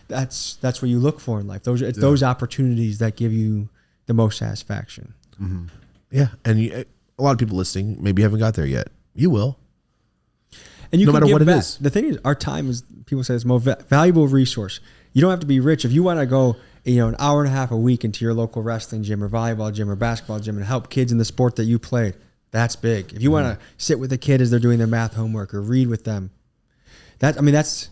that's what you look for in life. Those opportunities that give you the most satisfaction. Mm-hmm. Yeah. And a lot of people listening maybe haven't got there yet. You will. And you no can matter give what it back. is. The thing is, our time is, people say, it's the most valuable resource. You don't have to be rich. If you want to go, an hour and a half a week into your local wrestling gym or volleyball gym or basketball gym and help kids in the sport that you played, that's big. If you want to sit with a kid as they're doing their math homework or read with them, that's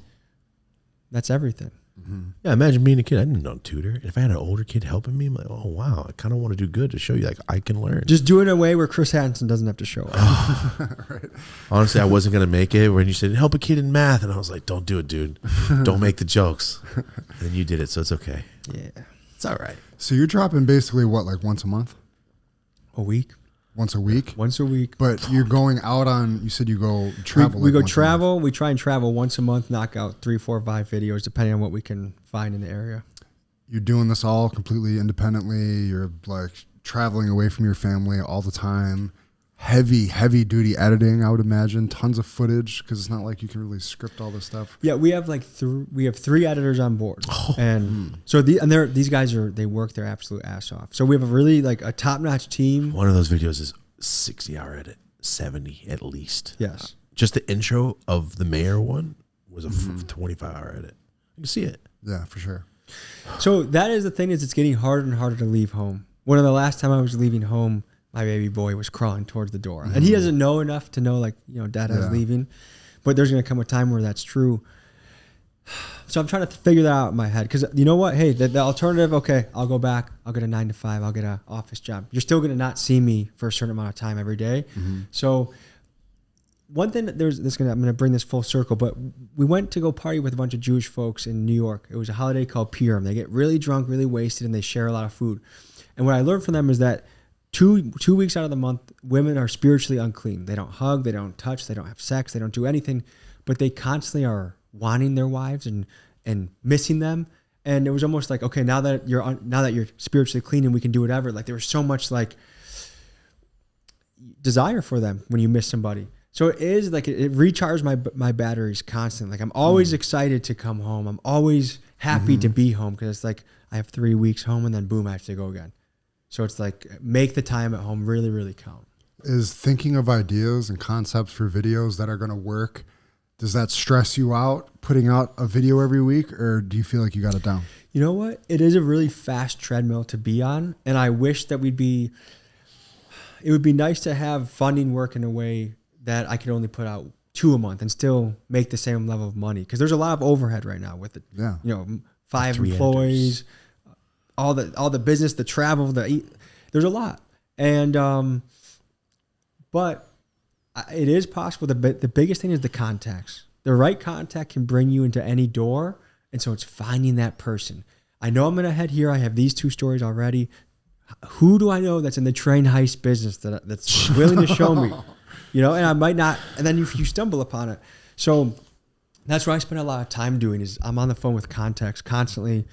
everything. Mm-hmm. Yeah, imagine being a kid. I didn't know tutor. If I had an older kid helping me, I'm like, oh wow, I kind of want to do good to show you like I can learn. Just do it in a way where Chris Hansen doesn't have to show up. Right. Honestly, I wasn't gonna make it when you said help a kid in math, and I was like, don't do it, dude. Don't make the jokes. And then you did it, so it's okay. Yeah. It's all right. So you're dropping basically what, like once a month? A week? Once a week? Once a week. But you're going out on, you said you go travel. We like go once a travel. month. We try and travel once a month, knock out 3, 4, 5 videos, depending on what we can find in the area. You're doing this all completely independently. You're like traveling away from your family all the time. Heavy duty editing, I would imagine. Tons of footage, because it's not like you can really script all this stuff. Yeah, we have like we have 3 editors on board, and so these guys they work their absolute ass off. So we have a really like a top notch team. One of those videos is 60-hour edit, 70 at least. Yes, Just the intro of the mayor one was a 25-hour edit. You can see it. Yeah, for sure. So that is the thing, is it's getting harder and harder to leave home. One of the last time I was leaving home, my baby boy was crawling towards the door, and he doesn't know enough to know like, Dad is leaving, but there's going to come a time where that's true. So I'm trying to figure that out in my head, because you know what? Hey, the alternative, okay, I'll go back. I'll get a 9 to 5. I'll get an office job. You're still going to not see me for a certain amount of time every day. So one thing that I'm going to bring this full circle, but we went to go party with a bunch of Jewish folks in New York. It was a holiday called PEEVE. They get really drunk, really wasted, and they share a lot of food. And what I learned from them is that 2 weeks out of the month, women are spiritually unclean. They don't hug, they don't touch, they don't have sex, they don't do anything, but they constantly are wanting their wives and missing them. And it was almost like, okay, now that you're spiritually clean and we can do whatever, like there was so much like desire for them when you miss somebody. So it is like it recharges my batteries constantly. Like I'm always excited to come home. I'm always happy to be home, because it's like I have 3 weeks home and then boom, I have to go again. So it's like, make the time at home really, really count. Is thinking of ideas and concepts for videos that are going to work, does that stress you out, putting out a video every week, or do you feel like you got it down? You know what? It is a really fast treadmill to be on, and I wish that it would be nice to have funding work in a way that I could only put out 2 a month and still make the same level of money. Because there's a lot of overhead right now with it. Yeah. 5 employees. All the business, the travel, there's a lot. And, but it is possible. The biggest thing is the contacts. The right contact can bring you into any door. And so it's finding that person. I know I'm going to head here. I have these 2 stories already. Who do I know that's in the train heist business that's willing to show me, and I might not, and then you stumble upon it. So that's what I spend a lot of time doing, is I'm on the phone with contacts constantly,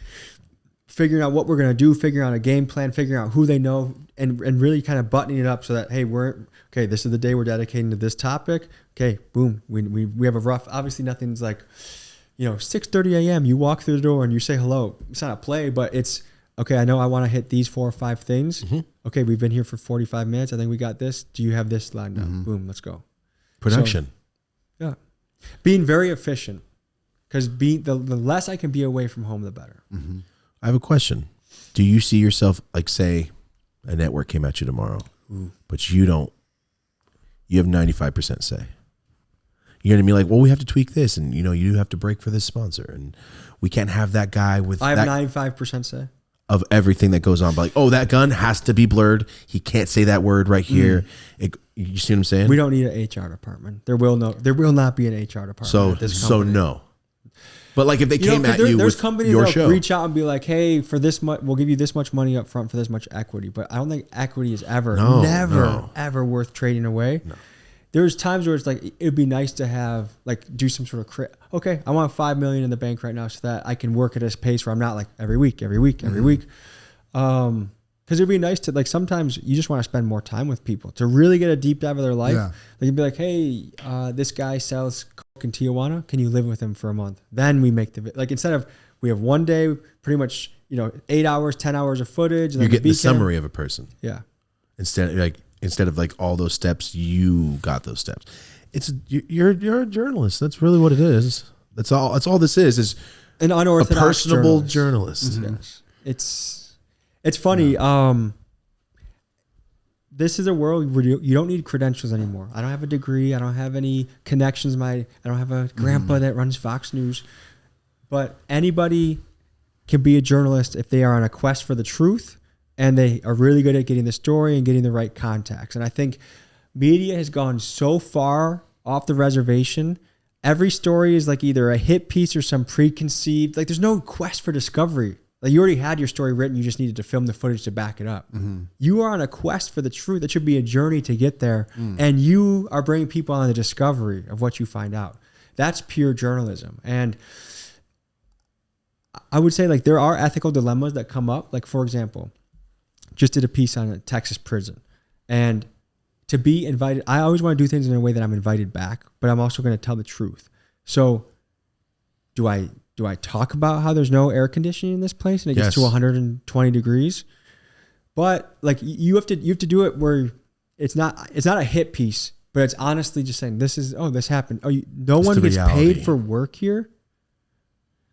figuring out what we're going to do, figuring out a game plan, figuring out who they know, and really kind of buttoning it up so that, hey, this is the day we're dedicating to this topic. Okay, boom. We have a rough, obviously nothing's like, 6:30 a.m. You walk through the door and you say hello. It's not a play, but it's, okay, I know I want to hit these 4 or 5 things. Okay, we've been here for 45 minutes. I think we got this. Do you have this lined up? Boom, let's go. Production. So, yeah. Being very efficient, because the less I can be away from home, the better. I have a question. Do you see yourself, like, say a network came at you tomorrow, but you have 95% say? You're going to be like, well, we have to tweak this, and you have to break for this sponsor, and we can't have that guy with. I have 95% say. of everything that goes on. But like, oh, that gun has to be blurred. He can't say that word right here. You see what I'm saying? We don't need an HR department. There will not be an HR department. So at this company. no. But like if they came at you there's with companies your that'll show, reach out and be like, hey, for this much, we'll give you this much money up front for this much equity. But I don't think equity is ever worth trading away. No. There's times where it's like, it'd be nice to have, like, do some sort of okay, I want $5 million in the bank right now so that I can work at a pace where I'm not like every week. Because it'd be nice to, like, sometimes you just want to spend more time with people to really get a deep dive of their life. Yeah. Like, you'd be like, hey, this guy sells coke in Tijuana. Can you live with him for a month? Then we make like, instead of, we have one day, pretty much, 8 hours, 10 hours of footage. And you get the summary of a person. Yeah. Instead of like all those steps, you got those steps. You're a journalist. That's really what it is. That's all this is an unorthodox, a personable journalist. Mm-hmm. Yes. It's funny. This is a world where you don't need credentials anymore. I don't have a degree. I don't have any connections. I don't have a grandpa that runs Fox News. But anybody can be a journalist if they are on a quest for the truth and they are really good at getting the story and getting the right contacts. And I think media has gone so far off the reservation. Every story is like either a hit piece or some preconceived. Like, there's no quest for discovery. Like, you already had your story written. You just needed to film the footage to back it up. Mm-hmm. You are on a quest for the truth. That should be a journey to get there. And you are bringing people on the discovery of what you find out. That's pure journalism. And I would say, like, there are ethical dilemmas that come up. Like, for example, just did a piece on a Texas prison. And to be invited, I always want to do things in a way that I'm invited back, but I'm also going to tell the truth. So do I talk about how there's no air conditioning in this place and it gets to 120 degrees? But like, you have to do it where it's not a hit piece, but it's honestly just saying, this happened. No one gets paid for work here.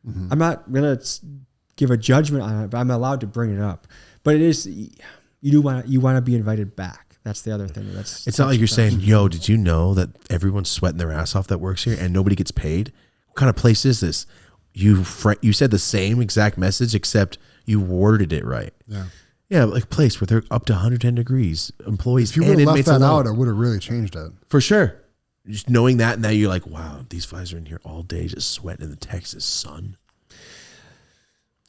Mm-hmm. I'm not going to give a judgment on it, but I'm allowed to bring it up. But it is, you want to be invited back. That's the other thing. It's not like you're saying, yo, did you know that everyone's sweating their ass off that works here and nobody gets paid? What kind of place is this? You said the same exact message, except you worded it right. Yeah. Yeah, like a place where they're up to 110 degrees. Employees. If you would have left that out, it would have really changed it. For sure. Just knowing that, now you're like, wow, these guys are in here all day just sweating in the Texas sun.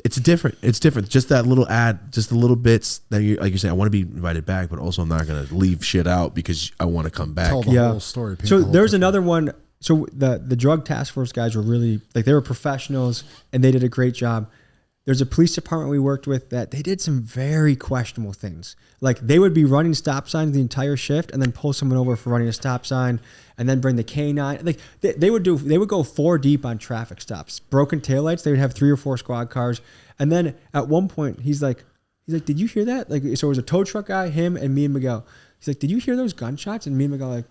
It's different. Just that little ad, just the little bits that you, like you say, I want to be invited back, but also I'm not going to leave shit out because I want to come back. Tell the whole story. So there's another one. So the drug task force guys were really, like, they were professionals and they did a great job. There's a police department we worked with that they did some very questionable things. Like, they would be running stop signs the entire shift and then pull someone over for running a stop sign and then bring the K9. Like, they would go 4 deep on traffic stops. Broken taillights, they would have 3 or 4 squad cars. And then at one point, he's like, did you hear that? Like, so it was a tow truck guy, him, and me and Miguel. He's like, did you hear those gunshots? And me and Miguel like,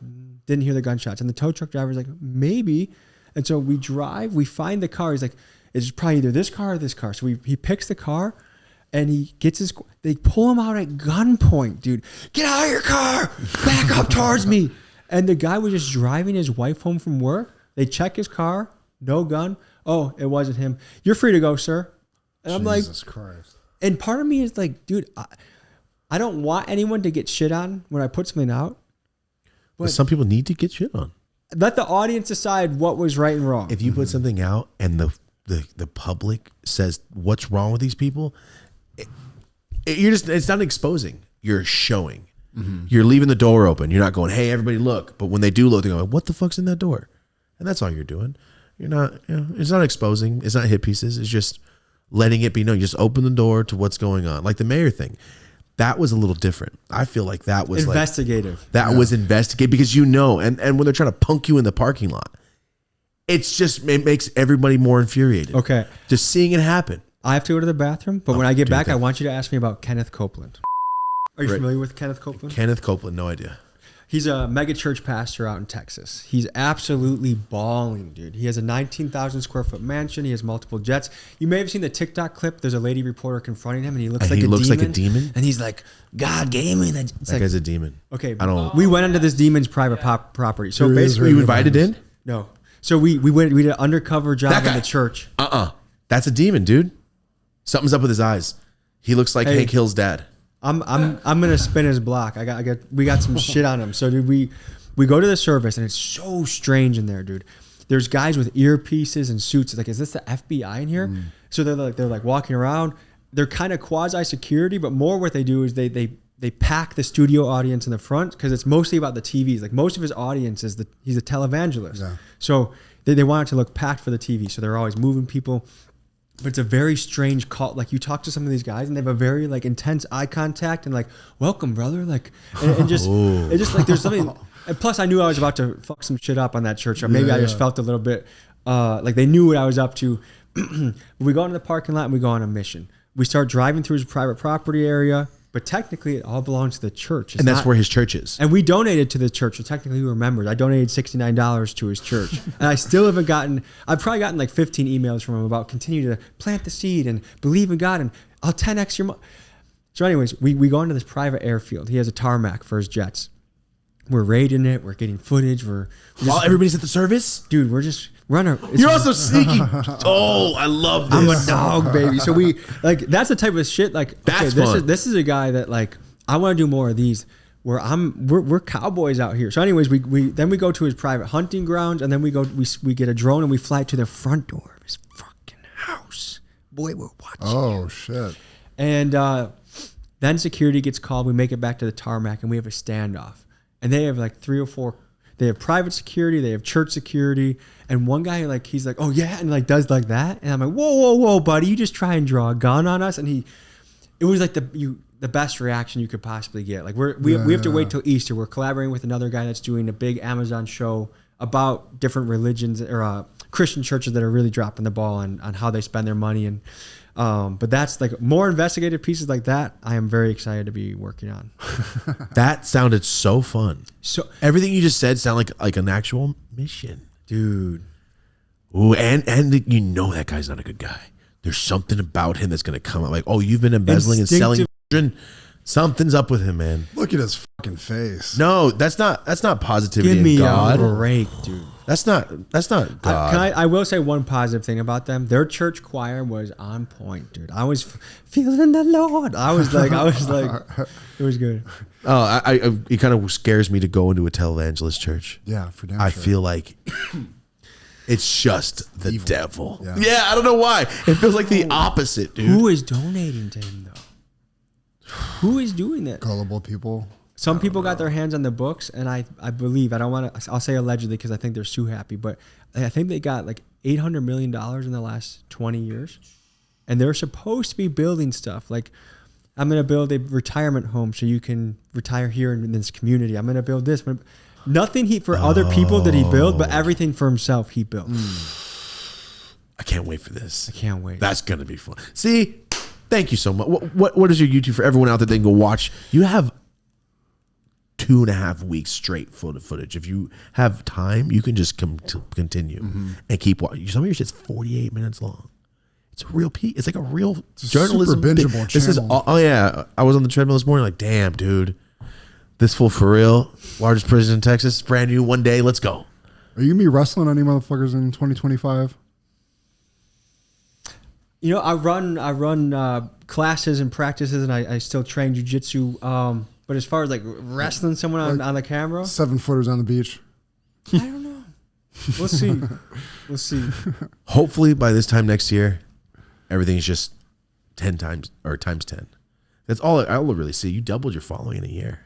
didn't hear the gunshots. And the tow truck driver's like, maybe. And so we drive, we find the car. He's like, it's probably either this car or this car. So he picks the car and he gets they pull him out at gunpoint, dude. Get out of your car, back up towards me. And the guy was just driving his wife home from work. They check his car, no gun. Oh, it wasn't him. You're free to go, sir. And I'm like, Jesus Christ. And part of me is like, dude, I don't want anyone to get shit on when I put something out. But some people need to get shit on. Let the audience decide what was right and wrong. If you put something out and the public says what's wrong with these people, it's not exposing. You're showing. Mm-hmm. You're leaving the door open. You're not going, hey, everybody look. But when they do look, they're going, what the fuck's in that door? And that's all you're doing. You're not, it's not exposing. It's not hit pieces. It's just letting it be known. You just open the door to what's going on. Like the mayor thing. That was a little different. I feel like that was investigative. Was investigative because and when they're trying to punk you in the parking lot, it makes everybody more infuriated. Okay. Just seeing it happen. I have to go to the bathroom, but when I get back, I want you to ask me about Kenneth Copeland. Are you familiar with Kenneth Copeland? Kenneth Copeland, no idea. He's a mega church pastor out in Texas. He's absolutely balling, dude. He has a 19,000 square foot mansion. He has multiple jets. You may have seen the TikTok clip. There's a lady reporter confronting him, and he looks like a demon. And he's like, God gave me that. That guy's a demon. Okay, we went into this demon's private property. So basically, you invited in? No. So we did an undercover job in the church. That's a demon, dude. Something's up with his eyes. He looks like Hey. Hank Hill's dad. I'm gonna spin his block. We got some shit on him. So dude, we go to the service and it's so strange in there, dude. There's guys with earpieces and suits. It's like, is this the FBI in here? So they're like walking around. They're kind of quasi security, but more what they do is they pack the studio audience in the front because it's mostly about the TVs. Like most of his audience he's a televangelist. Yeah. So they want it to look packed for the TV. So they're always moving people. But it's a very strange cult. Like you talk to some of these guys and they have a very like intense eye contact and like, welcome, brother. Like, and just, it's just like, there's something. And plus I knew I was about to fuck some shit up on that church. Or maybe I just felt a little bit like they knew what I was up to. We go into the parking lot and we go on a mission. We start driving through his private property area, but technically it all belongs to the church. And that's where his church is. And we donated to the church. So technically we were members. I donated $69 to his church. And I still haven't I've probably gotten like 15 emails from him about continue to plant the seed and believe in God and I'll 10x your money. So anyways, we go into this private airfield. He has a tarmac for his jets. We're raiding it. We're getting footage. While everybody's at the service? Dude, we're on You're also sneaky. Oh, I love this. I'm a dog, baby. So we like that's the type of shit like that's fun. This is a guy that like I want to do more of these where we're cowboys out here. So anyways, we go to his private hunting grounds and then we get a drone and we fly to the front door of his fucking house. Boy, we're watching. Oh shit. And then security gets called. We make it back to the tarmac and we have a standoff. And they have like 3 or 4. They have private security, they have church security, and one guy like he's like, oh yeah, and like does like that, and I'm like, whoa, buddy, you just try and draw a gun on us, and it was like the best reaction you could possibly get. Like we have to wait till Easter. We're collaborating with another guy that's doing a big Amazon show about different religions or Christian churches that are really dropping the ball on how they spend their money, and but that's like more investigative pieces like that. I am very excited to be working on. That sounded so fun. So everything you just said sounded like an actual mission, dude. Ooh, and you know that guy's not a good guy. There's something about him that's gonna come out like, oh, you've been embezzling and selling children. Something's up with him, man. Look at his fucking face. No, that's not positivity. Give me in God. a break, dude. That's not God. I will say one positive thing about them. Their church choir was on point, dude. I was feeling the Lord. I was like, it was good. Oh, it kind of scares me to go into a televangelist church. Yeah, for damn I sure. feel like it's just the Evil. devil. Yeah. I don't know why. It feels like the opposite, dude. Who is donating to him though? Who is doing that? Gullible people. Some people got their hands on the books, and I believe, I'll say allegedly because I think they're too happy, but I think they got like $800 million in the last 20 years. And they're supposed to be building stuff. Like, I'm going to build a retirement home so you can retire here in this community. I'm going to build this. Nothing for other people did he build, but everything for himself he built. I can't wait for this. I can't wait. That's going to be fun. See, thank you so much. What is your YouTube for everyone out there that can go watch? You have 2.5 weeks straight full of footage. If you have time, you can just continue and keep watching. Some of your shit's 48 minutes long. It's a real piece. It's like a real journalism. Super bingeable This is channel. oh yeah. I was on the treadmill this morning. Like, damn, dude, this fool for real. Largest prison in Texas, brand new. One day, let's go. Are you gonna be wrestling any motherfuckers in 2025? You know, I run classes and practices, and I still train jiu-jitsu. But as far as like wrestling someone on the camera, 7-footers on the beach. I don't know. We'll see. We'll see. Hopefully by this time next year, everything's just 10 times or times 10. That's all I will really see. You doubled your following in a year.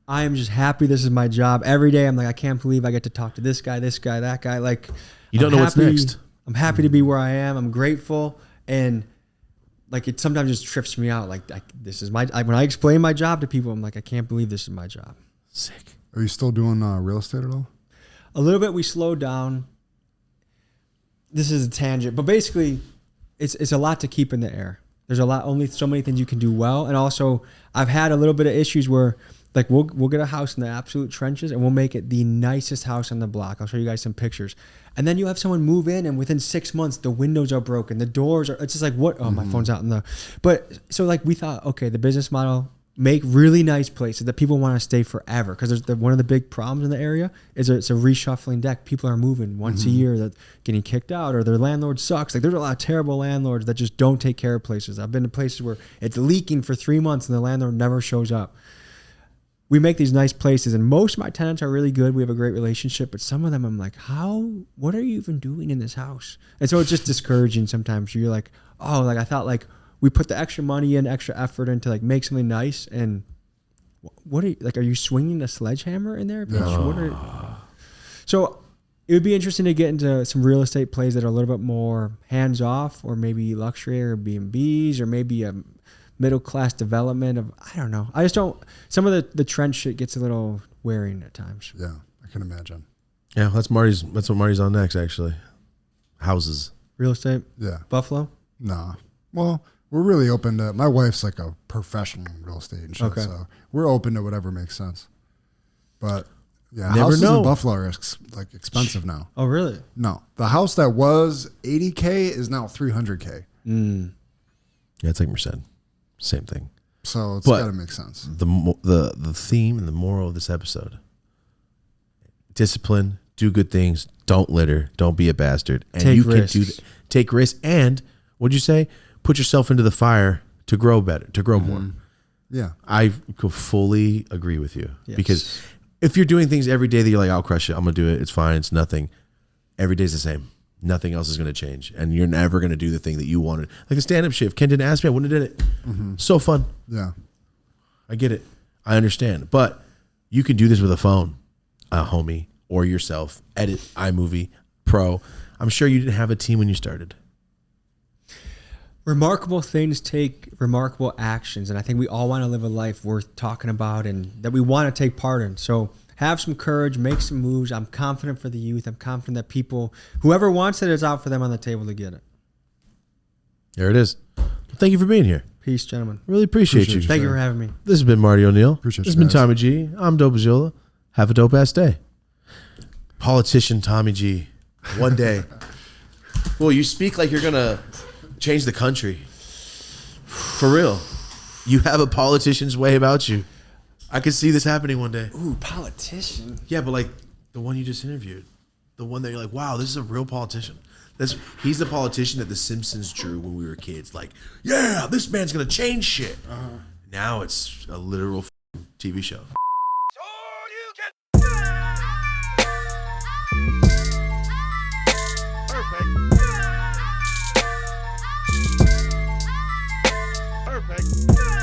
I am just happy this is my job. Every day I'm like, I can't believe I get to talk to this guy, that guy. Like, you don't know what's next. I'm happy to be where I am. I'm grateful. And like, it sometimes just trips me out. Like, this is when I explain my job to people, I'm like, I can't believe this is my job. Sick. Are you still doing real estate at all? A little bit. We slowed down. This is a tangent, but basically it's a lot to keep in the air. There's only so many things you can do well. And also I've had a little bit of issues where like we'll get a house in the absolute trenches and we'll make it the nicest house on the block. I'll show you guys some pictures. And then you have someone move in and within 6 months, the windows are broken. The doors are, it's just like, what? Oh, my phone's out in the, but so like we thought, okay, the business model make really nice places that people want to stay forever. Because there's one of the big problems in the area is it's a reshuffling deck. People are moving once a year, that getting kicked out, or their landlord sucks. Like there's a lot of terrible landlords that just don't take care of places. I've been to places where it's leaking for 3 months and the landlord never shows up. We make these nice places, and most of my tenants are really good. We have a great relationship, but some of them I'm like, what are you even doing in this house? And so it's just discouraging sometimes. You're like, oh, like I thought like we put the extra money in, extra effort into like make something nice, and what are you, like, are you swinging a sledgehammer in there? No. So it would be interesting to get into some real estate plays that are a little bit more hands off, or maybe luxury or B&Bs, or maybe a middle class development of, I don't know. I just don't, some of the trend shit gets a little wearing at times. Yeah, I can imagine. Yeah, that's what Marty's on next, actually. Houses. Real estate? Yeah. Buffalo? Nah. Well, we're really open to, my wife's like a professional in real estate and shit, so we're open to whatever makes sense. But yeah, Never houses know. in Buffalo are like expensive now. Oh, really? No. The house that was $80K is now $300K. Yeah, it's like Merced. Same thing. So it's But got to make sense. The theme and the moral of this episode: discipline, do good things, don't litter, don't be a bastard, and Take you risks. can do take risks. And what'd you say? Put yourself into the fire to grow better, to grow more. Yeah. I could fully agree with you, Yes. because if you're doing things every day that you're like, I'll crush it, I'm gonna do it, it's fine, it's nothing. Every day's the same. Nothing else is going to change, and you're never going to do the thing that you wanted. Like a stand-up shit. If Ken didn't ask me, I wouldn't have did it. So fun. Yeah. I get it. I understand. But you can do this with a phone, a homie, or yourself. Edit iMovie Pro. I'm sure you didn't have a team when you started. Remarkable things take remarkable actions, and I think we all want to live a life worth talking about and that we want to take part in. So have some courage, make some moves. I'm confident for the youth. I'm confident that people, whoever wants it, is out for them on the table to get it. There it is. Well, thank you for being here. Peace, gentlemen. Really appreciate you. Thank you for having me. This has been Marty O'Neill. Appreciate This you has been guys. Tommy G. I'm Dope as Yola. Have a dope ass day. Politician Tommy G. One day. Well, you speak like you're gonna change the country. For real. You have a politician's way about you. I could see this happening one day. Ooh, politician. Yeah, but like the one you just interviewed, the one that you're like, wow, this is a real politician. He's the politician that The Simpsons drew when we were kids. Like, yeah, this man's gonna change shit. Now it's a literal TV show. Perfect.